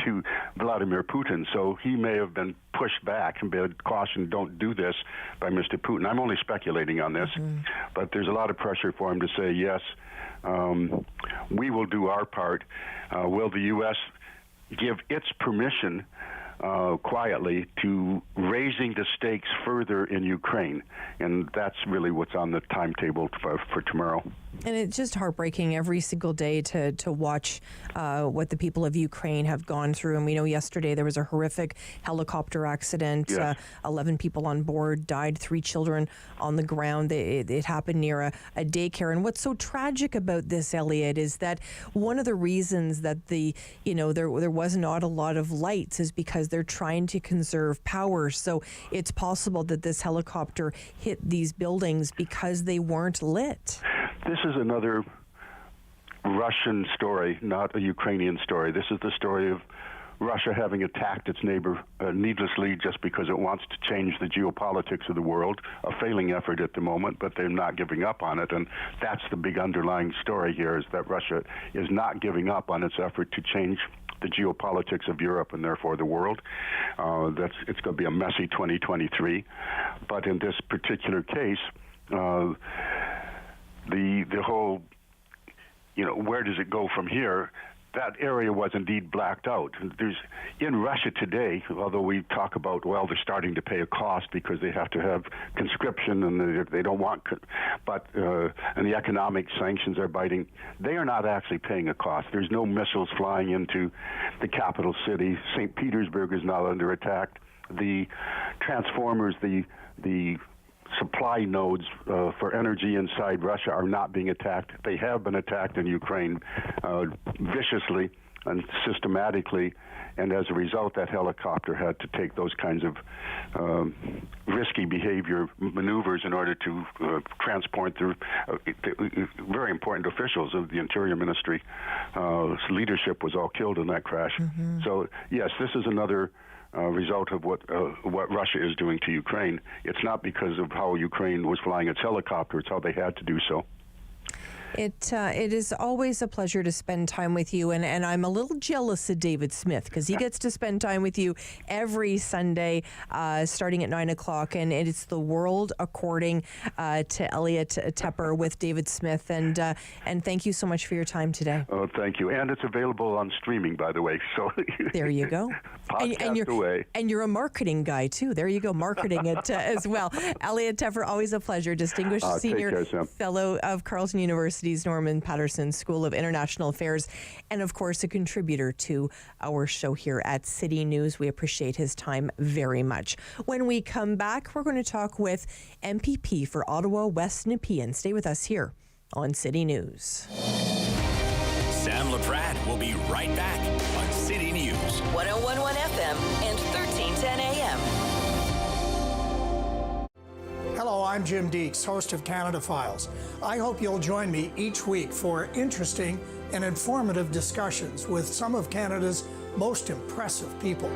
to Vladimir Putin, so he may have been pushed back and been cautioned, don't do this, by Mr. Putin. I'm only speculating on this, but there's a lot of pressure for him to say, yes, we will do our part. Will the U.S. give its permission quietly to raising the stakes further in Ukraine? And that's really what's on the timetable for tomorrow. And it's just heartbreaking every single day to watch what the people of Ukraine have gone through. And we know yesterday there was a horrific helicopter accident. Yes. 11 people on board died, 3 children on the ground. It happened near a daycare. And what's so tragic about this, Elliot, is that one of the reasons that there was not a lot of lights is because they're trying to conserve power. So it's possible that this helicopter hit these buildings because they weren't lit. This is another Russian story, not a Ukrainian story. This is the story of Russia having attacked its neighbor needlessly just because it wants to change the geopolitics of the world, a failing effort at the moment, but they're not giving up on it. And that's the big underlying story here, is that Russia is not giving up on its effort to change the geopolitics of Europe and therefore the world. It's going to be a messy 2023. But in this particular case, the whole, where does it go from here? That area was indeed blacked out. In Russia today, although we talk about, they're starting to pay a cost because they have to have conscription and they don't want, and the economic sanctions are biting, they are not actually paying a cost. There's no missiles flying into the capital city. St. Petersburg is not under attack. The transformers, the supply nodes for energy inside Russia are not being attacked. They have been attacked in Ukraine viciously and systematically, and as a result, that helicopter had to take those kinds of risky behavior maneuvers in order to transport the very important officials of the Interior Ministry. Leadership was all killed in that crash. So, yes, this is another result of what Russia is doing to Ukraine. It's not because of how Ukraine was flying its helicopter, it's how they had to do so. It is always a pleasure to spend time with you, and I'm a little jealous of David Smith because he gets to spend time with you every Sunday starting at 9 o'clock, and it's The World According to Elliot Tepper with David Smith, and thank you so much for your time today. Oh, thank you. And it's available on streaming, by the way. So there you go. Podcast away. And you're a marketing guy, too. There you go, marketing it as well. Elliot Teffer, always a pleasure. Distinguished Senior Fellow of Carleton University's Norman Patterson School of International Affairs, and, of course, a contributor to our show here at City News. We appreciate his time very much. When we come back, we're going to talk with MPP for Ottawa West Nepean. Stay with us here on City News. Sam Laprade will be right back on City News. 101.1 FM and 1310 AM. Hello, I'm Jim Deeks, host of Canada Files. I hope you'll join me each week for interesting and informative discussions with some of Canada's most impressive people.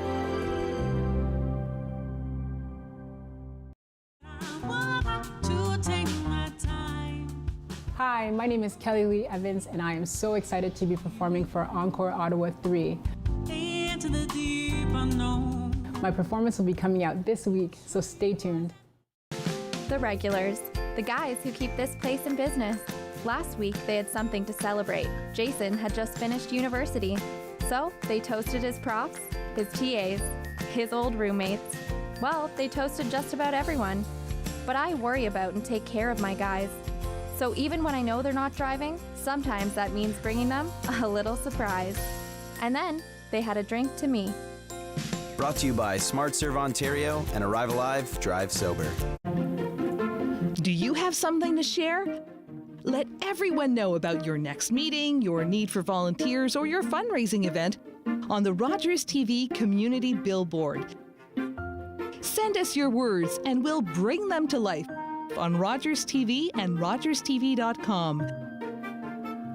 Hi, my name is Kelly Lee Evans, and I am so excited to be performing for Encore Ottawa 3. Into the deep unknown. My performance will be coming out this week, so stay tuned. The regulars, the guys who keep this place in business. Last week, they had something to celebrate. Jason had just finished university, so they toasted his profs, his TAs, his old roommates. Well, they toasted just about everyone. But I worry about and take care of my guys. So even when I know they're not driving, sometimes that means bringing them a little surprise. And then they had a drink to me. Brought to you by Smart Serve Ontario and Arrive Alive, Drive Sober. Do you have something to share? Let everyone know about your next meeting, your need for volunteers, or your fundraising event on the Rogers TV Community Billboard. Send us your words and we'll bring them to life on Rogers TV and rogerstv.com.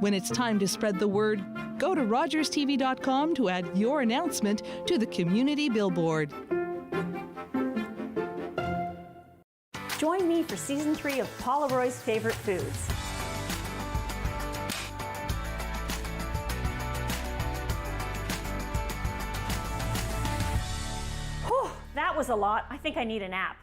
When it's time to spread the word, go to rogerstv.com to add your announcement to the community billboard. Join me for Season 3 of Paula Roy's Favorite Foods. Whew, that was a lot. I think I need a nap.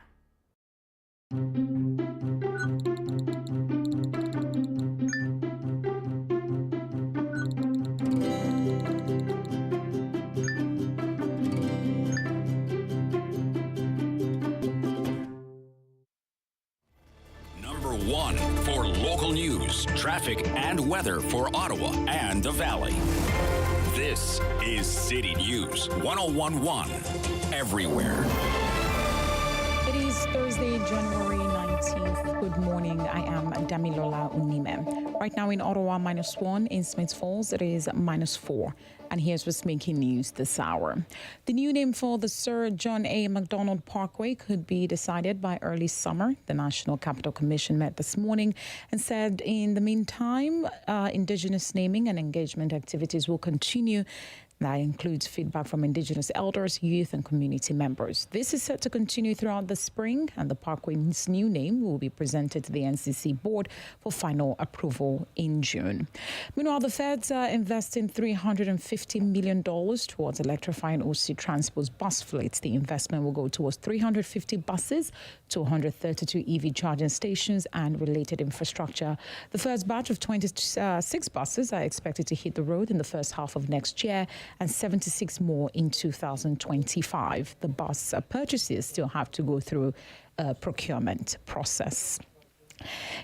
Number 1 for local news, traffic, and weather for Ottawa and the Valley. This is City News 101.1 everywhere. It is Thursday, January 19th. Good morning. I am Damilola Unime. Right now in Ottawa, -1. In Smiths Falls, it is -4. And here's what's making news this hour. The new name for the Sir John A. Macdonald Parkway could be decided by early summer. The National Capital Commission met this morning and said in the meantime, Indigenous naming and engagement activities will continue. That includes feedback from Indigenous elders, youth, and community members. This is set to continue throughout the spring, and the parkway's new name will be presented to the NCC board for final approval in June. Meanwhile, the feds are investing $350 million towards electrifying OC Transport's bus fleet. The investment will go towards 350 buses, 232 EV charging stations, and related infrastructure. The first batch of 26 buses are expected to hit the road in the first half of next year, and 76 more in 2025. The bus purchases still have to go through a procurement process.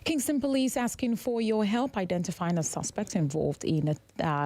Kingston Police asking for your help identifying a suspect involved in a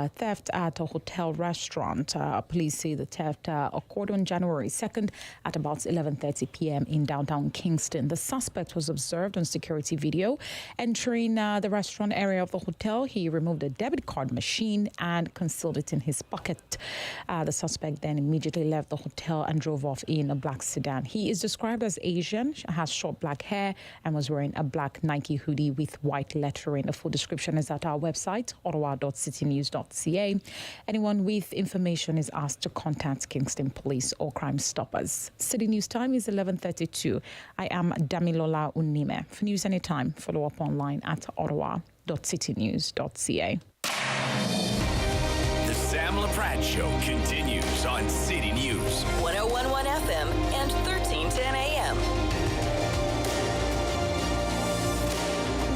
theft at a hotel restaurant. Police say the theft occurred on January 2nd at about 11:30 p.m. in downtown Kingston. The suspect was observed on security video entering the restaurant area of the hotel. He removed a debit card machine and concealed it in his pocket. The suspect then immediately left the hotel and drove off in a black sedan. He is described as Asian, has short black hair, and was wearing a black Nike hoodie with white lettering. A full description is at our website, ottawa.citynews.ca. Anyone with information is asked to contact Kingston Police or Crime Stoppers. City News time is 11:32. I am Damilola Unime. For news anytime, follow up online at ottawa.citynews.ca. The Sam Laprade Show continues on City News 101.1 FM and 1310 AM.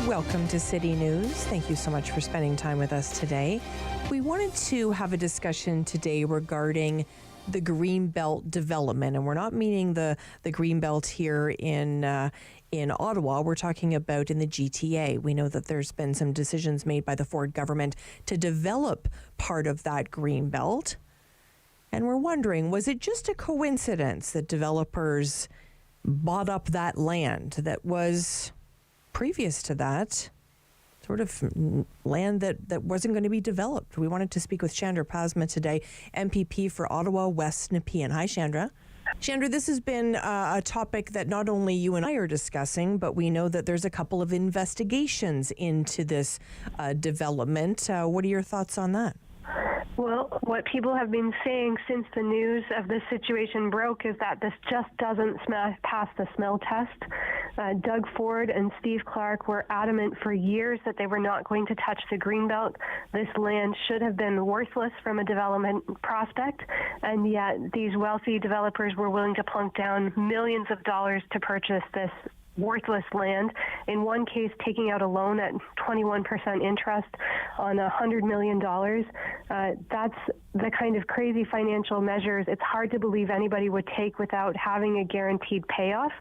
Welcome to City News. Thank you so much for spending time with us today. We wanted to have a discussion today regarding the Greenbelt development, and we're not meaning the Greenbelt here in Ottawa. We're talking about in the GTA. We know that there's been some decisions made by the Ford government to develop part of that Greenbelt. And we're wondering, was it just a coincidence that developers bought up that land that was previous to that sort of land that wasn't going to be developed? We wanted to speak with Chandra Pasma today, MPP for Ottawa West Nepean. Hi, Chandra. Chandra, this has been a topic that not only you and I are discussing, but we know that there's a couple of investigations into this development. What are your thoughts on that? Well, what people have been saying since the news of this situation broke is that this just doesn't pass the smell test. Doug Ford and Steve Clark were adamant for years that they were not going to touch the Greenbelt. This land should have been worthless from a development prospect, and yet these wealthy developers were willing to plunk down millions of dollars to purchase this worthless land. In one case, taking out a loan at 21% interest on $100 million. That's the kind of crazy financial measures it's hard to believe anybody would take without having a guaranteed payoff.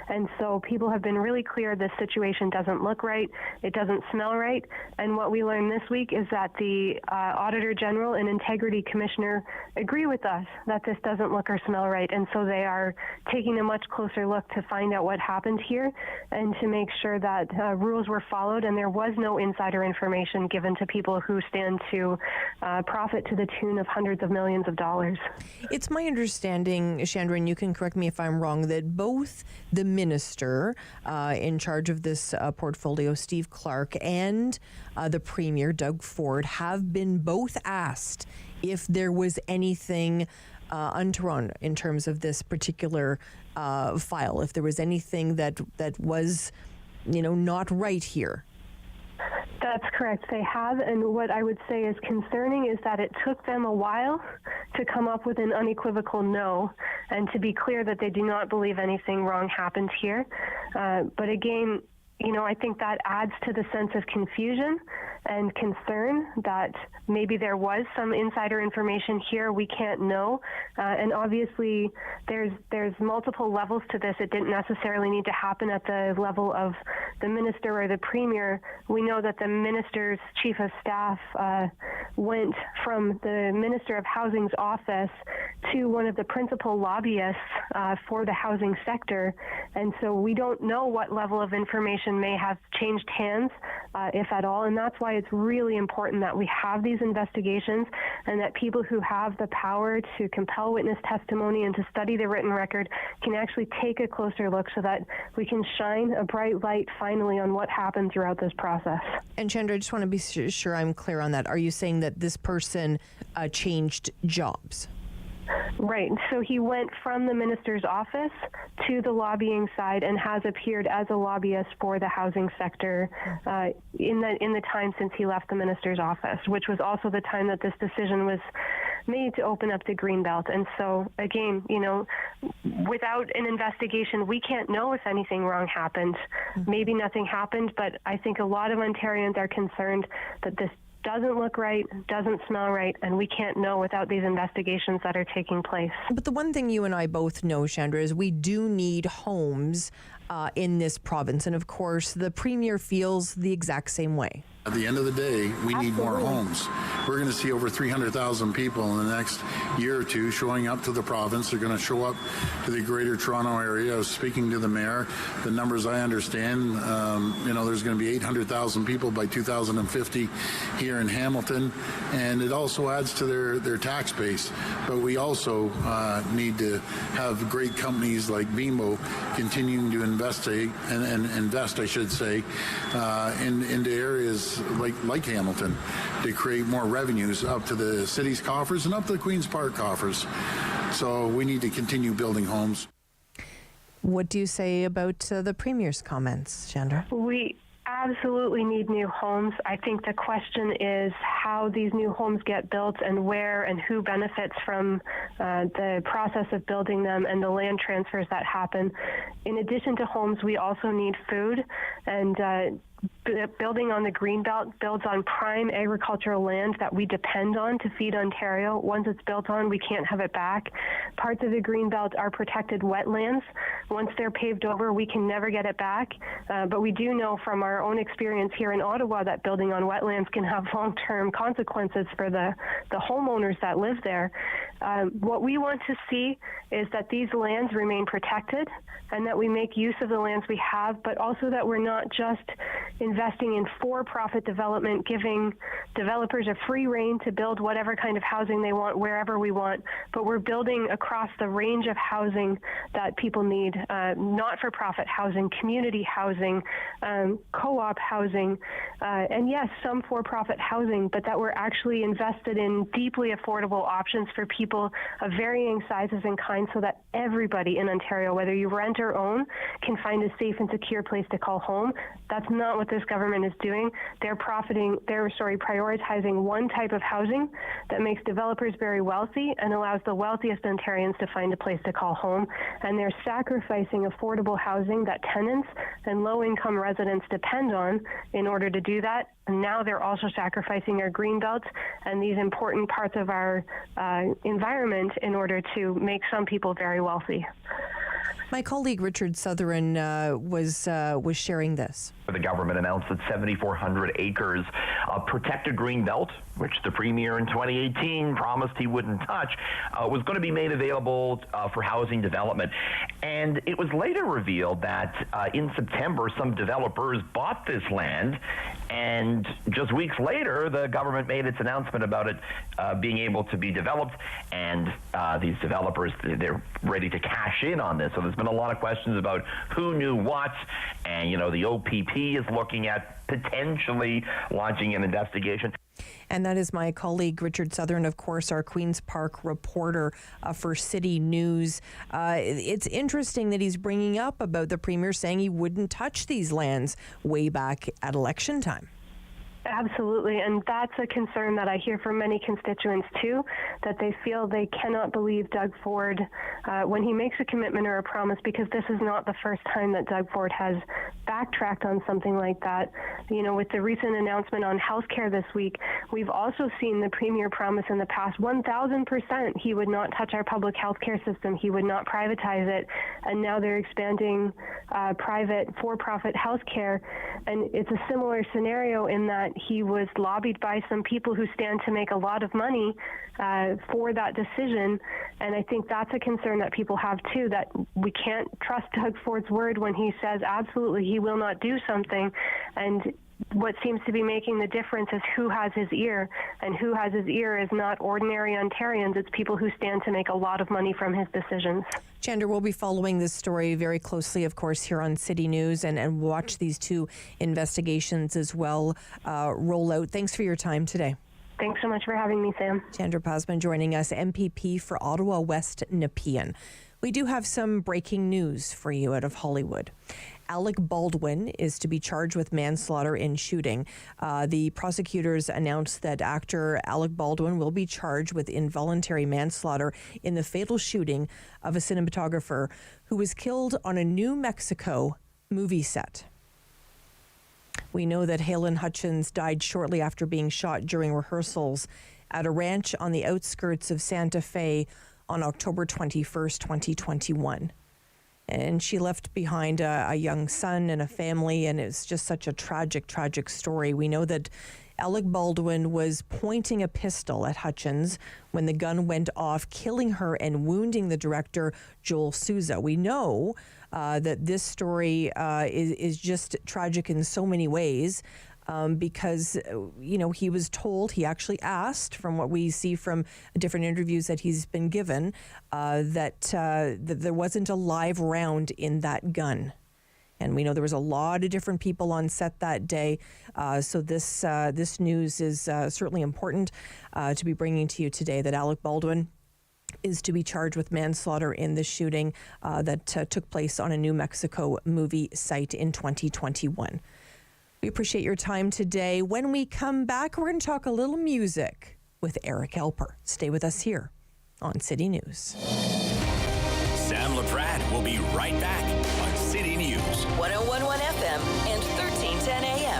And so people have been really clear this situation doesn't look right, it doesn't smell right. And what we learned this week is that the Auditor General and Integrity Commissioner agree with us that this doesn't look or smell right. And so they are taking a much closer look to find out what happened here and to make sure that rules were followed and there was no insider information given to people who stand to profit to the tune of hundreds of millions of dollars. It's my understanding, Chandra, and you can correct me if I'm wrong, that both the minister in charge of this portfolio, Steve Clark, and the Premier, Doug Ford, have been both asked if there was anything untoward in terms of this particular file, if there was anything that was, not right here. That's correct. They have, and what I would say is concerning is that it took them a while to come up with an unequivocal no, and to be clear that they do not believe anything wrong happened here. But again, I think that adds to the sense of confusion and concern that maybe there was some insider information here we can't know. And obviously, there's multiple levels to this. It didn't necessarily need to happen at the level of the minister or the premier. We know that the minister's chief of staff went from the Minister of Housing's office to one of the principal lobbyists for the housing sector. And so we don't know what level of information may have changed hands, if at all. And that's why it's really important that we have these investigations and that people who have the power to compel witness testimony and to study the written record can actually take a closer look so that we can shine a bright light finally on what happened throughout this process. And Chandra, I just want to be sure I'm clear on that. Are you saying that this person changed jobs? Right. So he went from the minister's office to the lobbying side and has appeared as a lobbyist for the housing sector in the time since he left the minister's office, which was also the time that this decision was made to open up the Greenbelt. And so, again, without an investigation, we can't know if anything wrong happened. Maybe nothing happened, but I think a lot of Ontarians are concerned that this doesn't look right, doesn't smell right, and we can't know without these investigations that are taking place. But the one thing you and I both know, Chandra, is we do need homes in this province. And of course, the Premier feels the exact same way. At the end of the day, we need more homes. We're going to see over 300,000 people in the next year or two showing up to the province. They're going to show up to the Greater Toronto area. I was speaking to the mayor. The numbers I understand, there's going to be 800,000 people by 2050 here in Hamilton, and it also adds to their tax base. But we also need to have great companies like BMO continuing to invest, I should say, into areas like Hamilton to create more revenues up to the city's coffers and up to the Queen's Park coffers. So we need to continue building homes. What do you say about the Premier's comments, Chandra? We absolutely need new homes. I think the question is how these new homes get built and where and who benefits from the process of building them and the land transfers that happen. In addition to homes, we also need food, and building on the Greenbelt builds on prime agricultural land that we depend on to feed Ontario. Once it's built on, we can't have it back. Parts of the Greenbelt are protected wetlands. Once they're paved over, we can never get it back. But we do know from our own experience here in Ottawa that building on wetlands can have long-term consequences for the homeowners that live there. What we want to see is that these lands remain protected and that we make use of the lands we have, but also that we're not just investing in for-profit development, giving developers a free rein to build whatever kind of housing they want, wherever we want, but we're building across the range of housing that people need, not-for-profit housing, community housing, co-op housing, and yes, some for-profit housing, but that we're actually invested in deeply affordable options for people of varying sizes and kinds so that everybody in Ontario, whether you rent or own, can find a safe and secure place to call home. That's not what this government is doing. They're prioritizing one type of housing that makes developers very wealthy and allows the wealthiest Ontarians to find a place to call home. And they're sacrificing affordable housing that tenants and low-income residents depend on in order to do that. And now they're also sacrificing our green belts and these important parts of our environment in order to make some people very wealthy. My colleague Richard Sotheran was sharing this. The government announced that 7,400 acres of protected green belt, which the premier in 2018 promised he wouldn't touch, was going to be made available for housing development. And it was later revealed that in September, some developers bought this land, and just weeks later, the government made its announcement about it being able to be developed, and these developers, they're ready to cash in on this. So there's been a lot of questions about who knew what, and, you know, the OPP is looking at potentially launching an investigation. And that is my colleague Richard Sotheran, of course, our Queen's Park reporter for City News. It's interesting that he's bringing up about the Premier saying he wouldn't touch these lands way back at election time. Absolutely, and that's a concern that I hear from many constituents too, that they feel they cannot believe Doug Ford when he makes a commitment or a promise, because this is not the first time that Doug Ford has backtracked on something like that. You know, with the recent announcement on healthcare this week, we've also seen the Premier promise in the past 1,000% he would not touch our public healthcare system, he would not privatize it, and now they're expanding private for-profit healthcare, and it's a similar scenario in that he was lobbied by some people who stand to make a lot of money for that decision. And I think that's a concern that people have too, that we can't trust Doug Ford's word when he says absolutely he will not do something. And what seems to be making the difference is who has his ear, and who has his ear is not ordinary Ontarians. It's people who stand to make a lot of money from his decisions. Chander, we'll be following this story very closely, of course, here on City News, and watch these two investigations as well roll out. Thanks for your time today. Thanks so much for having me, Sam. Chandra Pasman joining us, MPP for Ottawa West Nepean. We do have some breaking news for you out of Hollywood. Alec Baldwin is to be charged with manslaughter in shooting. The prosecutors announced that actor Alec Baldwin will be charged with involuntary manslaughter in the fatal shooting of a cinematographer who was killed on a New Mexico movie set. We know that Halen Hutchins died shortly after being shot during rehearsals at a ranch on the outskirts of Santa Fe on October 21st, 2021. And she left behind a young son and a family, and it's just such a tragic, tragic story. We know that Alec Baldwin was pointing a pistol at Hutchins when the gun went off, killing her and wounding the director, Joel Souza. We know that this story is just tragic in so many ways. Because, you know, he was told, he actually asked, from what we see from different interviews that he's been given, that there wasn't a live round in that gun. And we know there was a lot of different people on set that day. So this news is certainly important to be bringing to you today, that Alec Baldwin is to be charged with manslaughter in the shooting that took place on a New Mexico movie site in 2021. We appreciate your time today. When we come back, we're going to talk a little music with Eric Alper. Stay with us here on City News. Sam Laprade will be right back on City News. 101.1 FM and 1310 AM.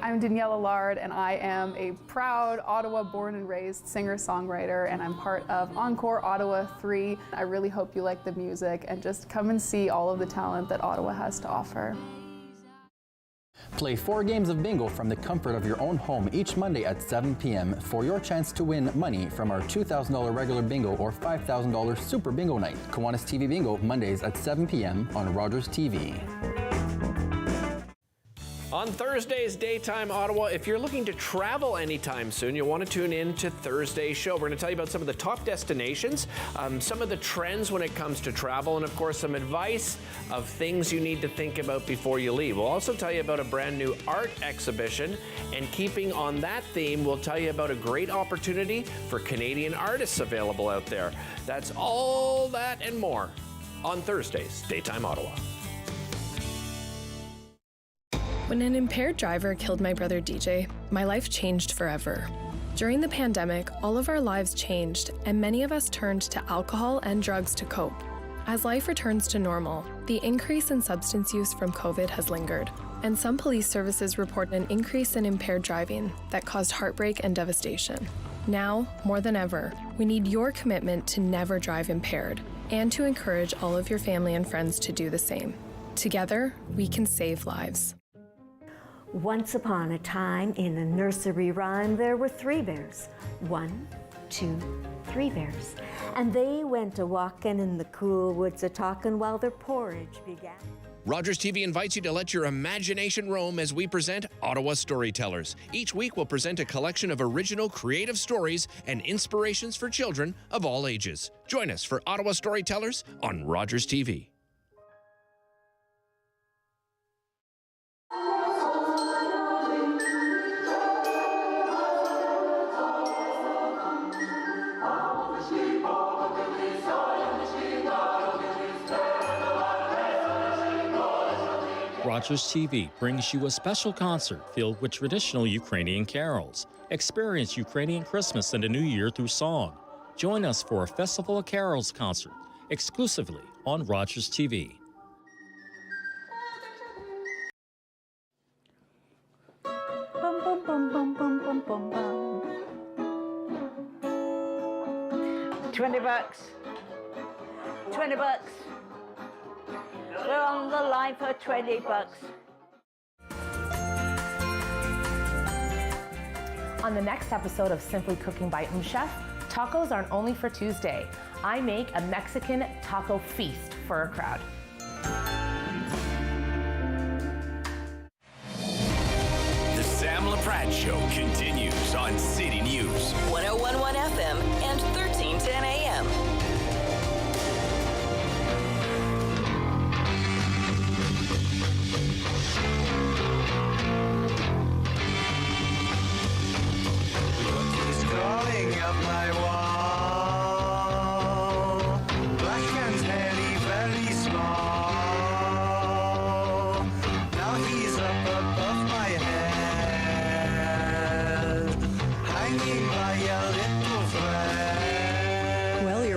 I'm Danielle Allard, and I am a proud Ottawa born and raised singer-songwriter, and I'm part of Encore Ottawa 3. I really hope you like the music and just come and see all of the talent that Ottawa has to offer. Play 4 games of bingo from the comfort of your own home each Monday at 7 p.m. for your chance to win money from our $2,000 regular bingo or $5,000 super bingo night. Kiwanis TV Bingo, Mondays at 7 p.m. on Rogers TV. On Thursday's Daytime Ottawa, if you're looking to travel anytime soon, you'll want to tune in to Thursday's show. We're going to tell you about some of the top destinations, some of the trends when it comes to travel, and of course some advice of things you need to think about before you leave. We'll also tell you about a brand new art exhibition, and keeping on that theme, we'll tell you about a great opportunity for Canadian artists available out there. That's all that and more on Thursday's Daytime Ottawa. When an impaired driver killed my brother DJ, my life changed forever. During the pandemic, all of our lives changed, and many of us turned to alcohol and drugs to cope. As life returns to normal, the increase in substance use from COVID has lingered, and some police services report an increase in impaired driving that caused heartbreak and devastation. Now, more than ever, we need your commitment to never drive impaired, and to encourage all of your family and friends to do the same. Together, we can save lives. Once upon a time, in a nursery rhyme, there were 3 bears. 1, 2, 3 bears. And they went a-walking in the cool woods a-talking while their porridge began. Rogers TV invites you to let your imagination roam as we present Ottawa Storytellers. Each week we'll present a collection of original creative stories and inspirations for children of all ages. Join us for Ottawa Storytellers on Rogers TV. Rogers TV brings you a special concert filled with traditional Ukrainian carols. Experience Ukrainian Christmas and the New Year through song. Join us for a Festival of Carols concert exclusively on Rogers TV. Bum, bum, bum, bum, bum, bum, bum, bum. $20. $20. We're on the line for $20. On the next episode of Simply Cooking by Chef, tacos aren't only for Tuesday. I make a Mexican taco feast for a crowd. The Sam Laprade Show continues on City News. 101.1 FM and 1310 AM.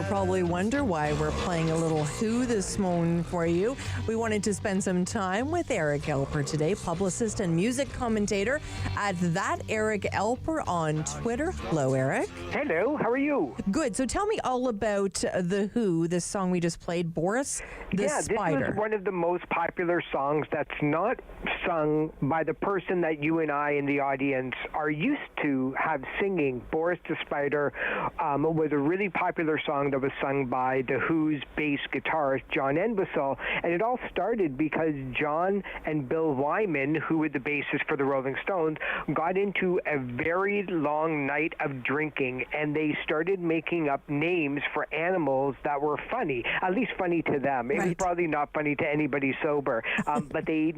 Probably wonder why we're playing a little Who this morning for you. We wanted to spend some time with Eric Elper today, publicist and music commentator at That Eric Elper on Twitter. Hello, Eric. Hello, how are you? Good. So tell me all about The Who, this song we just played, Boris the Spider. This is one of the most popular songs that's not sung by the person that you and I in the audience are used to have singing. Boris the Spider was a really popular song that was sung by The Who's bass guitarist, John Entwistle, and it all started because John and Bill Wyman, who were the bassists for the Rolling Stones, got into a very long night of drinking, and they started making up names for animals that were funny, at least funny to them. It was probably not funny to anybody sober, but they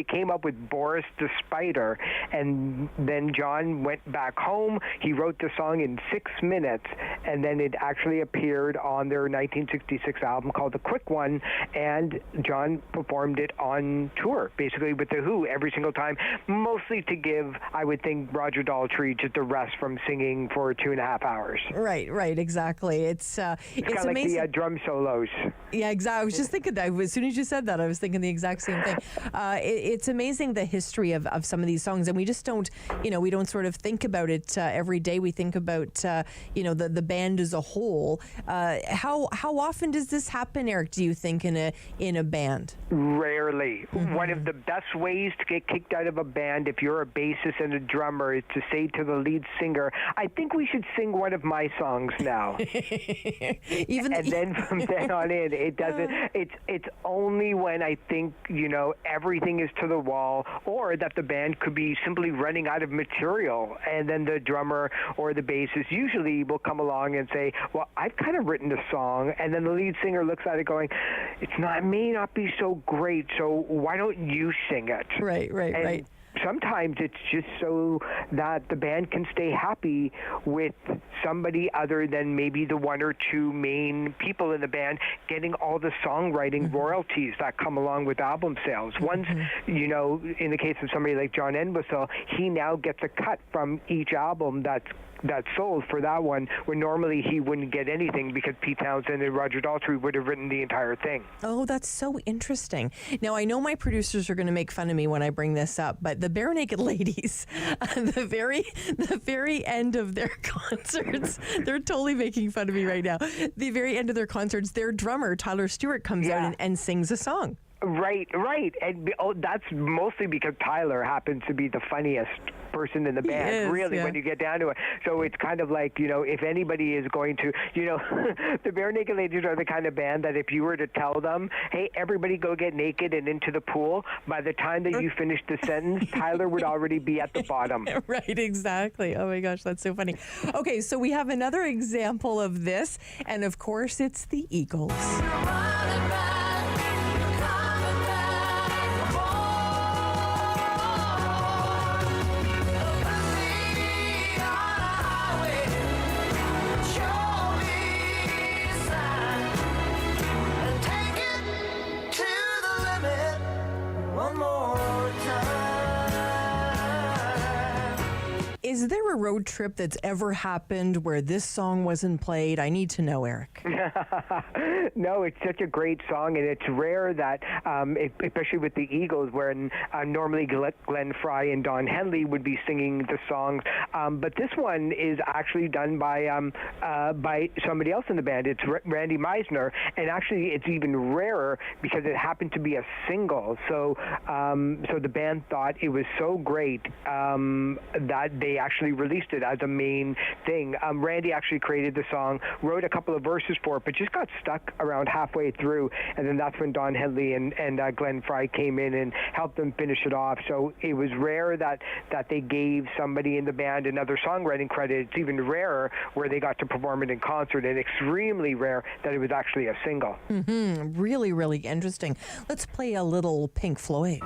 came up with Boris the Spider, and then John went back home. He wrote the song in 6 minutes, and then it actually appeared on their their 1966 album called The Quick One, and John performed it on tour, basically with The Who every single time, mostly to give, I would think, Roger Daltrey just a rest from singing for 2.5 hours. Right, exactly. It's kind of like amazing. the drum solos. Yeah, exactly. I was just thinking that as soon as you said that, I was thinking the exact same thing. It's amazing the history of some of these songs, and we just don't, we don't sort of think about it every day. We think about, the band as a whole. How often does this happen, Eric? Do you think in a band? Rarely. One of the best ways to get kicked out of a band, if you're a bassist and a drummer, is to say to the lead singer, "I think we should sing one of my songs now." Then from then on in, it doesn't. It's only when I think everything is to the wall, or that the band could be simply running out of material, and then the drummer or the bassist usually will come along and say, "Well, I've kind of written a song," and then the lead singer looks at it going, "It may not be so great, so why don't you sing it?" Right. Sometimes it's just so that the band can stay happy with somebody other than maybe the one or two main people in the band getting all the songwriting royalties that come along with album sales. Once, in the case of somebody like John Entwistle, he now gets a cut from each album that's sold for that one, when normally he wouldn't get anything because Pete Townsend and Roger Daltrey would have written the entire thing. Oh, that's so interesting. Now, I know my producers are going to make fun of me when I bring this up, but the Bare Naked Ladies, the very end of their concerts, they're totally making fun of me right now. The very end of their concerts, their drummer, Tyler Stewart, comes out and sings a song. Right. And that's mostly because Tyler happens to be the funniest person in the band, when you get down to it. So it's kind of like, if anybody is going to, the Bare Naked Ladies are the kind of band that if you were to tell them, "Hey, everybody go get naked and into the pool," by the time that you finish the sentence, Tyler would already be at the bottom. Right, exactly. Oh my gosh, that's so funny. Okay, so we have another example of this, and of course it's the Eagles. Is there a road trip that's ever happened where this song wasn't played? I need to know, Eric. No, it's such a great song, and it's rare that, especially with the Eagles, where normally Glenn Fry and Don Henley would be singing the songs, but this one is actually done by somebody else in the band. It's Randy Meisner, and actually it's even rarer because it happened to be a single. So the band thought it was so great that they actually released it as a main thing. Randy actually created the song, wrote a couple of verses for it, but just got stuck around halfway through, and then that's when Don Henley and Glenn Fry came in and helped them finish it off. So it was rare that they gave somebody in the band another songwriting credit. It's even rarer where they got to perform it in concert, and extremely rare that it was actually a single. Really, really interesting. Let's play a little Pink Floyd.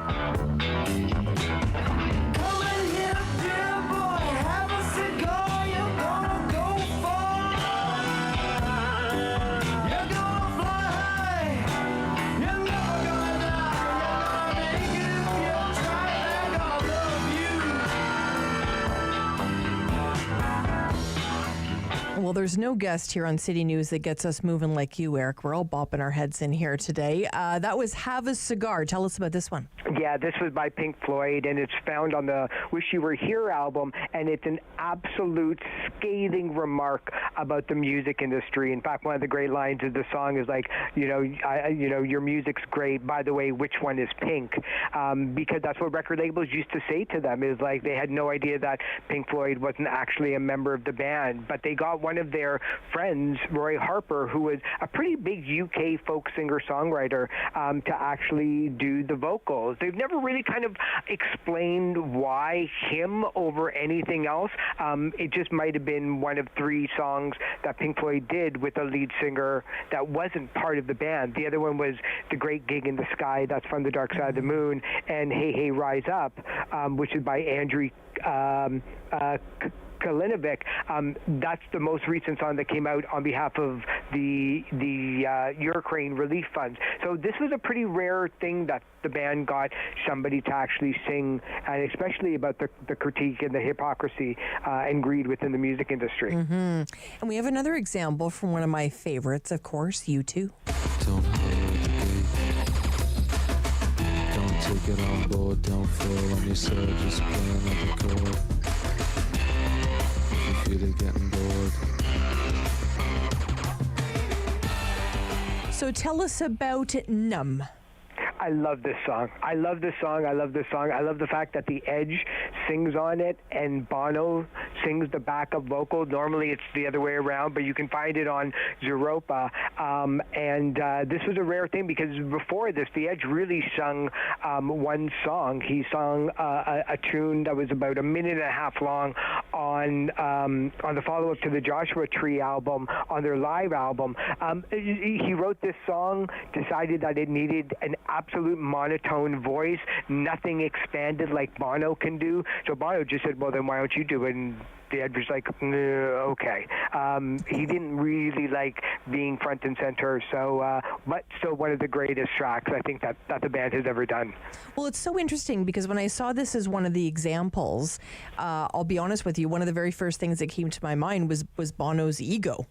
Well, there's no guest here on City News that gets us moving like you, Eric. We're all bopping our heads in here today. That was Have a Cigar. Tell us about this one. Yeah, this was by Pink Floyd, and it's found on the Wish You Were Here album, and it's an absolute scathing remark about the music industry. In fact, one of the great lines of the song is like, your music's great. By the way, which one is pink? Because that's what record labels used to say to them, is like they had no idea that Pink Floyd wasn't actually a member of the band, but they got one of their friends, Roy Harper, who was a pretty big UK folk singer-songwriter, to actually do the vocals. They've never really kind of explained why him over anything else. It just might have been one of 3 songs that Pink Floyd did with a lead singer that wasn't part of the band. The other one was The Great Gig in the Sky, that's from The Dark Side of the Moon, and Hey Hey Rise Up, which is by Andrew Kalinovic, that's the most recent song that came out on behalf of the Ukraine relief funds. So this was a pretty rare thing that the band got somebody to actually sing, and especially about the critique and the hypocrisy and greed within the music industry. Mm-hmm. And we have another example from one of my favorites, of course, U2. Don't take it on board, don't fall on yourself, just play another chord. If you feel it getting bored. So tell us about Numb. I love this song. I love this song. I love this song. I love the fact that The Edge sings on it and Bono sings the backup vocal. Normally it's the other way around, but you can find it on Zooropa. This was a rare thing because before this, The Edge really sung one song. He sung a tune that was about a minute and a half long on the follow-up to the Joshua Tree album, on their live album. He wrote this song, decided that it needed an absolute monotone voice, nothing expanded like Bono can do. So Bono just said, well, then why don't you do it? And the Ed was like, okay. He didn't really like being front and center, so but still one of the greatest tracks I think that the band has ever done. Well, it's so interesting because when I saw this as one of the examples, I'll be honest with you, one of the very first things that came to my mind was Bono's ego.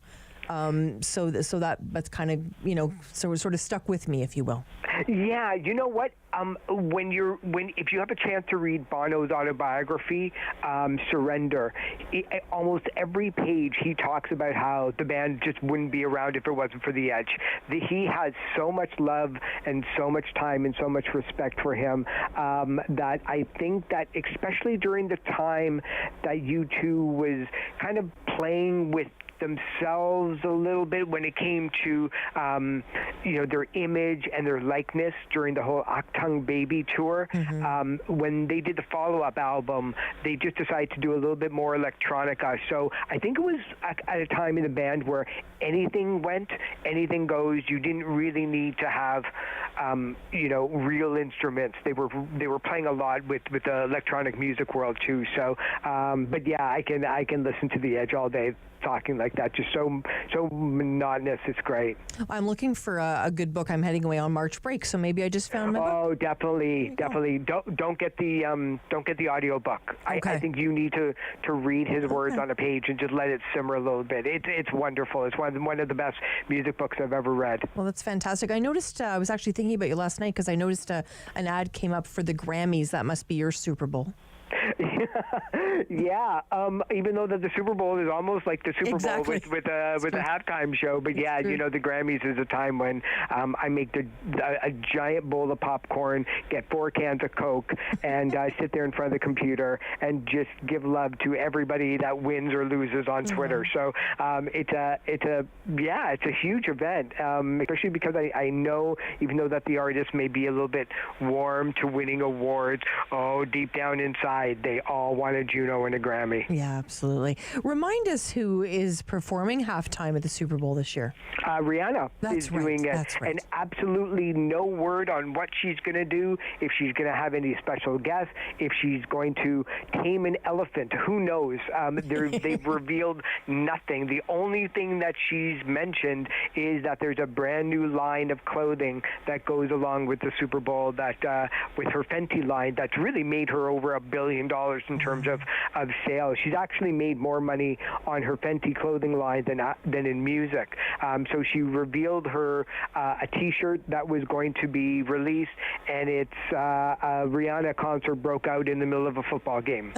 So that's kind of, so it sort of stuck with me, if you will. Yeah, you know what? If you have a chance to read Bono's autobiography, Surrender, almost every page he talks about how the band just wouldn't be around if it wasn't for The Edge. He has so much love and so much time and so much respect for him that I think that especially during the time that U2 was kind of playing with themselves a little bit when it came to their image and their likeness during the whole Achtung Baby tour. Mm-hmm. When they did the follow-up album, they just decided to do a little bit more electronica. So I think it was at a time in the band where anything went, anything goes. You didn't really need to have real instruments. They were playing a lot with the electronic music world too. So but yeah, I can listen to The Edge all day talking like that, just so monotonous. It's great. I'm looking for a good book. I'm heading away on March break, so maybe I just found my book. Oh, definitely. Don't get the audio book. Okay. I think you need to read his words on a page and just let it simmer a little bit. It's wonderful. It's one of the best music books I've ever read. Well, that's fantastic. I noticed. I was actually thinking about you last night because I noticed an ad came up for the Grammys. That must be your Super Bowl. Yeah, even though that the Super Bowl is almost like the Super Bowl with a halftime show, but yeah, the Grammys is a time when I make a giant bowl of popcorn, get 4 cans of Coke, and sit there in front of the computer and just give love to everybody that wins or loses on Twitter. So it's a huge event, especially because I know, even though that the artist may be a little bit warm to winning awards, deep down inside, they all want a Juno and a Grammy. Yeah, absolutely. Remind us who is performing halftime at the Super Bowl this year. Rihanna is doing it. That's right. And absolutely no word on what she's going to do, if she's going to have any special guests, if she's going to tame an elephant. Who knows? They've revealed nothing. The only thing that she's mentioned is that there's a brand new line of clothing that goes along with the Super Bowl, that with her Fenty line, that's really made her over $1 billion in terms of sales. She's actually made more money on her Fenty clothing line than in music. So she revealed a T-shirt that was going to be released, and it's a Rihanna concert broke out in the middle of a football game,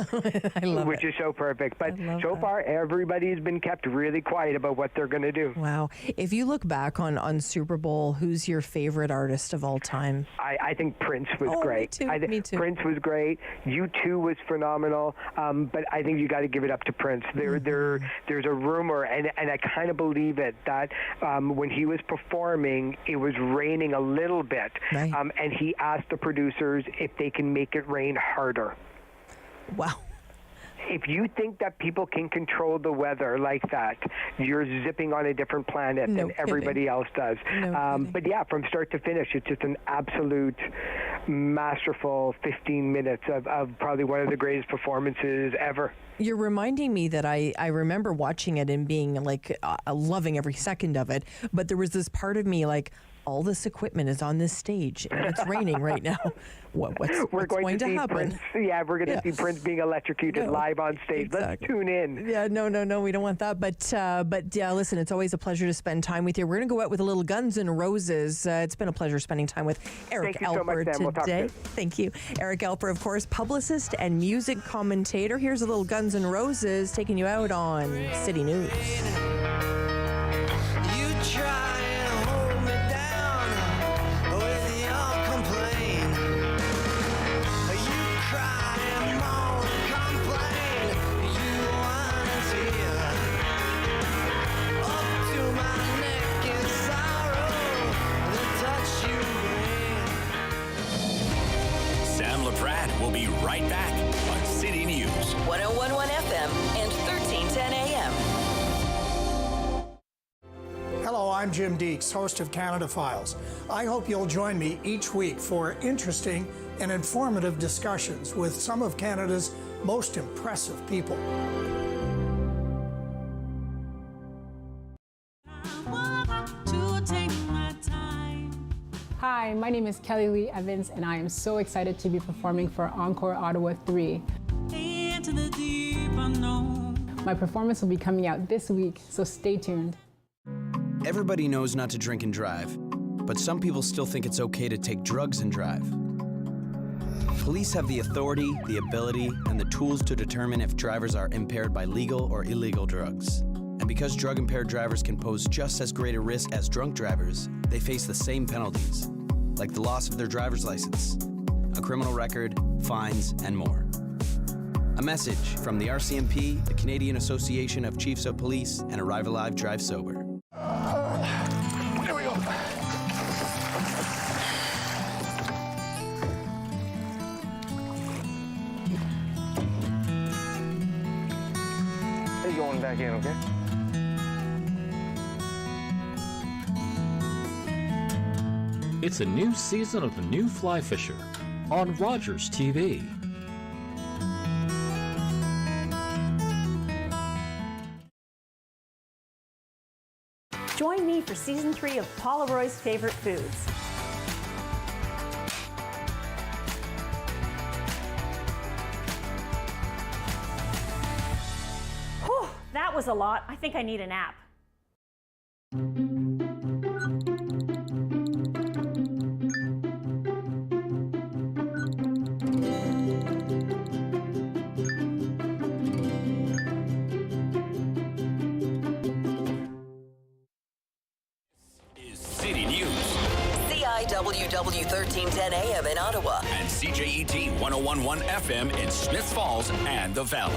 which is so perfect. But so far, everybody's been kept really quiet about what they're going to do. Wow. If you look back on Super Bowl, who's your favorite artist of all time? I think Prince was great. Me too. Prince was great. U2 was phenomenal. But I think you got to give it up to Prince. There's a rumor, and I kind of believe it, that when he was performing, it was raining a little bit, and he asked the producers if they can make it rain harder. Wow. if you think that people can control the weather like that, you're zipping on a different planet than everybody else does. But yeah, from start to finish, it's just an absolute masterful 15 minutes of probably one of the greatest performances ever. You're reminding me that I remember watching it and being like loving every second of it, but there was this part of me like, all this equipment is on this stage and it's raining right now. What's going to happen? We're going to see Prince being electrocuted live on stage. Exactly. Let's tune in. Yeah, no, we don't want that. But yeah, listen, it's always a pleasure to spend time with you. We're going to go out with a little Guns N' Roses. It's been a pleasure spending time with Eric Alper today. We'll talk soon. Thank you. Eric Alper, of course, publicist and music commentator. Here's a little Guns N' Roses taking you out on City News. You try. Laprade will be right back on City News. 101.1 FM and 1310 AM. Hello, I'm Jim Deeks, host of Canada Files. I hope you'll join me each week for interesting and informative discussions with some of Canada's most impressive people. Hi, my name is Kelly Lee Evans, and I am so excited to be performing for Encore Ottawa 3. Into the deep unknown. My performance will be coming out this week, so stay tuned. Everybody knows not to drink and drive, but some people still think it's okay to take drugs and drive. Police have the authority, the ability, and the tools to determine if drivers are impaired by legal or illegal drugs. And because drug-impaired drivers can pose just as great a risk as drunk drivers, they face the same penalties, like the loss of their driver's license, a criminal record, fines, and more. A message from the RCMP, the Canadian Association of Chiefs of Police, and Arrive Alive, Drive Sober. Here we go. You're going back in, okay? It's a new season of The New Fly Fisher on Rogers TV. Join me for Season 3 of Paula Roy's Favorite Foods. Whew, that was a lot. I think I need a nap. WW 1310 AM in Ottawa and CJET 101.1 FM in Smiths Falls and the Valley.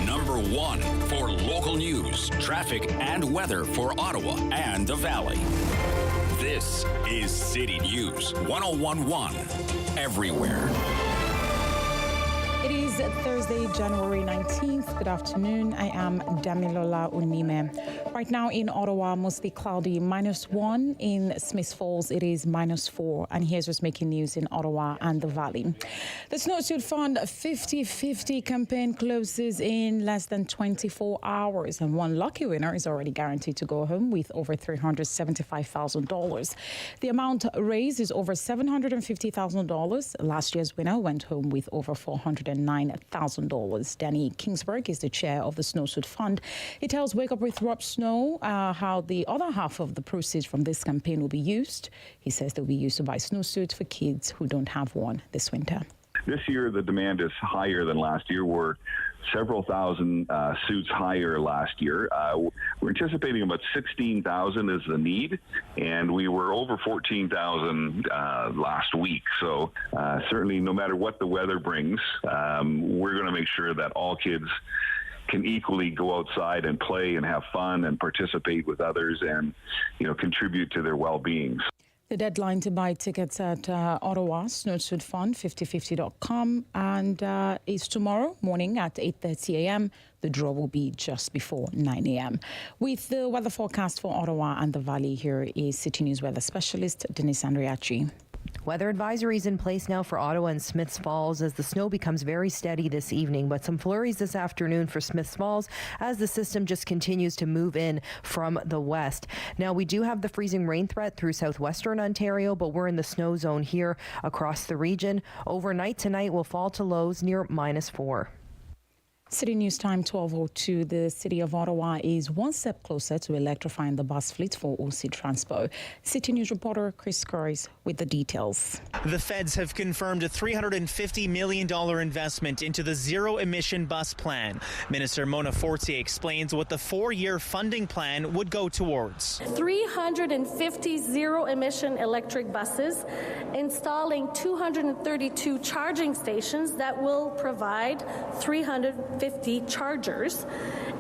Number 1 for local news, traffic, and weather for Ottawa and the Valley. This is City News 101.1 everywhere. It is Thursday, January 19th. Good afternoon. I am Damilola Unime. Right now in Ottawa, mostly cloudy, -1. In Smiths Falls, it is -4. And here's what's making news in Ottawa and the Valley. The Snowsuit Fund 50-50 campaign closes in less than 24 hours. And one lucky winner is already guaranteed to go home with over $375,000. The amount raised is over $750,000. Last year's winner went home with over $409,000. Danny Kingsburg is the chair of the Snowsuit Fund. He tells Wake Up with Rob Snow how the other half of the proceeds from this campaign will be used. He says they'll be used to buy snowsuits for kids who don't have one this winter. This year, the demand is higher than last year. We're several thousand suits higher last year. We're anticipating about 16,000 is the need, and we were over 14,000 last week. So certainly, no matter what the weather brings, we're going to make sure that all kids can equally go outside and play and have fun and participate with others and, contribute to their well-being. The deadline to buy tickets at Ottawa Snowsuit Fund, 5050.com, and is tomorrow morning at 8:30 a.m. The draw will be just before 9 a.m. With the weather forecast for Ottawa and the Valley, here is City News weather specialist Denise Andriachi. Weather advisories in place now for Ottawa and Smiths Falls as the snow becomes very steady this evening, but some flurries this afternoon for Smiths Falls as the system just continues to move in from the west. Now, we do have the freezing rain threat through southwestern Ontario, but we're in the snow zone here across the region. Overnight tonight will fall to lows near -4. City News time 12:02. The City of Ottawa is one step closer to electrifying the bus fleet for OC Transpo. City News reporter Chris Curris with the details. The feds have confirmed a $350 million investment into the zero-emission bus plan. Minister Mona Fortier explains what the 4-year funding plan would go towards. 350 zero-emission electric buses, installing 232 charging stations that will provide 350 chargers,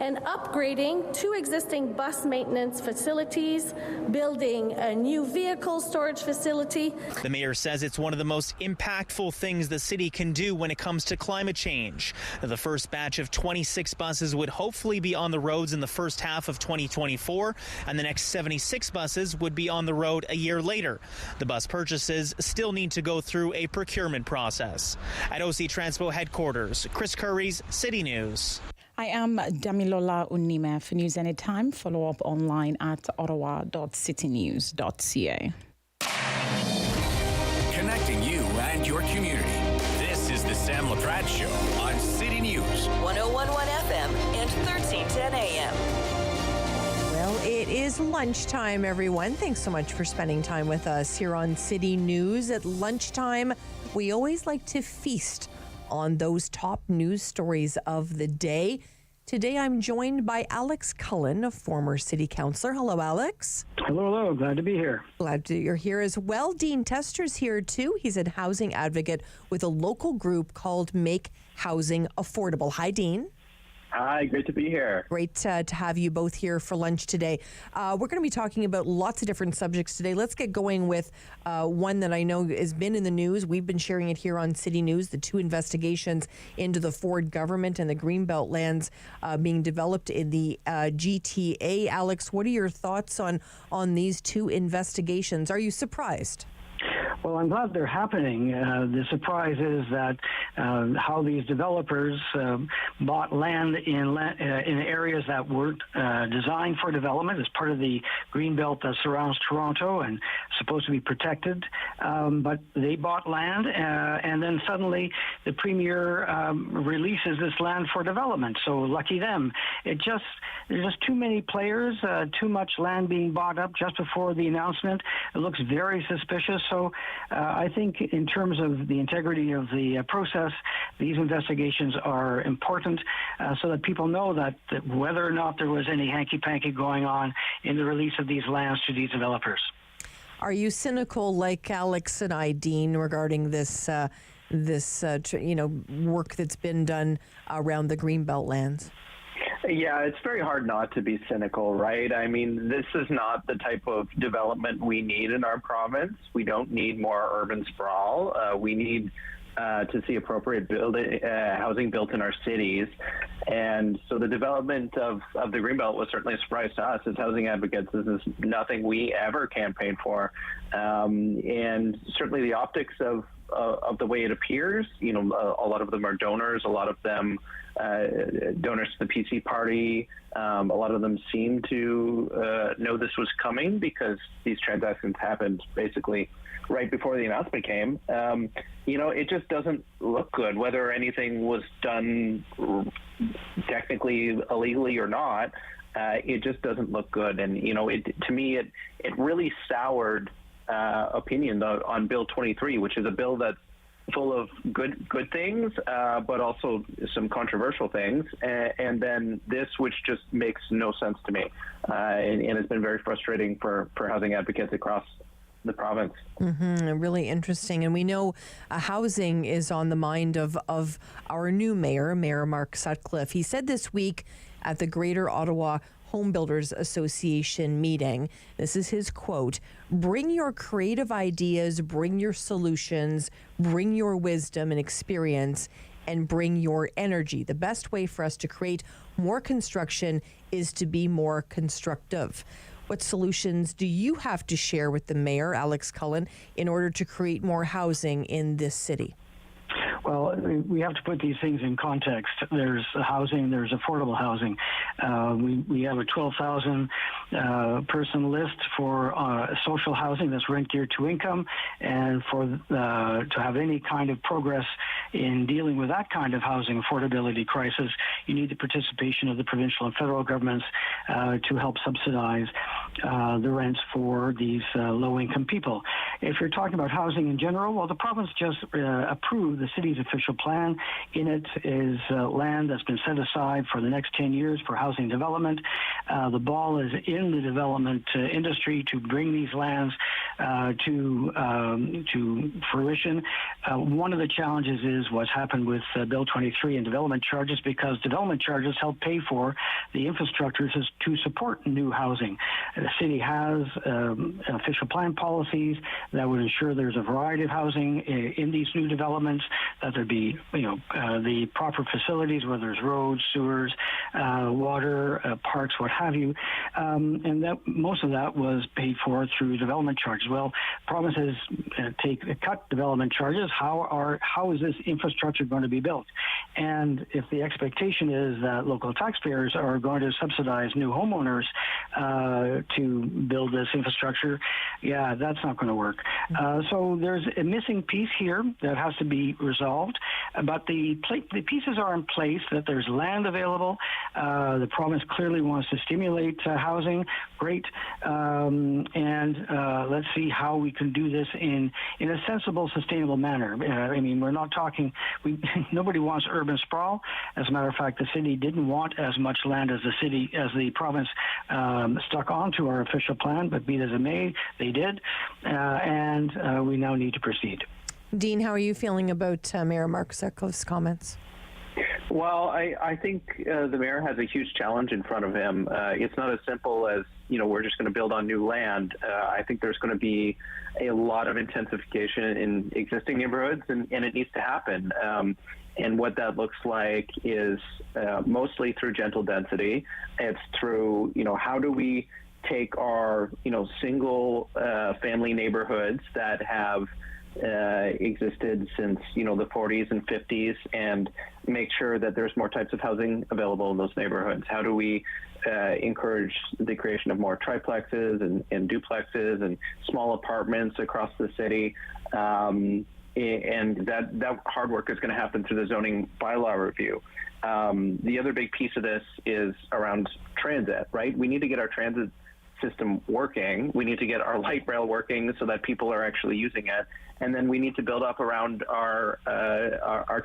and upgrading 2 existing bus maintenance facilities, building a new vehicle storage facility. The mayor says it's one of the most impactful things the city can do when it comes to climate change. The first batch of 26 buses would hopefully be on the roads in the first half of 2024, and the next 76 buses would be on the road a year later. The bus purchases still need to go through a procurement process. At OC Transpo headquarters, Chris Curry's City News. I am Damilola Unime. For News Anytime, follow up online at ottawa.citynews.ca. Connecting you and your community. This is the Sam Laprade Show on City News. 101.1 FM and 1310 AM. Well, it is lunchtime, everyone. Thanks so much for spending time with us here on City News. At lunchtime, we always like to feast on those top news stories of the day. Today, I'm joined by Alex Cullen, a former city councillor. Hello, Alex. Hello. Glad to be here. Glad that you're here as well. Dean Tester's here, too. He's a housing advocate with a local group called Make Housing Affordable. Hi, Dean. Hi, great to be here. Great to have you both here for lunch today. We're going to be talking about lots of different subjects today. Let's get going with one that I know has been in the news. We've been sharing it here on City News, the 2 investigations into the Ford government and the Greenbelt lands being developed in the GTA. Alex, what are your thoughts on these 2 investigations? Are you surprised? Well, I'm glad they're happening. The surprise is that how these developers bought land in areas that weren't designed for development as part of the greenbelt that surrounds Toronto and supposed to be protected. But they bought land, and then suddenly the premier releases this land for development. So lucky them. There's just too many players, too much land being bought up just before the announcement. It looks very suspicious. So I think in terms of the integrity of the process, these investigations are important so that people know that whether or not there was any hanky-panky going on in the release of these lands to these developers. Are you cynical like Alex and I, Dean, regarding this work that's been done around the Greenbelt lands? Yeah, it's very hard not to be cynical, right? I mean, this is not the type of development we need in our province. We don't need more urban sprawl. We need to see appropriate housing built in our cities. And so the development of the Greenbelt was certainly a surprise to us as housing advocates. This is nothing we ever campaigned for. And certainly the optics of the way it appears, a lot of them are donors, a lot of them donors to the PC party. A lot of them seem to know this was coming because these transactions happened basically right before the announcement came. It just doesn't look good, whether anything was done technically illegally or not. It just doesn't look good. And, to me, it really soured opinion on Bill 23, which is a bill that's full of good things, but also some controversial things. And then this, which just makes no sense to me. And it's been very frustrating for housing advocates across the province. Really interesting. And we know housing is on the mind of our new Mayor Mark Sutcliffe. He said this week at the Greater Ottawa Home Builders Association meeting. This is his quote: "Bring your creative ideas, bring your solutions, bring your wisdom and experience, and bring your energy. The best way for us to create more construction is to be more constructive." What solutions do you have to share with the mayor, Alex Cullen, in order to create more housing in this city? Well, we have to put these things in context. There's housing, there's affordable housing. We have a 12,000 person list for social housing that's rent geared to income, and for to have any kind of progress in dealing with that kind of housing affordability crisis, you need the participation of the provincial and federal governments to help subsidize the rents for these low-income people. If you're talking about housing in general, well, the province just approved the city's official plan. In it is land that's been set aside for the next 10 years for housing development. The ball is in the development industry to bring these lands to fruition. One of the challenges is what's happened with Bill 23 and development charges, because development charges help pay for the infrastructure to support new housing. The city has official plan policies that would ensure there's a variety of housing in these new developments, that there be, the proper facilities, whether there's roads, sewers, water, parks, what have you, and that most of that was paid for through development charges. Well, provinces cut development charges. How is this infrastructure going to be built? And if the expectation is that local taxpayers are going to subsidize new homeowners to build this infrastructure, that's not going to work. So there's a missing piece here that has to be resolved. But the pieces are in place, that there's land available. The province clearly wants to stimulate housing. Great. And let's see how we can do this in a sensible, sustainable manner. We're not talking, nobody wants urban sprawl. As a matter of fact, the city didn't want as much land as the province stuck onto our official plan, but be it as it may, they did. And we now need to proceed. Dean, how are you feeling about Mayor Mark Sutcliffe's comments? Well, I think the mayor has a huge challenge in front of him. It's not as simple as, we're just going to build on new land. I think there's going to be a lot of intensification in existing neighborhoods, and it needs to happen. And what that looks like is mostly through gentle density. It's through, how do we take our, single family neighborhoods that have existed since the 40s and 50s and make sure that there's more types of housing available in those neighborhoods? How do we encourage the creation of more triplexes and duplexes and small apartments across the city? And that hard work is going to happen through the zoning bylaw review. The other big piece of this is around transit, right? We need to get our transit system working. We need to get our light rail working so that people are actually using it, and then we need to build up around our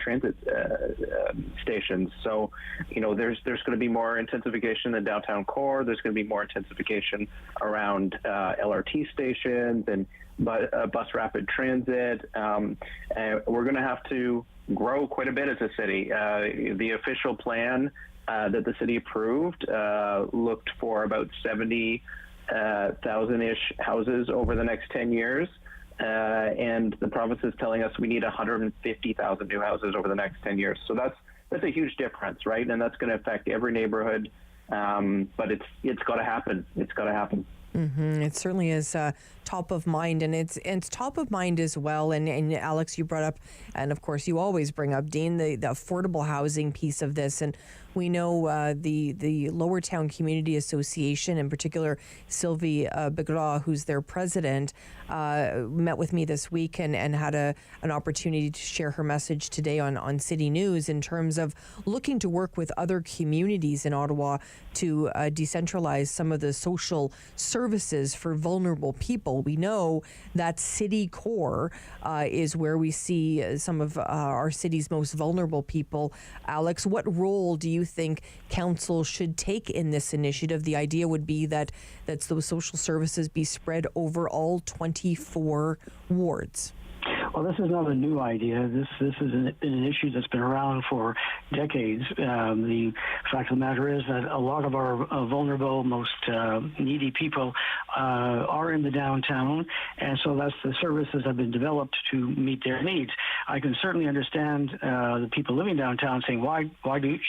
transit stations. So, there's going to be more intensification in the downtown core. There's going to be more intensification around LRT stations and bus rapid transit. We're going to have to grow quite a bit as a city. The official plan that the city approved looked for about 70,000-ish houses over the next 10 years. And the province is telling us we need 150,000 new houses over the next 10 years. So that's a huge difference, right? And that's going to affect every neighborhood. But it's got to happen. It's got to happen. Mm-hmm. It certainly is top of mind, and it's top of mind as well. And Alex, you brought up, and of course you always bring up, Dean, the affordable housing piece of this. And we know the Lower Town Community Association, in particular Sylvie Begras, who's their president, met with me this week and had an opportunity to share her message today on City News in terms of looking to work with other communities in Ottawa to decentralize some of the social services for vulnerable people. We know that city core is where we see some of our city's most vulnerable people. Alex, what role do you think council should take in this initiative? The idea would be that those social services be spread over all 24 wards. Well, this is not a new idea. This is an issue that's been around for decades. The fact of the matter is that a lot of our vulnerable, most needy people are in the downtown, and so that's the services have been developed to meet their needs. I can certainly understand the people living downtown saying, why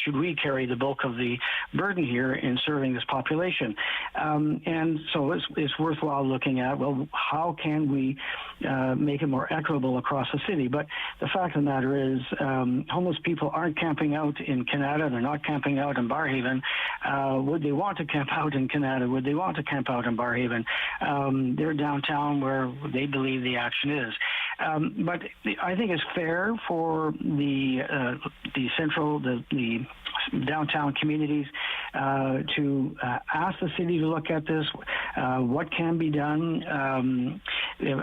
should we carry the bulk of the burden here in serving this population? And so it's worthwhile looking at, well, how can we make it more equitable across the city? But the fact of the matter is, homeless people aren't camping out in Canada. They're not camping out in Barrhaven. Would they want to camp out in Canada? Would they want to camp out in Barrhaven? They're downtown where they believe the action is. But I think it's fair for the downtown communities to ask the city to look at this. What can be done?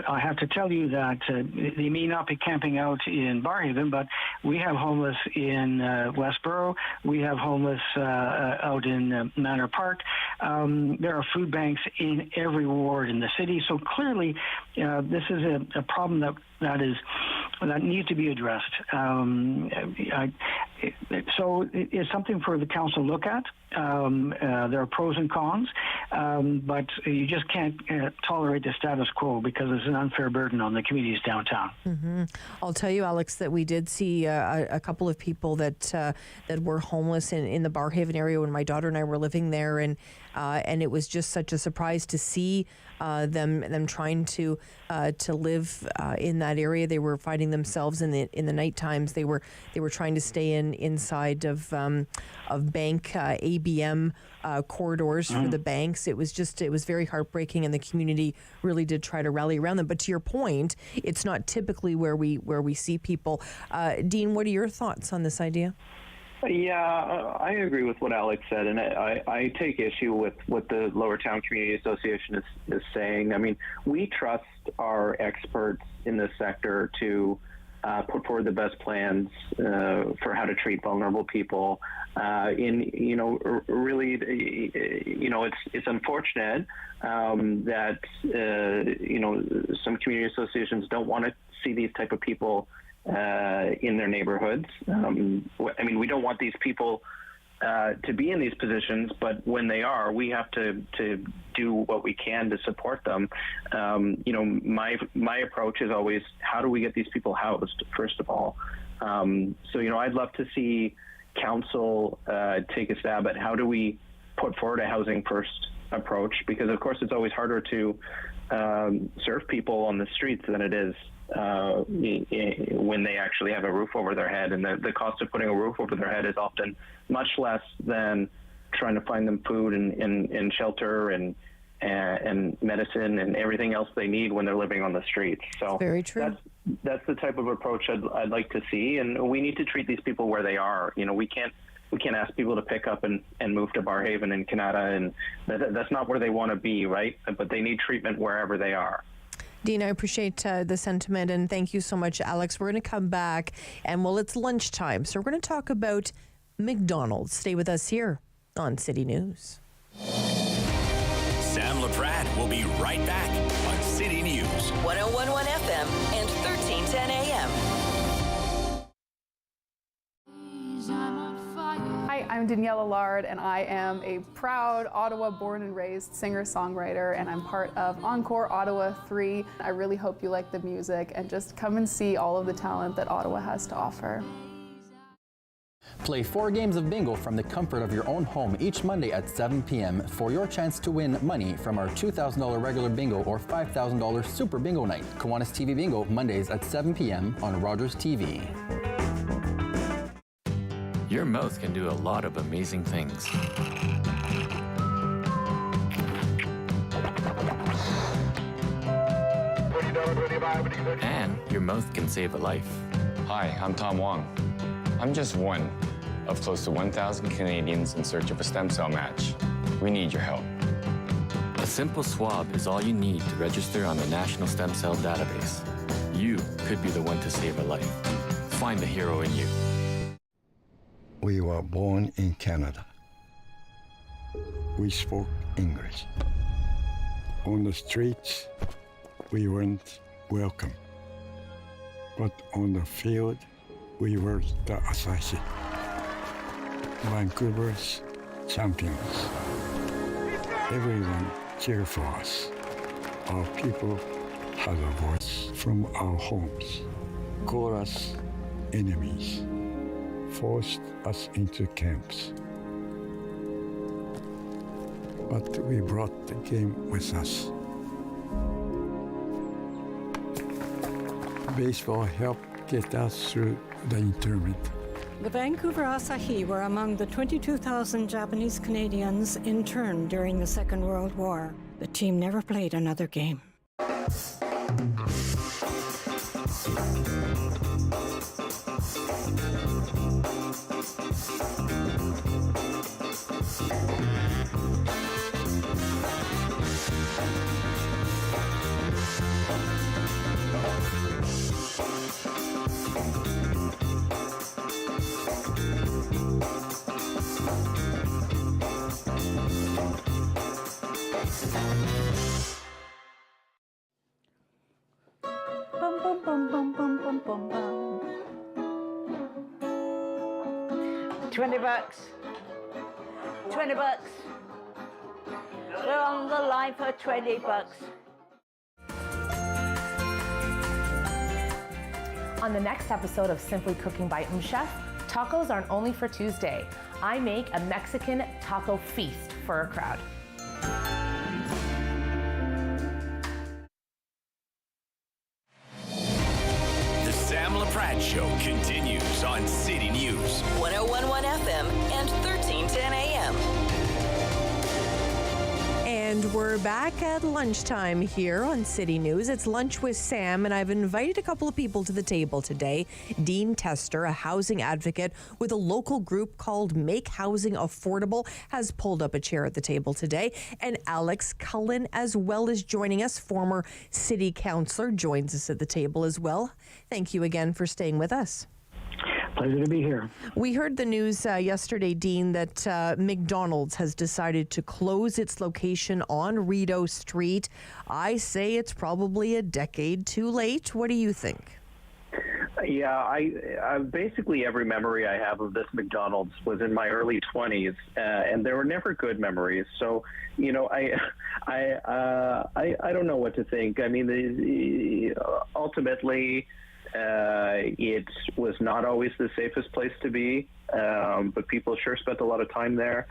I have to tell you that they may not be camping out in Barrhaven, but we have homeless in Westboro. We have homeless out in Manor Park. There are food banks in every ward in the city. So clearly, this is a problem that needs to be addressed. So it's something for the council to look at. There are pros and cons, but you just can't tolerate the status quo because it's an unfair burden on the communities downtown. Mm-hmm. I'll tell you, Alex, that we did see a couple of people that were homeless in the Barrhaven area when my daughter and I were living there, and it was just such a surprise to see them trying to live in that area. They were finding themselves in the night times. They were trying to stay inside of bank ABM corridors for the banks. It was very heartbreaking, and the community really did try to rally around them. But to your point, it's not typically where we see people. Dean, what are your thoughts on this idea? Yeah, I agree with what Alex said, and I take issue with what the Lower Town Community Association is saying. I mean, we trust our experts in this sector to put forward the best plans for how to treat vulnerable people. Really, it's unfortunate that some community associations don't want to see these type of people in their neighborhoods. We don't want these people to be in these positions, but when they are, we have to do what we can to support them. My approach is always, how do we get these people housed, first of all? I'd love to see council take a stab at how do we put forward a housing first approach, because of course it's always harder to serve people on the streets than it is when they actually have a roof over their head, and the cost of putting a roof over their head is often much less than trying to find them food and shelter and medicine and everything else they need when they're living on the streets. So very true. That's the type of approach I'd like to see, and we need to treat these people where they are. We can't ask people to pick up and move to Barrhaven and Canada, and that's not where they want to be, right? But they need treatment wherever they are. Dean, I appreciate the sentiment, and thank you so much, Alex. We're going to come back, and it's lunchtime, so we're going to talk about McDonald's. Stay with us here on City News. Sam Laprade will be right back on City News. 101.1 FM and 1310 AM. Hi, I'm Danielle Allard, and I am a proud Ottawa born and raised singer-songwriter, and I'm part of Encore Ottawa 3. I really hope you like the music and just come and see all of the talent that Ottawa has to offer. Play 4 games of bingo from the comfort of your own home each Monday at 7 p.m. for your chance to win money from our $2,000 regular bingo or $5,000 super bingo night. Kiwanis TV Bingo, Mondays at 7 p.m. on Rogers TV. Your mouth can do a lot of amazing things. And your mouth can save a life. Hi, I'm Tom Wong. I'm just one of close to 1,000 Canadians in search of a stem cell match. We need your help. A simple swab is all you need to register on the National Stem Cell Database. You could be the one to save a life. Find the hero in you. We were born in Canada. We spoke English. On the streets, we weren't welcome. But on the field, we were the Asahi, Vancouver's champions. Everyone cheered for us. Our people had a voice from our homes, called us enemies, forced us into camps. But we brought the game with us. Baseball helped get us through the internment. The Vancouver Asahi were among the 22,000 Japanese Canadians interned during the Second World War. The team never played another game. Bum, bum, bum, bum, bum, bum, bum, bum. $20. $20. We're on the line for $20. On the next episode of Simply Cooking by Chef, tacos aren't only for Tuesday. I make a Mexican taco feast for a crowd. The Sam Laprade Show continues on City News. 101.1 FM and 1310 AM. And we're back at lunchtime here on City News. It's Lunch with Sam, and I've invited a couple of people to the table today. Dean Tester, a housing advocate with a local group called Make Housing Affordable, has pulled up a chair at the table today. And Alex Cullen, as well as joining us, former city councillor, joins us at the table as well. Thank you again for staying with us. Pleasure to be here. We heard the news yesterday, Dean, that McDonald's has decided to close its location on Rideau Street. I say it's probably a decade too late. What do you think? Yeah, I basically every memory I have of this McDonald's was in my early 20s, and there were never good memories. So, you know, I don't know what to think. I mean, ultimately, it was not always the safest place to be, but people sure spent a lot of time there.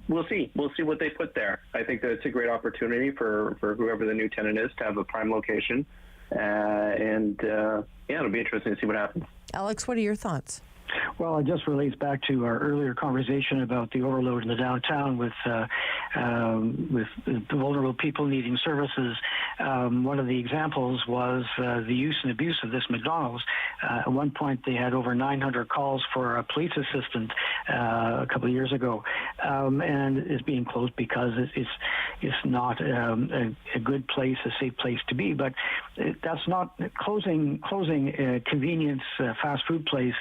We'll see what they put there. I think that it's a great opportunity for whoever the new tenant is to have a prime location. Yeah, it'll be interesting to see what happens. Alex, what are your thoughts? Well, it just relates back to our earlier conversation about the overload in the downtown with vulnerable people needing services. One of the examples was the use and abuse of this McDonald's. At one point, they had over 900 calls for a police assistant a couple of years ago, and it's being closed because it's not a good place, a safe place to be. But that's not closing a convenience fast food place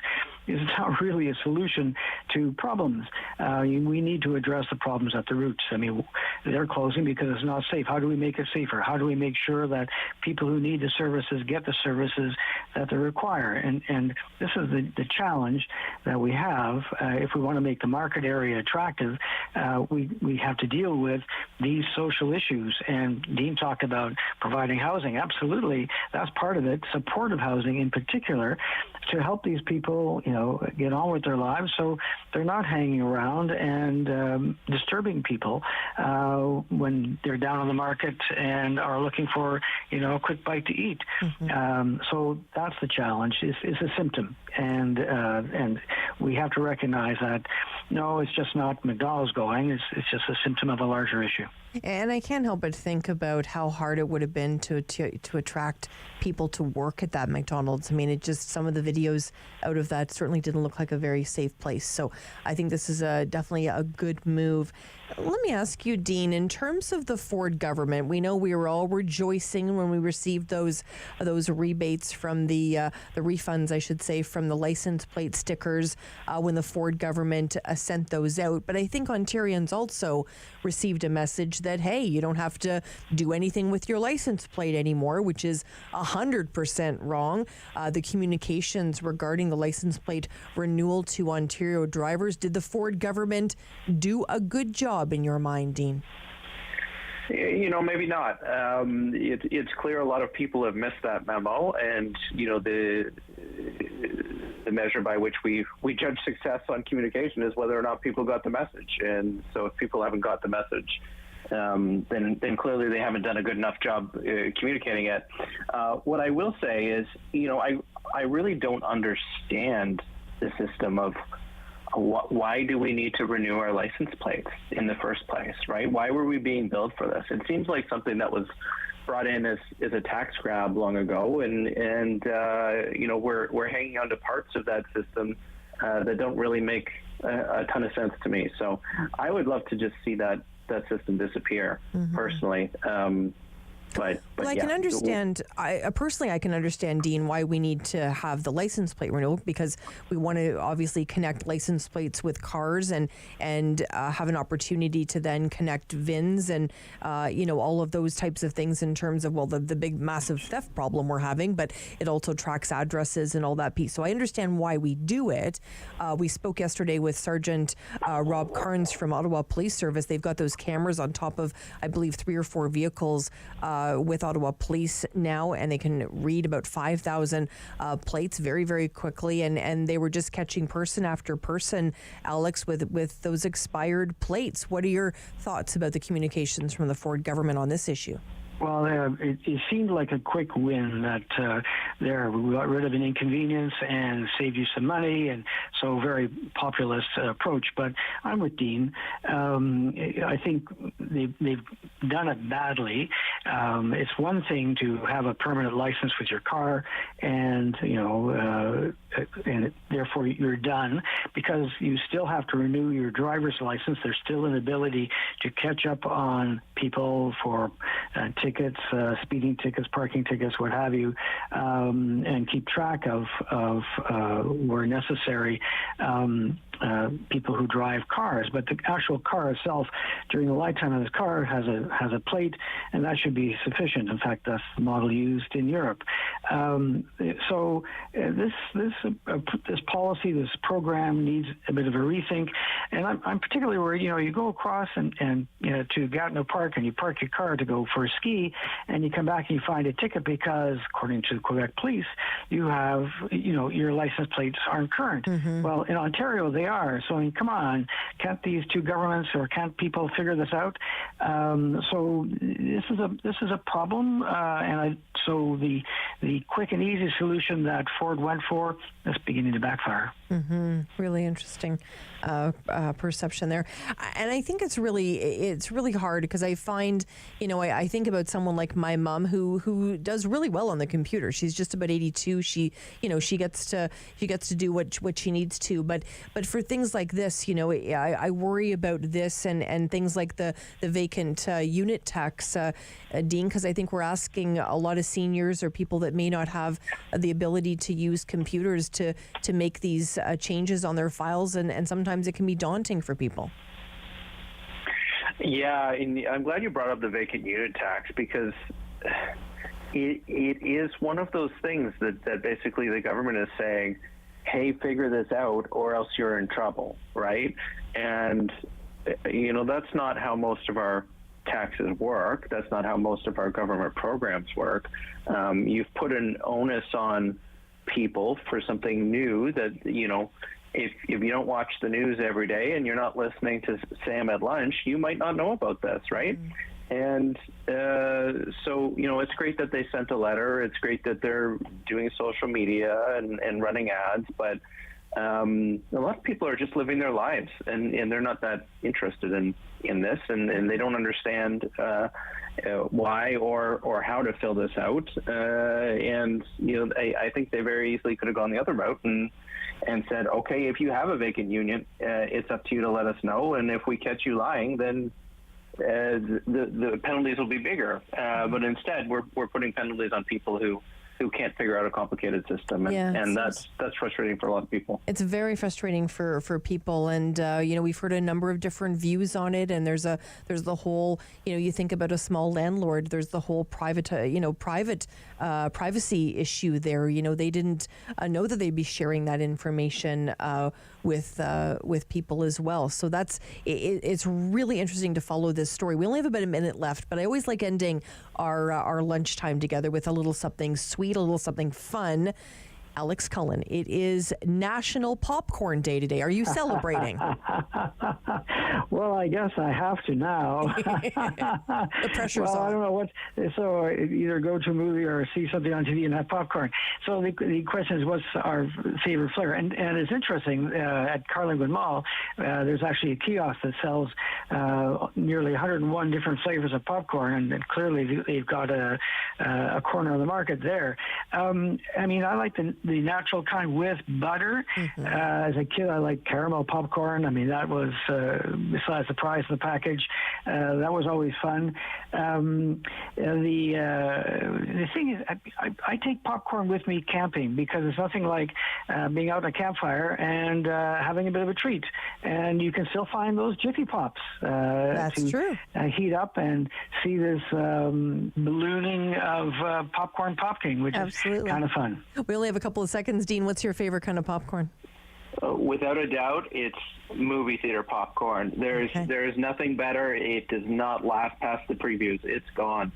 is not really a solution to problems. We need to address the problems at the roots. I mean, they're closing because it's not safe. How do we make it safer? How do we make sure that people who need the services get the services that they require? And this is the challenge that we have. If we want to make the market area attractive, we have to deal with these social issues. And Dean talked about providing housing. Absolutely, that's part of it. Supportive housing in particular, to help these people, get on with their lives, so they're not hanging around and disturbing people when they're down on the market and are looking for, a quick bite to eat. Mm-hmm. So that's the challenge. It's a symptom, and we have to recognize that. No, it's just not McDonald's going. It's just a symptom of a larger issue. And I can't help but think about how hard it would have been to attract people to work at that McDonald's. I mean, some of the videos out of that certainly didn't look like a very safe place. So I think this is definitely a good move. Let me ask you, Dean, in terms of the Ford government, we know we were all rejoicing when we received those rebates from the refunds, I should say, from the license plate stickers when the Ford government sent those out. But I think Ontarians also received a message that, hey, you don't have to do anything with your license plate anymore, which is 100% wrong. The communications regarding the license plate renewal to Ontario drivers, did the Ford government do a good job in your mind, Dean? Maybe not. It's clear a lot of people have missed that memo, and the measure by which we judge success on communication is whether or not people got the message. And so, if people haven't got the message, then clearly they haven't done a good enough job communicating it. What I will say is, I really don't understand the system of why do we need to renew our license plates in the first place, right? Why were we being billed for this? It seems like something that was brought in as a tax grab long ago, and we're hanging on to parts of that system that don't really make a ton of sense to me. So I would love to just see that system disappear, personally. But I can understand. I can understand, Dean, why we need to have the license plate renewal, because we want to obviously connect license plates with cars and have an opportunity to then connect VINs and all of those types of things in terms of the big massive theft problem we're having, but it also tracks addresses and all that piece. So I understand why we do it. We spoke yesterday with Sergeant Rob Carnes from Ottawa Police Service. They've got those cameras on top of, I believe, 3 or 4 vehicles with Ottawa Police now, and they can read about 5,000 plates very, very quickly, and they were just catching person after person, Alex, with those expired plates. What are your thoughts about the communications from the Ford government on this issue? Well, it seemed like a quick win that we got rid of an inconvenience and saved you some money, and so very populist approach. But I'm with Dean. I think they've done it badly. It's one thing to have a permanent license with your car, and and therefore you're done, because you still have to renew your driver's license. There's still an ability to catch up on people for tickets, speeding tickets, parking tickets, what have you, and keep track of where necessary, people who drive cars. But the actual car itself, during the lifetime of this car, has a plate, and that should be sufficient. In fact, that's the model used in Europe. So this policy, this program needs a bit of a rethink. And I'm particularly worried. You go across and to Gatineau Park, and you park your car to go for a ski, and you come back and you find a ticket because, according to the Quebec Police, you have your license plates aren't current. Mm-hmm. Well, in Ontario they are. So I mean, come on, can't these two governments or can't people figure this out? So this is a problem, so the quick and easy solution that Ford went for is beginning to backfire. Mm-hmm. Really interesting perception there, and I think it's really hard, because I find I think about someone like my mom who does really well on the computer. She's just about 82. She gets to do what she needs to, but for things like this, I worry about this and things like the vacant unit tax, Dean, because I think we're asking a lot of seniors or people that may not have the ability to use computers to make these changes on their files, and sometimes it can be daunting for people. Yeah, I'm glad you brought up the vacant unit tax, because it is one of those things that basically the government is saying, hey, figure this out or else you're in trouble, right? And, that's not how most of our taxes work. That's not how most of our government programs work. You've put an onus on people for something new that, if you don't watch the news every day and you're not listening to Sam at lunch, you might not know about this, right? Mm-hmm. And so, it's great that they sent a letter. It's great that they're doing social media and running ads, but a lot of people are just living their lives, and they're not that interested in this, and they don't understand why or how to fill this out. And I think they very easily could have gone the other route and said, okay, if you have a vacant unit, it's up to you to let us know, and if we catch you lying, then the penalties will be bigger. But instead, we're putting penalties on people who who can't figure out a complicated system, and that's frustrating for a lot of people. It's very frustrating for people, and we've heard a number of different views on it. And there's the whole, you think about a small landlord. There's the whole privacy issue there. They didn't know that they'd be sharing that information with people as well. So it's really interesting to follow this story. We only have about a minute left, but I always like ending our lunchtime together with a little something sweet, a little something fun. Alex Cullen, it is National Popcorn Day today. Are you celebrating? Well, I guess I have to now. The pressure's on. I don't know what. So either go to a movie or see something on TV and have popcorn. So the question is, what's our favorite flavor? And it's interesting. At Carlingwood Mall, there's actually a kiosk that sells nearly 101 different flavors of popcorn, and clearly they've got a corner of the market there. I mean, I like the natural kind with butter. Mm-hmm. As a kid, I liked caramel popcorn. I mean, that was, besides the price of the package, that was always fun. The thing is, I take popcorn with me camping because it's nothing like being out at a campfire and having a bit of a treat. And you can still find those Jiffy Pops. That's true. Heat up and see this ballooning of popcorn popping, which is kind of fun. We only have a couple of seconds. Dean, what's your favorite kind of popcorn? Without a doubt, it's movie theater popcorn. There is nothing better. It does not last past the previews. It's gone.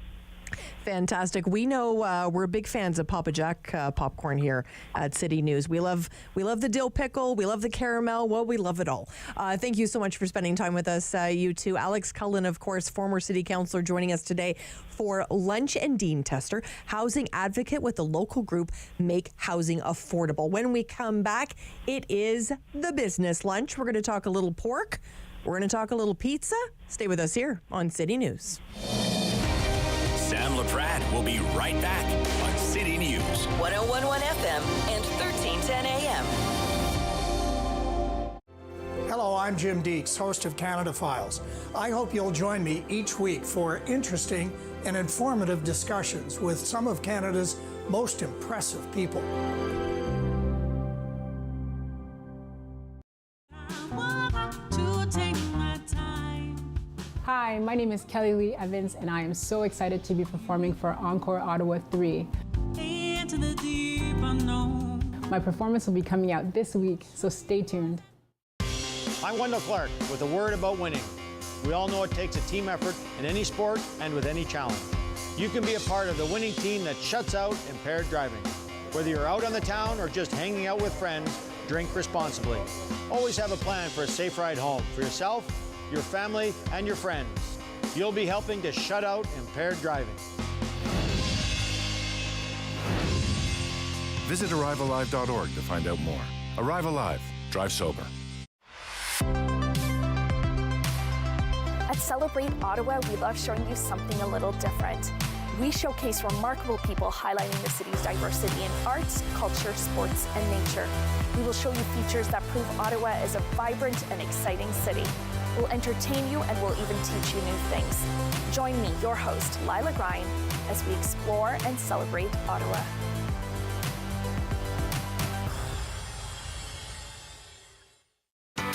Fantastic. We know we're big fans of Papa Jack popcorn here at City News. We love the dill pickle. We love the caramel. Well, we love it all. Thank you so much for spending time with us, you two. Alex Cullen, of course, former city councillor, joining us today for Lunch, and Dean Tester, housing advocate with the local group Make Housing Affordable. When we come back, it is the business lunch. We're going to talk a little pork. We're going to talk a little pizza. Stay with us here on City News. Sam Laprade will be right back on City News. 101.1 FM and 1310 AM. Hello, I'm Jim Deeks, host of Canada Files. I hope you'll join me each week for interesting and informative discussions with some of Canada's most impressive people. Hi, my name is Kelly Lee Evans, and I am so excited to be performing for Encore Ottawa 3. Into the deep unknown. My performance will be coming out this week, so stay tuned. I'm Wendell Clark with a word about winning. We all know it takes a team effort in any sport and with any challenge. You can be a part of the winning team that shuts out impaired driving. Whether you're out on the town or just hanging out with friends, drink responsibly. Always have a plan for a safe ride home for yourself, your family, and your friends. You'll be helping to shut out impaired driving. Visit ArriveAlive.org to find out more. Arrive Alive. Drive sober. At Celebrate Ottawa, we love showing you something a little different. We showcase remarkable people highlighting the city's diversity in arts, culture, sports, and nature. We will show you features that prove Ottawa is a vibrant and exciting city. We'll entertain you and we'll even teach you new things. Join me, your host, Lila Grine, as we explore and celebrate Ottawa.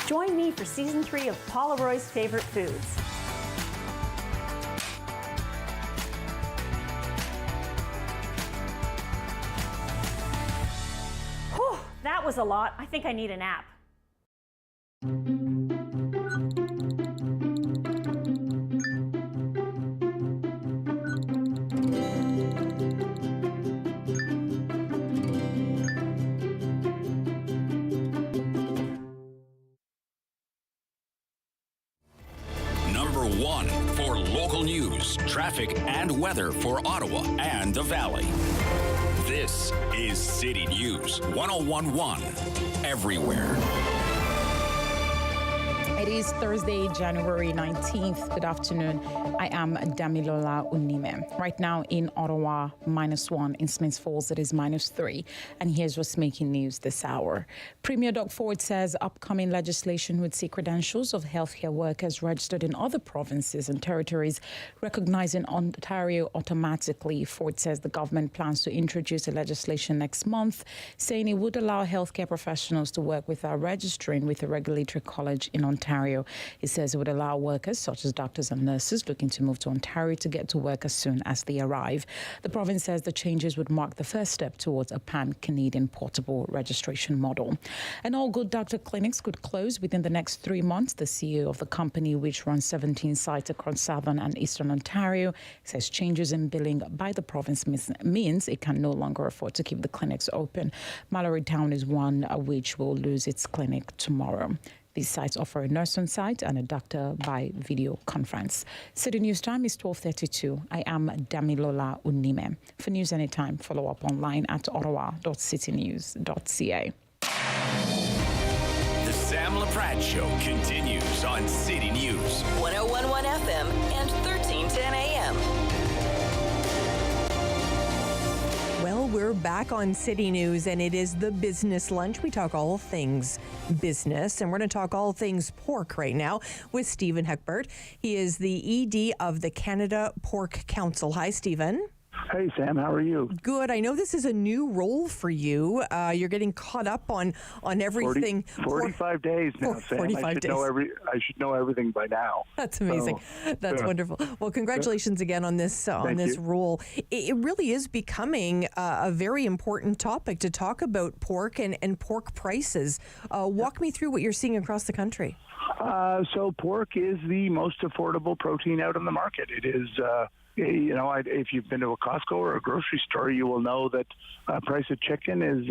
Join me for Season 3 of Paula Roy's Favorite Foods. Whew, that was a lot. I think I need a nap. Number 1 for local news, traffic, and weather for Ottawa and the Valley. This is City News 101.1 everywhere. It is Thursday, January 19th. Good afternoon. I am Damilola Unime. Right now in Ottawa, -1. In Smiths Falls, it is -3. And here's what's making news this hour. Premier Doug Ford says upcoming legislation would see credentials of healthcare workers registered in other provinces and territories recognizing Ontario automatically. Ford says the government plans to introduce a legislation next month, saying it would allow healthcare professionals to work without registering with a regulatory college in Ontario. He says it would allow workers such as doctors and nurses looking to move to Ontario to get to work as soon as they arrive. The province says the changes would mark the first step towards a pan-Canadian portable registration model. And all Good Doctor clinics could close within the next 3 months. The CEO of the company, which runs 17 sites across southern and eastern Ontario, says changes in billing by the province means it can no longer afford to keep the clinics open. Mallory Town is one which will lose its clinic tomorrow. These sites offer a nurse on site and a doctor by video conference. City News time is 12:32. I am Damilola Unime. For news anytime, follow up online at ottawa.citynews.ca. The Sam Laprade Show continues on City News. 101.1 FM and 1310 AM. Well, we're back on City News, and it is the Business Lunch. We talk all things business, and we're going to talk all things pork right now with Stephen Heckbert. He is the ED of the Canada Pork Council. Hi, Stephen. Hey, Sam. How are you? Good. I know this is a new role for you. You're getting caught up on everything. 45 days now, Sam. 45 days. I should know everything by now. That's amazing. So, that's wonderful. Well, congratulations again on this role. It really is becoming a very important topic to talk about pork and pork prices. Walk me through what you're seeing across the country. So pork is the most affordable protein out on the market. It is. If you've been to a Costco or a grocery store, you will know that price of chicken has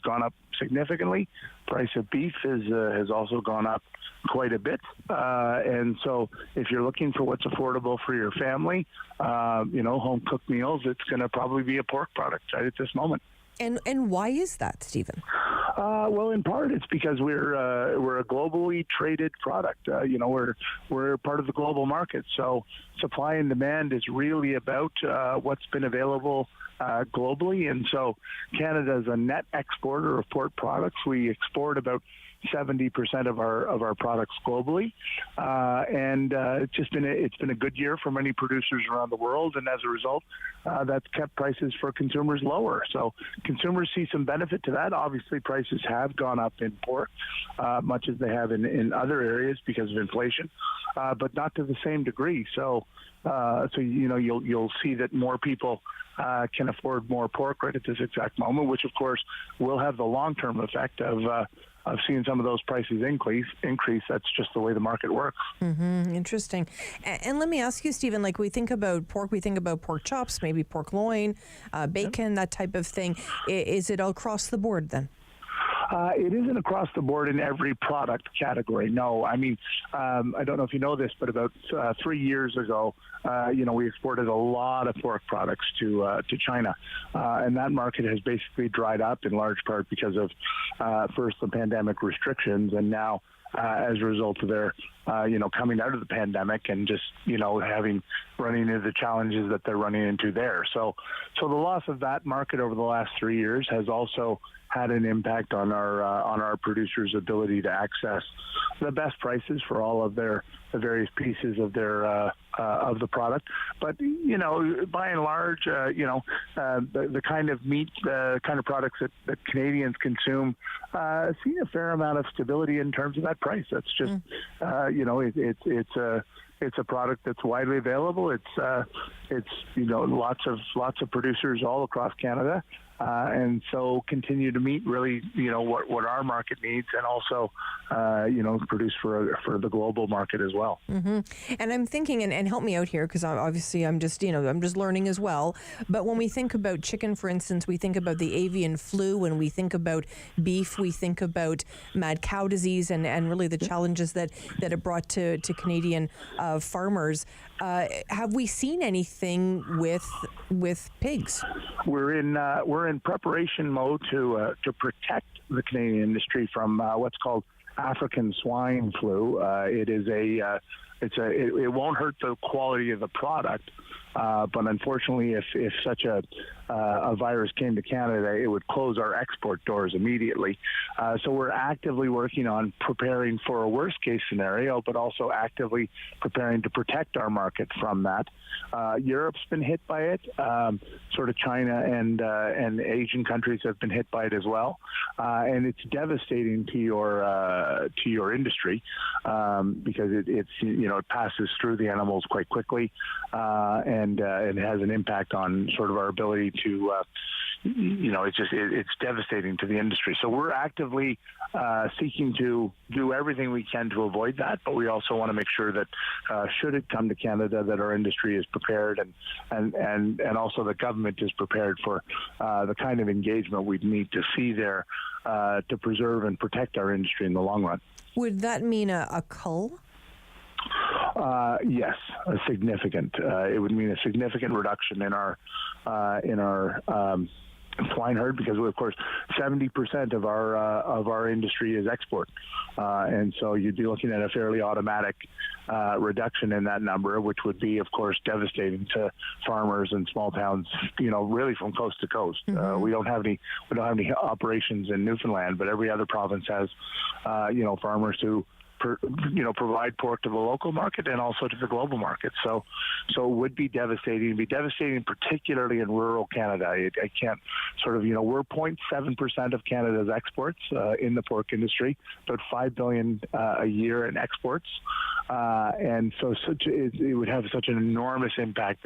gone up significantly. Price of beef has also gone up quite a bit. And so if you're looking for what's affordable for your family, home cooked meals, it's going to probably be a pork product right at this moment. And why is that, Stephen? Well, in part, it's because we're a globally traded product. We're part of the global market. So supply and demand is really about what's been available globally. And so Canada is a net exporter of pork products. We export about 70% of our products globally, and it's been a good year for many producers around the world, and as a result, that's kept prices for consumers lower. So consumers see some benefit to that. Obviously, prices have gone up in pork, much as they have in other areas because of inflation, but not to the same degree. So you'll see that more people can afford more pork right at this exact moment, which of course will have the long-term effect of seeing some of those prices increase. That's just the way the market works. Mm-hmm. Interesting. And let me ask you, Stephen, like we think about pork, we think about pork chops, maybe pork loin, bacon, that type of thing. Is it all across the board then? It isn't across the board in every product category. No, I mean, I don't know if you know this, but about 3 years ago, we exported a lot of pork products to China, and that market has basically dried up in large part because of first the pandemic restrictions, and now as a result of their coming out of the pandemic and just running into the challenges that they're running into there. So the loss of that market over the last 3 years has also had an impact on our producers' ability to access the best prices for all of the various pieces of their of the product. But by and large, the kind of meat, the kind of products that Canadians consume, see a fair amount of stability in terms of that price. That's just it's a product that's widely available. It's lots of producers all across Canada. And so continue to meet really, what our market needs, and also, produce for the global market as well. Mm-hmm. And I'm thinking, and help me out here, because obviously I'm just learning as well. But when we think about chicken, for instance, we think about the avian flu. When we think about beef, we think about mad cow disease and really the challenges that it brought to Canadian farmers. Have we seen anything with pigs? We're in preparation mode to protect the Canadian industry from what's called African swine flu. It won't hurt the quality of the product, but unfortunately, if such a virus came to Canada, it would close our export doors immediately. So we're actively working on preparing for a worst case scenario, but also actively preparing to protect our market from that. Europe's been hit by it. Sort of China and Asian countries have been hit by it as well, and it's devastating to your industry because it passes through the animals quite quickly, and it has an impact on sort of our ability to. It's devastating to the industry. So we're actively seeking to do everything we can to avoid that, but we also want to make sure that should it come to Canada, that our industry is prepared and also the government is prepared for the kind of engagement we'd need to see there to preserve and protect our industry in the long run. Would that mean a cull? Yes, a significant. It would mean a significant reduction in our swine herd because, of course, 70% of our industry is export, and so you'd be looking at a fairly automatic reduction in that number, which would be, of course, devastating to farmers and small towns. Really from coast to coast. We don't have any operations in Newfoundland, but every other province has, farmers who provide pork to the local market and also to the global market. So it would be devastating. It'd be devastating, particularly in rural Canada. I can't we're 0.7% of Canada's exports in the pork industry, about $5 billion a year in exports. And so it would have such an enormous impact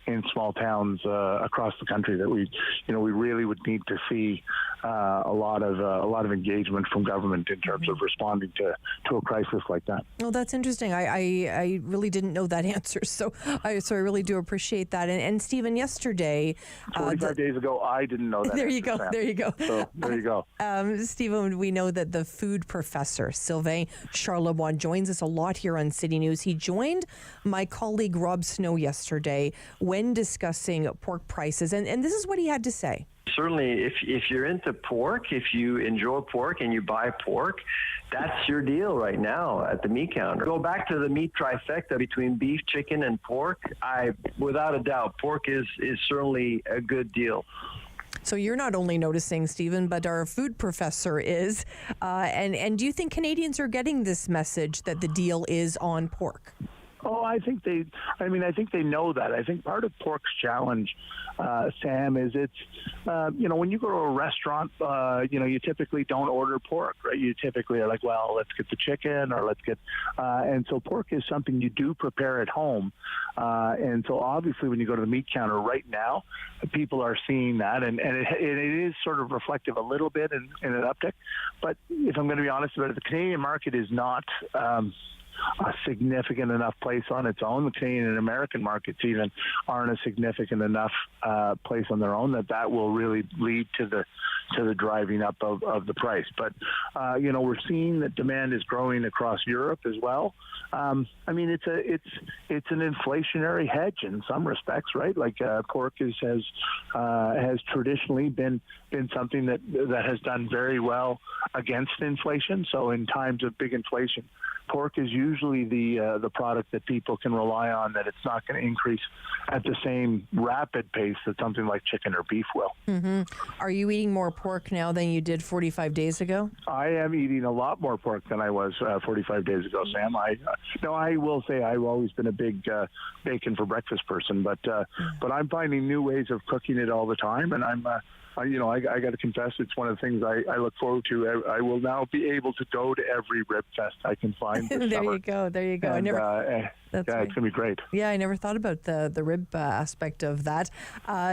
in small towns across the country that we really would need to see a lot of engagement from government in terms of responding to a crisis like that. Well, that's interesting. I really didn't know that answer, so I really do appreciate that. And Stephen, yesterday, 45 days ago, I didn't know that. There you go. Sam. There you go. So there you go. Stephen, we know that the food professor Sylvain Charlebois joins us a lot here on City News. He joined my colleague Rob Snow yesterday when discussing pork prices, and this is what he had to say. Certainly, if you're into pork, if you enjoy pork and you buy pork, that's your deal right now at the meat counter. Go back to the meat trifecta between beef, chicken, and pork. Without a doubt, pork is certainly a good deal. So you're not only noticing, Stephen, but our food professor is. And do you think Canadians are getting this message that the deal is on pork? Oh, I think they know that. I think part of pork's challenge, Sam, is it's, when you go to a restaurant, you typically don't order pork, right? You typically are like, well, let's get the chicken or let's get, and so pork is something you do prepare at home. And so obviously when you go to the meat counter right now, people are seeing that and it is sort of reflective a little bit in an uptick. But if I'm going to be honest about it, the Canadian market is not, a significant enough place on its own. The Canadian and American markets even aren't a significant enough place on their own that will really lead to the driving up of the price. But we're seeing that demand is growing across Europe as well. It's an inflationary hedge in some respects, right? Like pork has traditionally been something that has done very well against inflation. So in times of big inflation, pork is usually the product that people can rely on, that it's not going to increase at the same rapid pace that something like chicken or beef will. Mm-hmm. Are you eating more pork now than you did 45 days ago? I am eating a lot more pork than I was 45 days ago, Sam. I will say I've always been a big bacon for breakfast person, but I'm finding new ways of cooking it all the time, and I got to confess, it's one of the things I look forward to. I will now be able to go to every rib fest I can find this summer. There you go. And, it's going to be great. Yeah, I never thought about the rib aspect of that.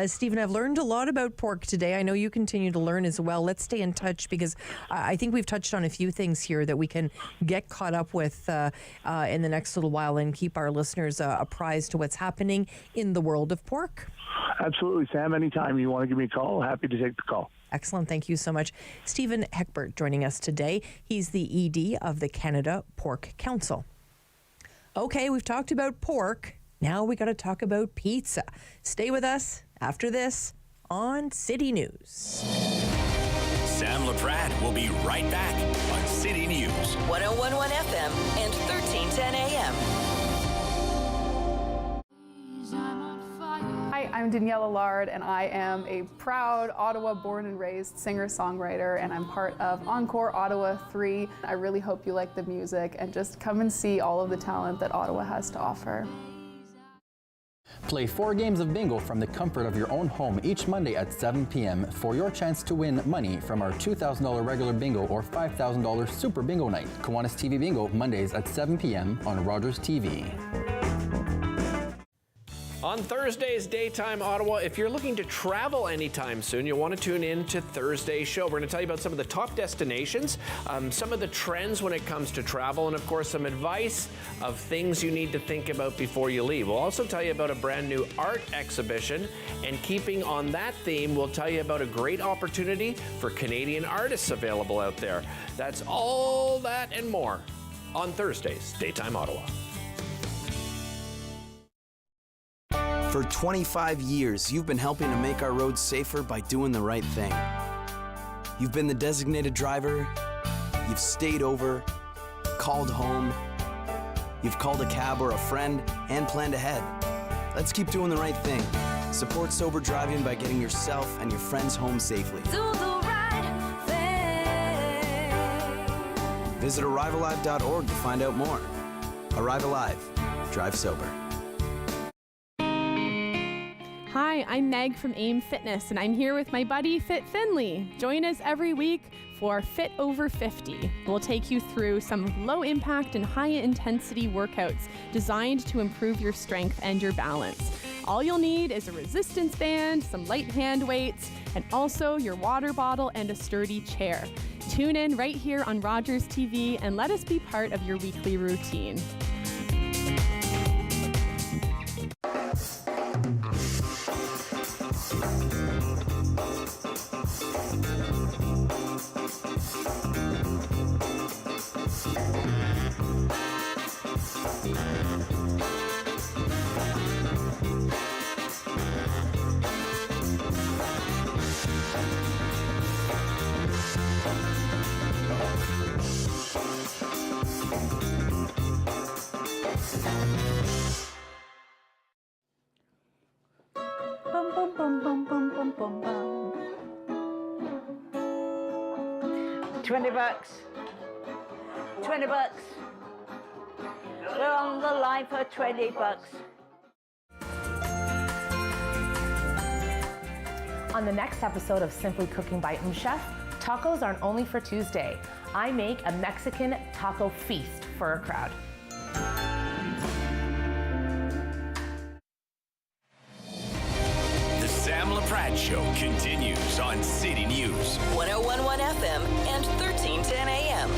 Stephen, I've learned a lot about pork today. I know you continue to learn as well. Let's stay in touch because I think we've touched on a few things here that we can get caught up with in the next little while and keep our listeners apprised to what's happening in the world of pork. Absolutely, Sam. Anytime you want to give me a call, happy to take the call. Excellent. Thank you so much. Stephen Heckbert joining us today. He's the ED of the Canada Pork Council. Okay, we've talked about pork. Now we got to talk about pizza. Stay with us after this on City News. Sam Laprade will be right back on City News. 1011 FM and 1310 AM. Hi, I'm Danielle Allard, and I am a proud Ottawa born and raised singer-songwriter, and I'm part of Encore Ottawa 3. I really hope you like the music and just come and see all of the talent that Ottawa has to offer. Play 4 games of bingo from the comfort of your own home each Monday at 7 p.m. for your chance to win money from our $2,000 regular bingo or $5,000 super bingo night. Kiwanis TV Bingo, Mondays at 7 p.m. on Rogers TV. On Thursday's Daytime Ottawa, if you're looking to travel anytime soon, you'll want to tune in to Thursday's show. We're going to tell you about some of the top destinations, some of the trends when it comes to travel, and of course some advice of things you need to think about before you leave. We'll also tell you about a brand new art exhibition, and keeping on that theme, we'll tell you about a great opportunity for Canadian artists available out there. That's all that and more on Thursday's Daytime Ottawa. For 25 years, you've been helping to make our roads safer by doing the right thing. You've been the designated driver, you've stayed over, called home, you've called a cab or a friend, and planned ahead. Let's keep doing the right thing. Support sober driving by getting yourself and your friends home safely. Do the right thing. Visit ArriveAlive.org to find out more. Arrive Alive. Drive sober. Hi, I'm Meg from AIM Fitness, and I'm here with my buddy Fit Finley. Join us every week for Fit Over 50. We'll take you through some low-impact and high-intensity workouts designed to improve your strength and your balance. All you'll need is a resistance band, some light hand weights, and also your water bottle and a sturdy chair. Tune in right here on Rogers TV and let us be part of your weekly routine. $20. $20. We're on the line for $20. On the next episode of Simply Cooking by Chef, tacos aren't only for Tuesday. I make a Mexican taco feast for a crowd. The Sam Laprade Show continues on City News. 1011 FM and 1310 AM.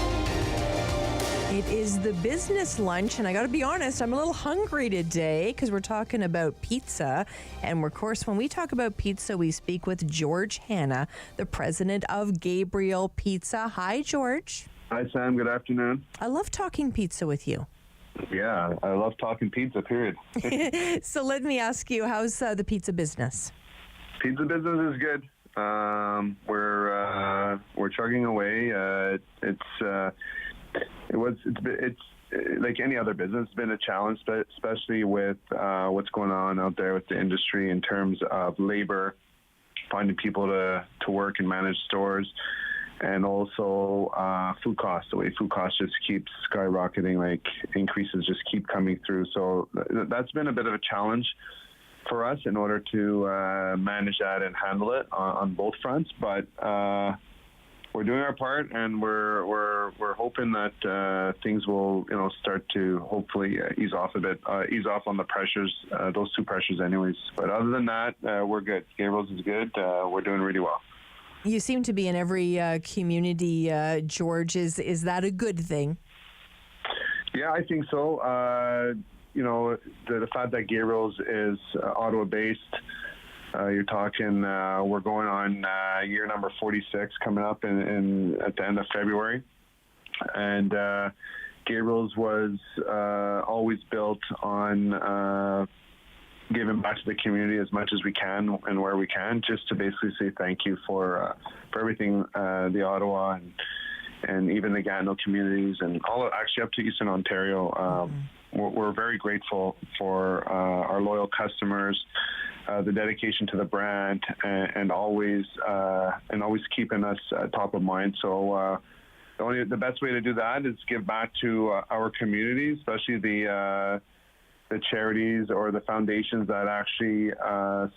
It is the business lunch, and I got to be honest, I'm a little hungry today because we're talking about pizza. And of course, when we talk about pizza, we speak with George Hanna, the president of Gabriel Pizza. Hi, George. Hi, Sam. Good afternoon. I love talking pizza with you. Yeah, I love talking pizza, period. So let me ask you, how's the pizza business? Pizza business is good. We're chugging away. It's like any other business. It's been a challenge, especially with what's going on out there with the industry in terms of labor, finding people to work and manage stores, and also food costs. The way food costs just keep skyrocketing, like increases just keep coming through. So that's been a bit of a challenge for us in order to manage that and handle it on both fronts. But we're doing our part, and we're hoping that things will start to hopefully ease off a bit, ease off on the pressures, those two pressures, anyways. But other than that, we're good. Gabriel's is good. We're doing really well. You seem to be in every community, George. Is that a good thing? Yeah, I think so. The fact that Gabriel's is Ottawa-based, you're talking, we're going on year number 46 coming up at the end of February. And Gabriel's was always built on giving back to the community as much as we can and where we can, just to basically say thank you for everything, the Ottawa and even the Gatineau communities and actually up to Eastern Ontario. We're very grateful for our loyal customers, the dedication to the brand, and always keeping us top of mind. So the best way to do that is give back to our communities, especially the charities or the foundations that actually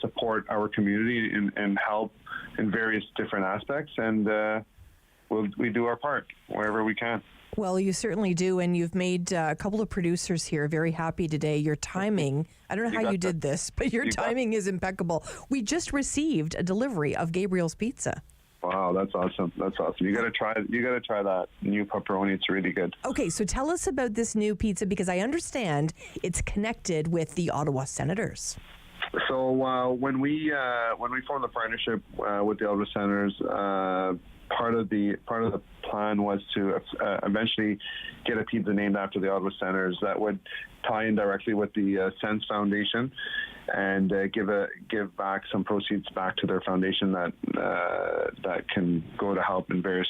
support our community and help in various different aspects. And we do our part wherever we can. Well, you certainly do, and you've made a couple of producers here very happy today. Your timing, I don't know how you did this, but your timing is impeccable. We just received a delivery of Gabriel's Pizza. Wow, that's awesome. That's awesome. You got to try that new pepperoni. It's really good. Okay, so tell us about this new pizza, because I understand it's connected with the Ottawa Senators. So when we formed the partnership with the Ottawa Senators, part of the plan was to eventually get a pizza named after the Ottawa Senators that would tie in directly with the Sens Foundation and give back some proceeds back to their foundation that can go to help in various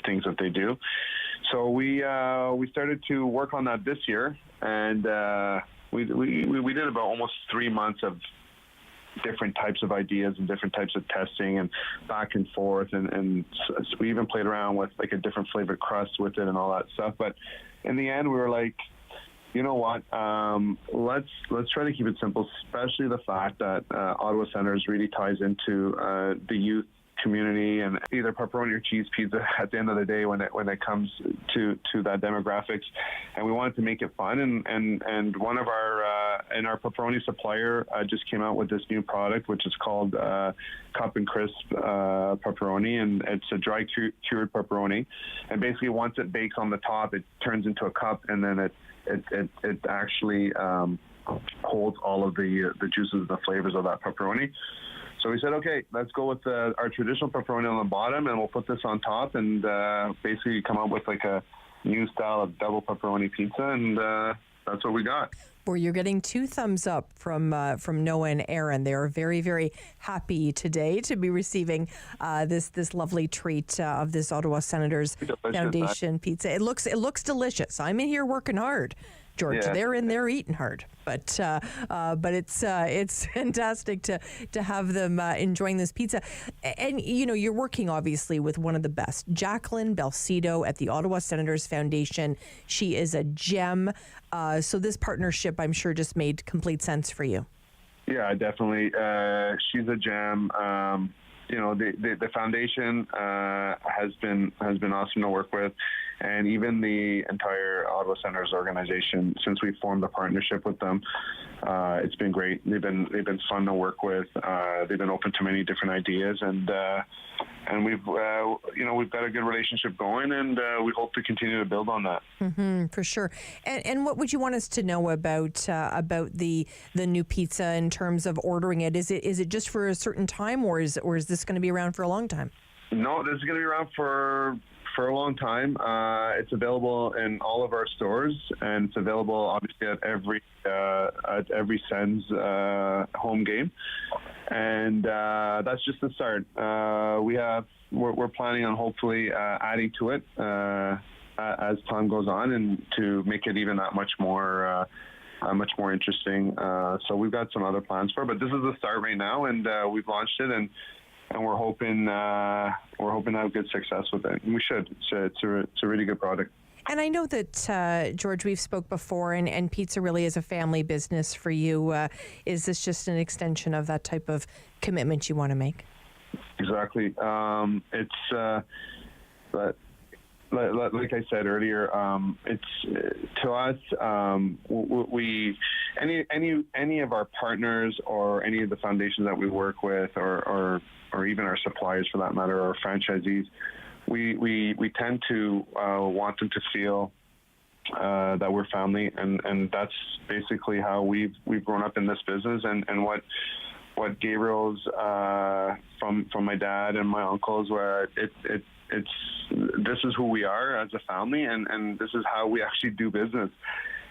things that they do. So we started to work on that this year, and we did about almost 3 months of different types of ideas and different types of testing and back and forth, and we even played around with like a different flavored crust with it and all that stuff. But in the end, we were like, you know what? Let's try to keep it simple, especially the fact that Ottawa Senators really ties into the youth community, and either pepperoni or cheese pizza at the end of the day when it comes to that demographics. And we wanted to make it fun, and one of our pepperoni supplier just came out with this new product, which is called Cup and Crisp pepperoni, and it's a dry cured pepperoni. And basically, once it bakes on the top, it turns into a cup, and then it actually holds all of the juices, the flavors of that pepperoni. So we said, okay, let's go with our traditional pepperoni on the bottom, and we'll put this on top, and basically come up with like a new style of double pepperoni pizza, and that's what we got. Well, you're getting 2 thumbs up from Noah and Aaron. They are very, very happy today to be receiving this lovely treat of this Ottawa Senators Foundation pizza. It looks delicious. I'm in here working hard, George. Yeah. They're in there eating hard, but it's fantastic to have them enjoying this pizza. And you're working obviously with one of the best, Jacqueline Belcido at the Ottawa Senators Foundation. She is a gem. So this partnership, I'm sure, just made complete sense for you. Yeah, definitely. She's a gem. The foundation has been awesome to work with, and even the entire Ottawa Senators organization, since we formed a partnership with them, it's been great. They've been fun to work with. They've been open to many different ideas, and we've got a good relationship going, and we hope to continue to build on that. Mm-hmm, for sure. And what would you want us to know about the new pizza in terms of ordering it? Is it just for a certain time, or is this going to be around for a long time? No, this is going to be around for a long time. It's available in all of our stores, and it's available obviously at every Sens home game. And that's just the start. We're planning on hopefully adding to it as time goes on, and to make it even that much more interesting. So we've got some other plans for it, but this is the start right now, and we've launched it, and we're hoping to have good success with it. And we should. It's a really good product. And I know that, George, we've spoke before, and pizza really is a family business for you. Is this just an extension of that type of commitment you want to make? Exactly. But like I said earlier, it's to us. Any of our partners or any of the foundations that we work with, or even our suppliers for that matter, or franchisees, we tend to want them to feel that we're family, and that's basically how we've grown up in this business, and what Gabriel's from my dad and my uncles, where this is who we are as a family, and this is how we actually do business.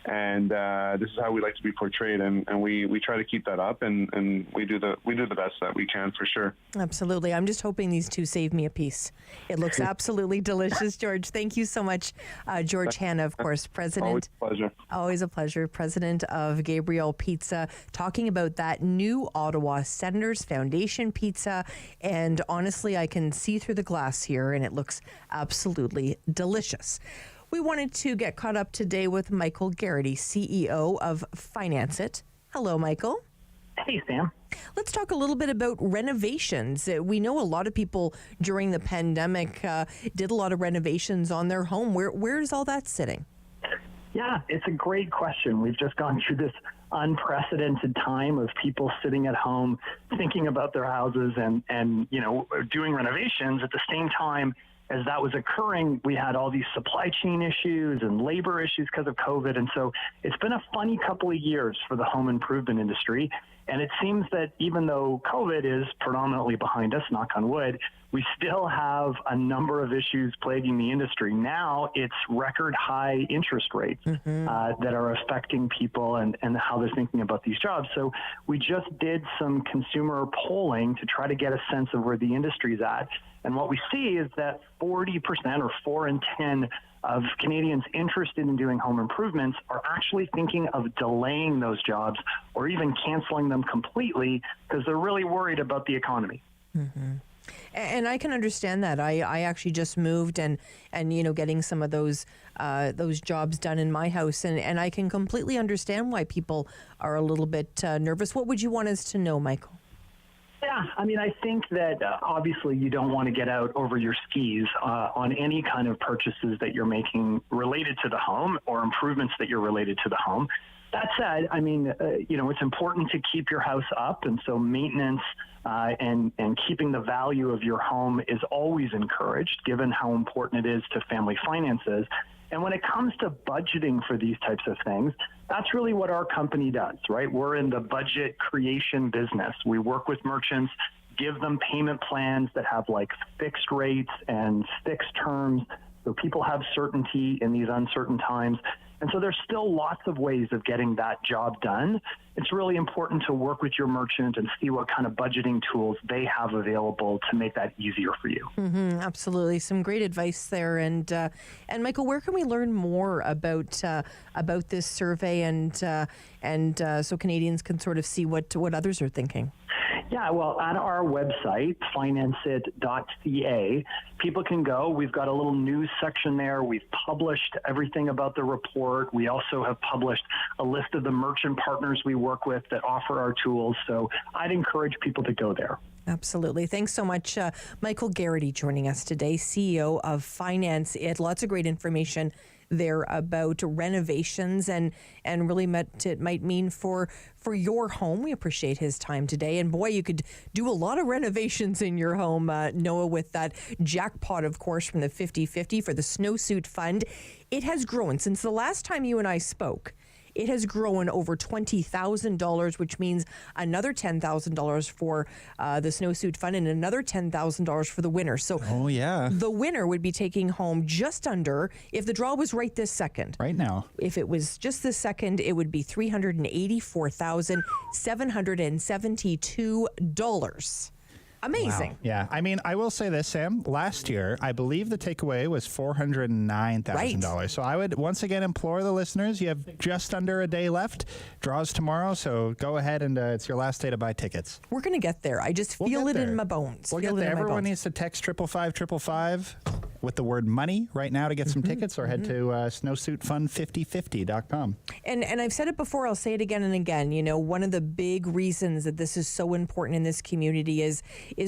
And this is how we like to be portrayed, and we try to keep that up, and we do the best that we can, for sure. Absolutely. I'm just hoping these two save me a piece. It looks absolutely delicious, George. Thank you so much, George Hanna, of course, president. Always a pleasure. Always a pleasure. President of Gabriel Pizza, talking about that new Ottawa Senators Foundation pizza. And honestly, I can see through the glass here, and it looks absolutely delicious. We wanted to get caught up today with Michael Garrity, CEO of Finance It. Hello, Michael. Hey, Sam. Let's talk a little bit about renovations. We know a lot of people during the pandemic did a lot of renovations on their home. Where is all that sitting? Yeah, it's a great question. We've just gone through this unprecedented time of people sitting at home thinking about their houses and doing renovations. At the same time as that was occurring, we had all these supply chain issues and labor issues because of COVID. And so it's been a funny couple of years for the home improvement industry. And it seems that even though COVID is predominantly behind us, knock on wood, we still have a number of issues plaguing the industry. Now it's record high interest rates that are affecting people and how they're thinking about these jobs. So we just did some consumer polling to try to get a sense of where the industry's at. And what we see is that 40% or 4 in 10 of Canadians interested in doing home improvements are actually thinking of delaying those jobs or even canceling them completely because they're really worried about the economy. And I can understand that. I actually just moved and getting some of those jobs done in my house, and I can completely understand why people are a little bit nervous. What would you want us to know, Michael? Yeah, I mean, I think that obviously you don't want to get out over your skis on any kind of purchases that you're making related to the home or improvements that you're related to the home. That said, I mean, it's important to keep your house up, and so maintenance and keeping the value of your home is always encouraged, given how important it is to family finances. And when it comes to budgeting for these types of things, that's really what our company does, right? We're in the budget creation business. We work with merchants, give them payment plans that have like fixed rates and fixed terms, so people have certainty in these uncertain times. And so there's still lots of ways of getting that job done. It's really important to work with your merchant and see what kind of budgeting tools they have available to make that easier for you. Absolutely. Some great advice there. And Michael, where can we learn more about this survey and so Canadians can sort of see what others are thinking? Yeah, well, at our website, financeit.ca, people can go. We've got a little news section there. We've published everything about the report. We also have published a list of the merchant partners we work with that offer our tools. So I'd encourage people to go there. Absolutely. Thanks so much. Michael Garrity joining us today, CEO of Finance It. Lots of great information there about renovations and really what it might mean for your home. We appreciate his time today. And boy, you could do a lot of renovations in your home, Noah, with that jackpot, of course, from the 50-50 for the Snowsuit Fund. It has grown since the last time you and I spoke. It has grown over $20,000, which means another $10,000 for the Snowsuit Fund and another $10,000 for the winner. So the winner would be taking home just under, if the draw was right this second. Right now. If it was just this second, it would be $384,772. Amazing. Wow. Yeah. I mean, I will say this, Sam. Last year, I believe the takeaway was $409,000. Right. So I would once again implore the listeners, you have just under a day left. Draws tomorrow, so go ahead and it's your last day to buy tickets. We're going to get there. I just feel it in my bones. We'll get there. Everyone needs to text 555-555 with the word money right now to get some tickets, or head to snowsuitfund5050.com. And I've said it before, I'll say it again and again. You know, one of the big reasons that this is so important in this community is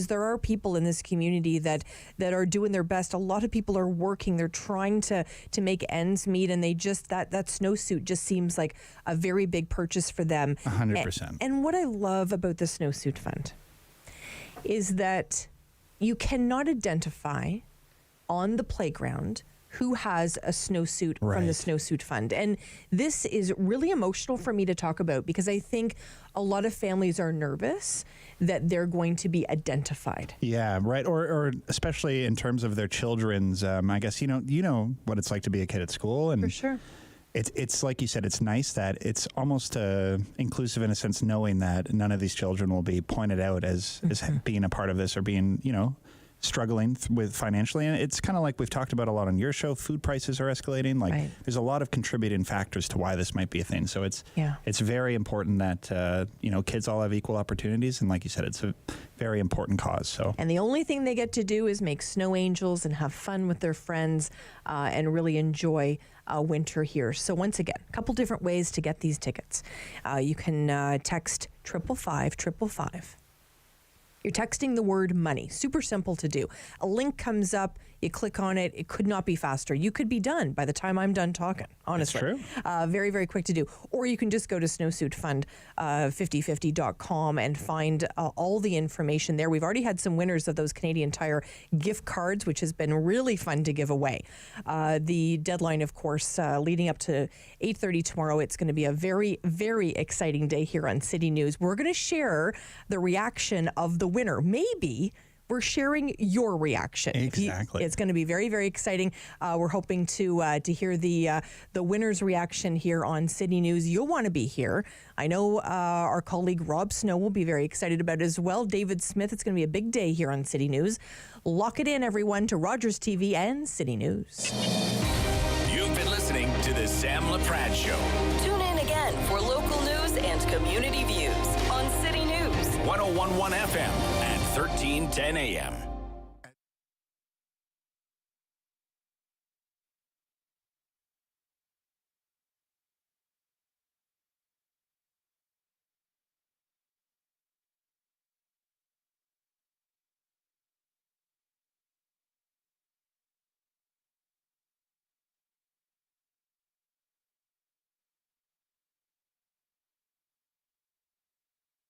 there are people in this community that are doing their best. A lot of people are working. They're trying to make ends meet, and they just that snowsuit just seems like a very big purchase for them. 100%. And what I love about the Snowsuit Fund is that you cannot identify on the playground who has a snowsuit from the Snowsuit Fund. And this is really emotional for me to talk about because I think a lot of families are nervous that they're going to be identified. Yeah, right. Or especially in terms of their children's, I guess, you know what it's like to be a kid at school. And for sure. it's like you said, it's nice that it's almost inclusive in a sense, knowing that none of these children will be pointed out as being a part of this or being, struggling with financially. And it's kind of like we've talked about a lot on your show. Food prices are escalating. There's a lot of contributing factors to why this might be a thing. So it's very important that kids all have equal opportunities. And like you said, it's a very important cause. So and the only thing they get to do is make snow angels and have fun with their friends and really enjoy winter here. So once again, a couple different ways to get these tickets. You can text 555. You're texting the word money. Super simple to do. A link comes up. You click on it. It could not be faster. You could be done by the time I'm done talking, honestly. That's true. Very, very quick to do. Or you can just go to snowsuitfund5050.com and find all the information there. We've already had some winners of those Canadian Tire gift cards, which has been really fun to give away. The deadline, of course, leading up to 8:30 tomorrow. It's going to be a very, very exciting day here on City News. We're going to share the reaction of the winner. Maybe we're sharing your reaction. Exactly. It's going to be very, very exciting. We're hoping to hear the winner's reaction here on City News. You'll want to be here. I know our colleague Rob Snow will be very excited about it as well. David Smith, it's going to be a big day here on City News. Lock it in, everyone, to Rogers TV and City News. You've been listening to the Sam Laprade Show. Tune in again for local news and community views on City News. 101.1 FM and 1310 AM.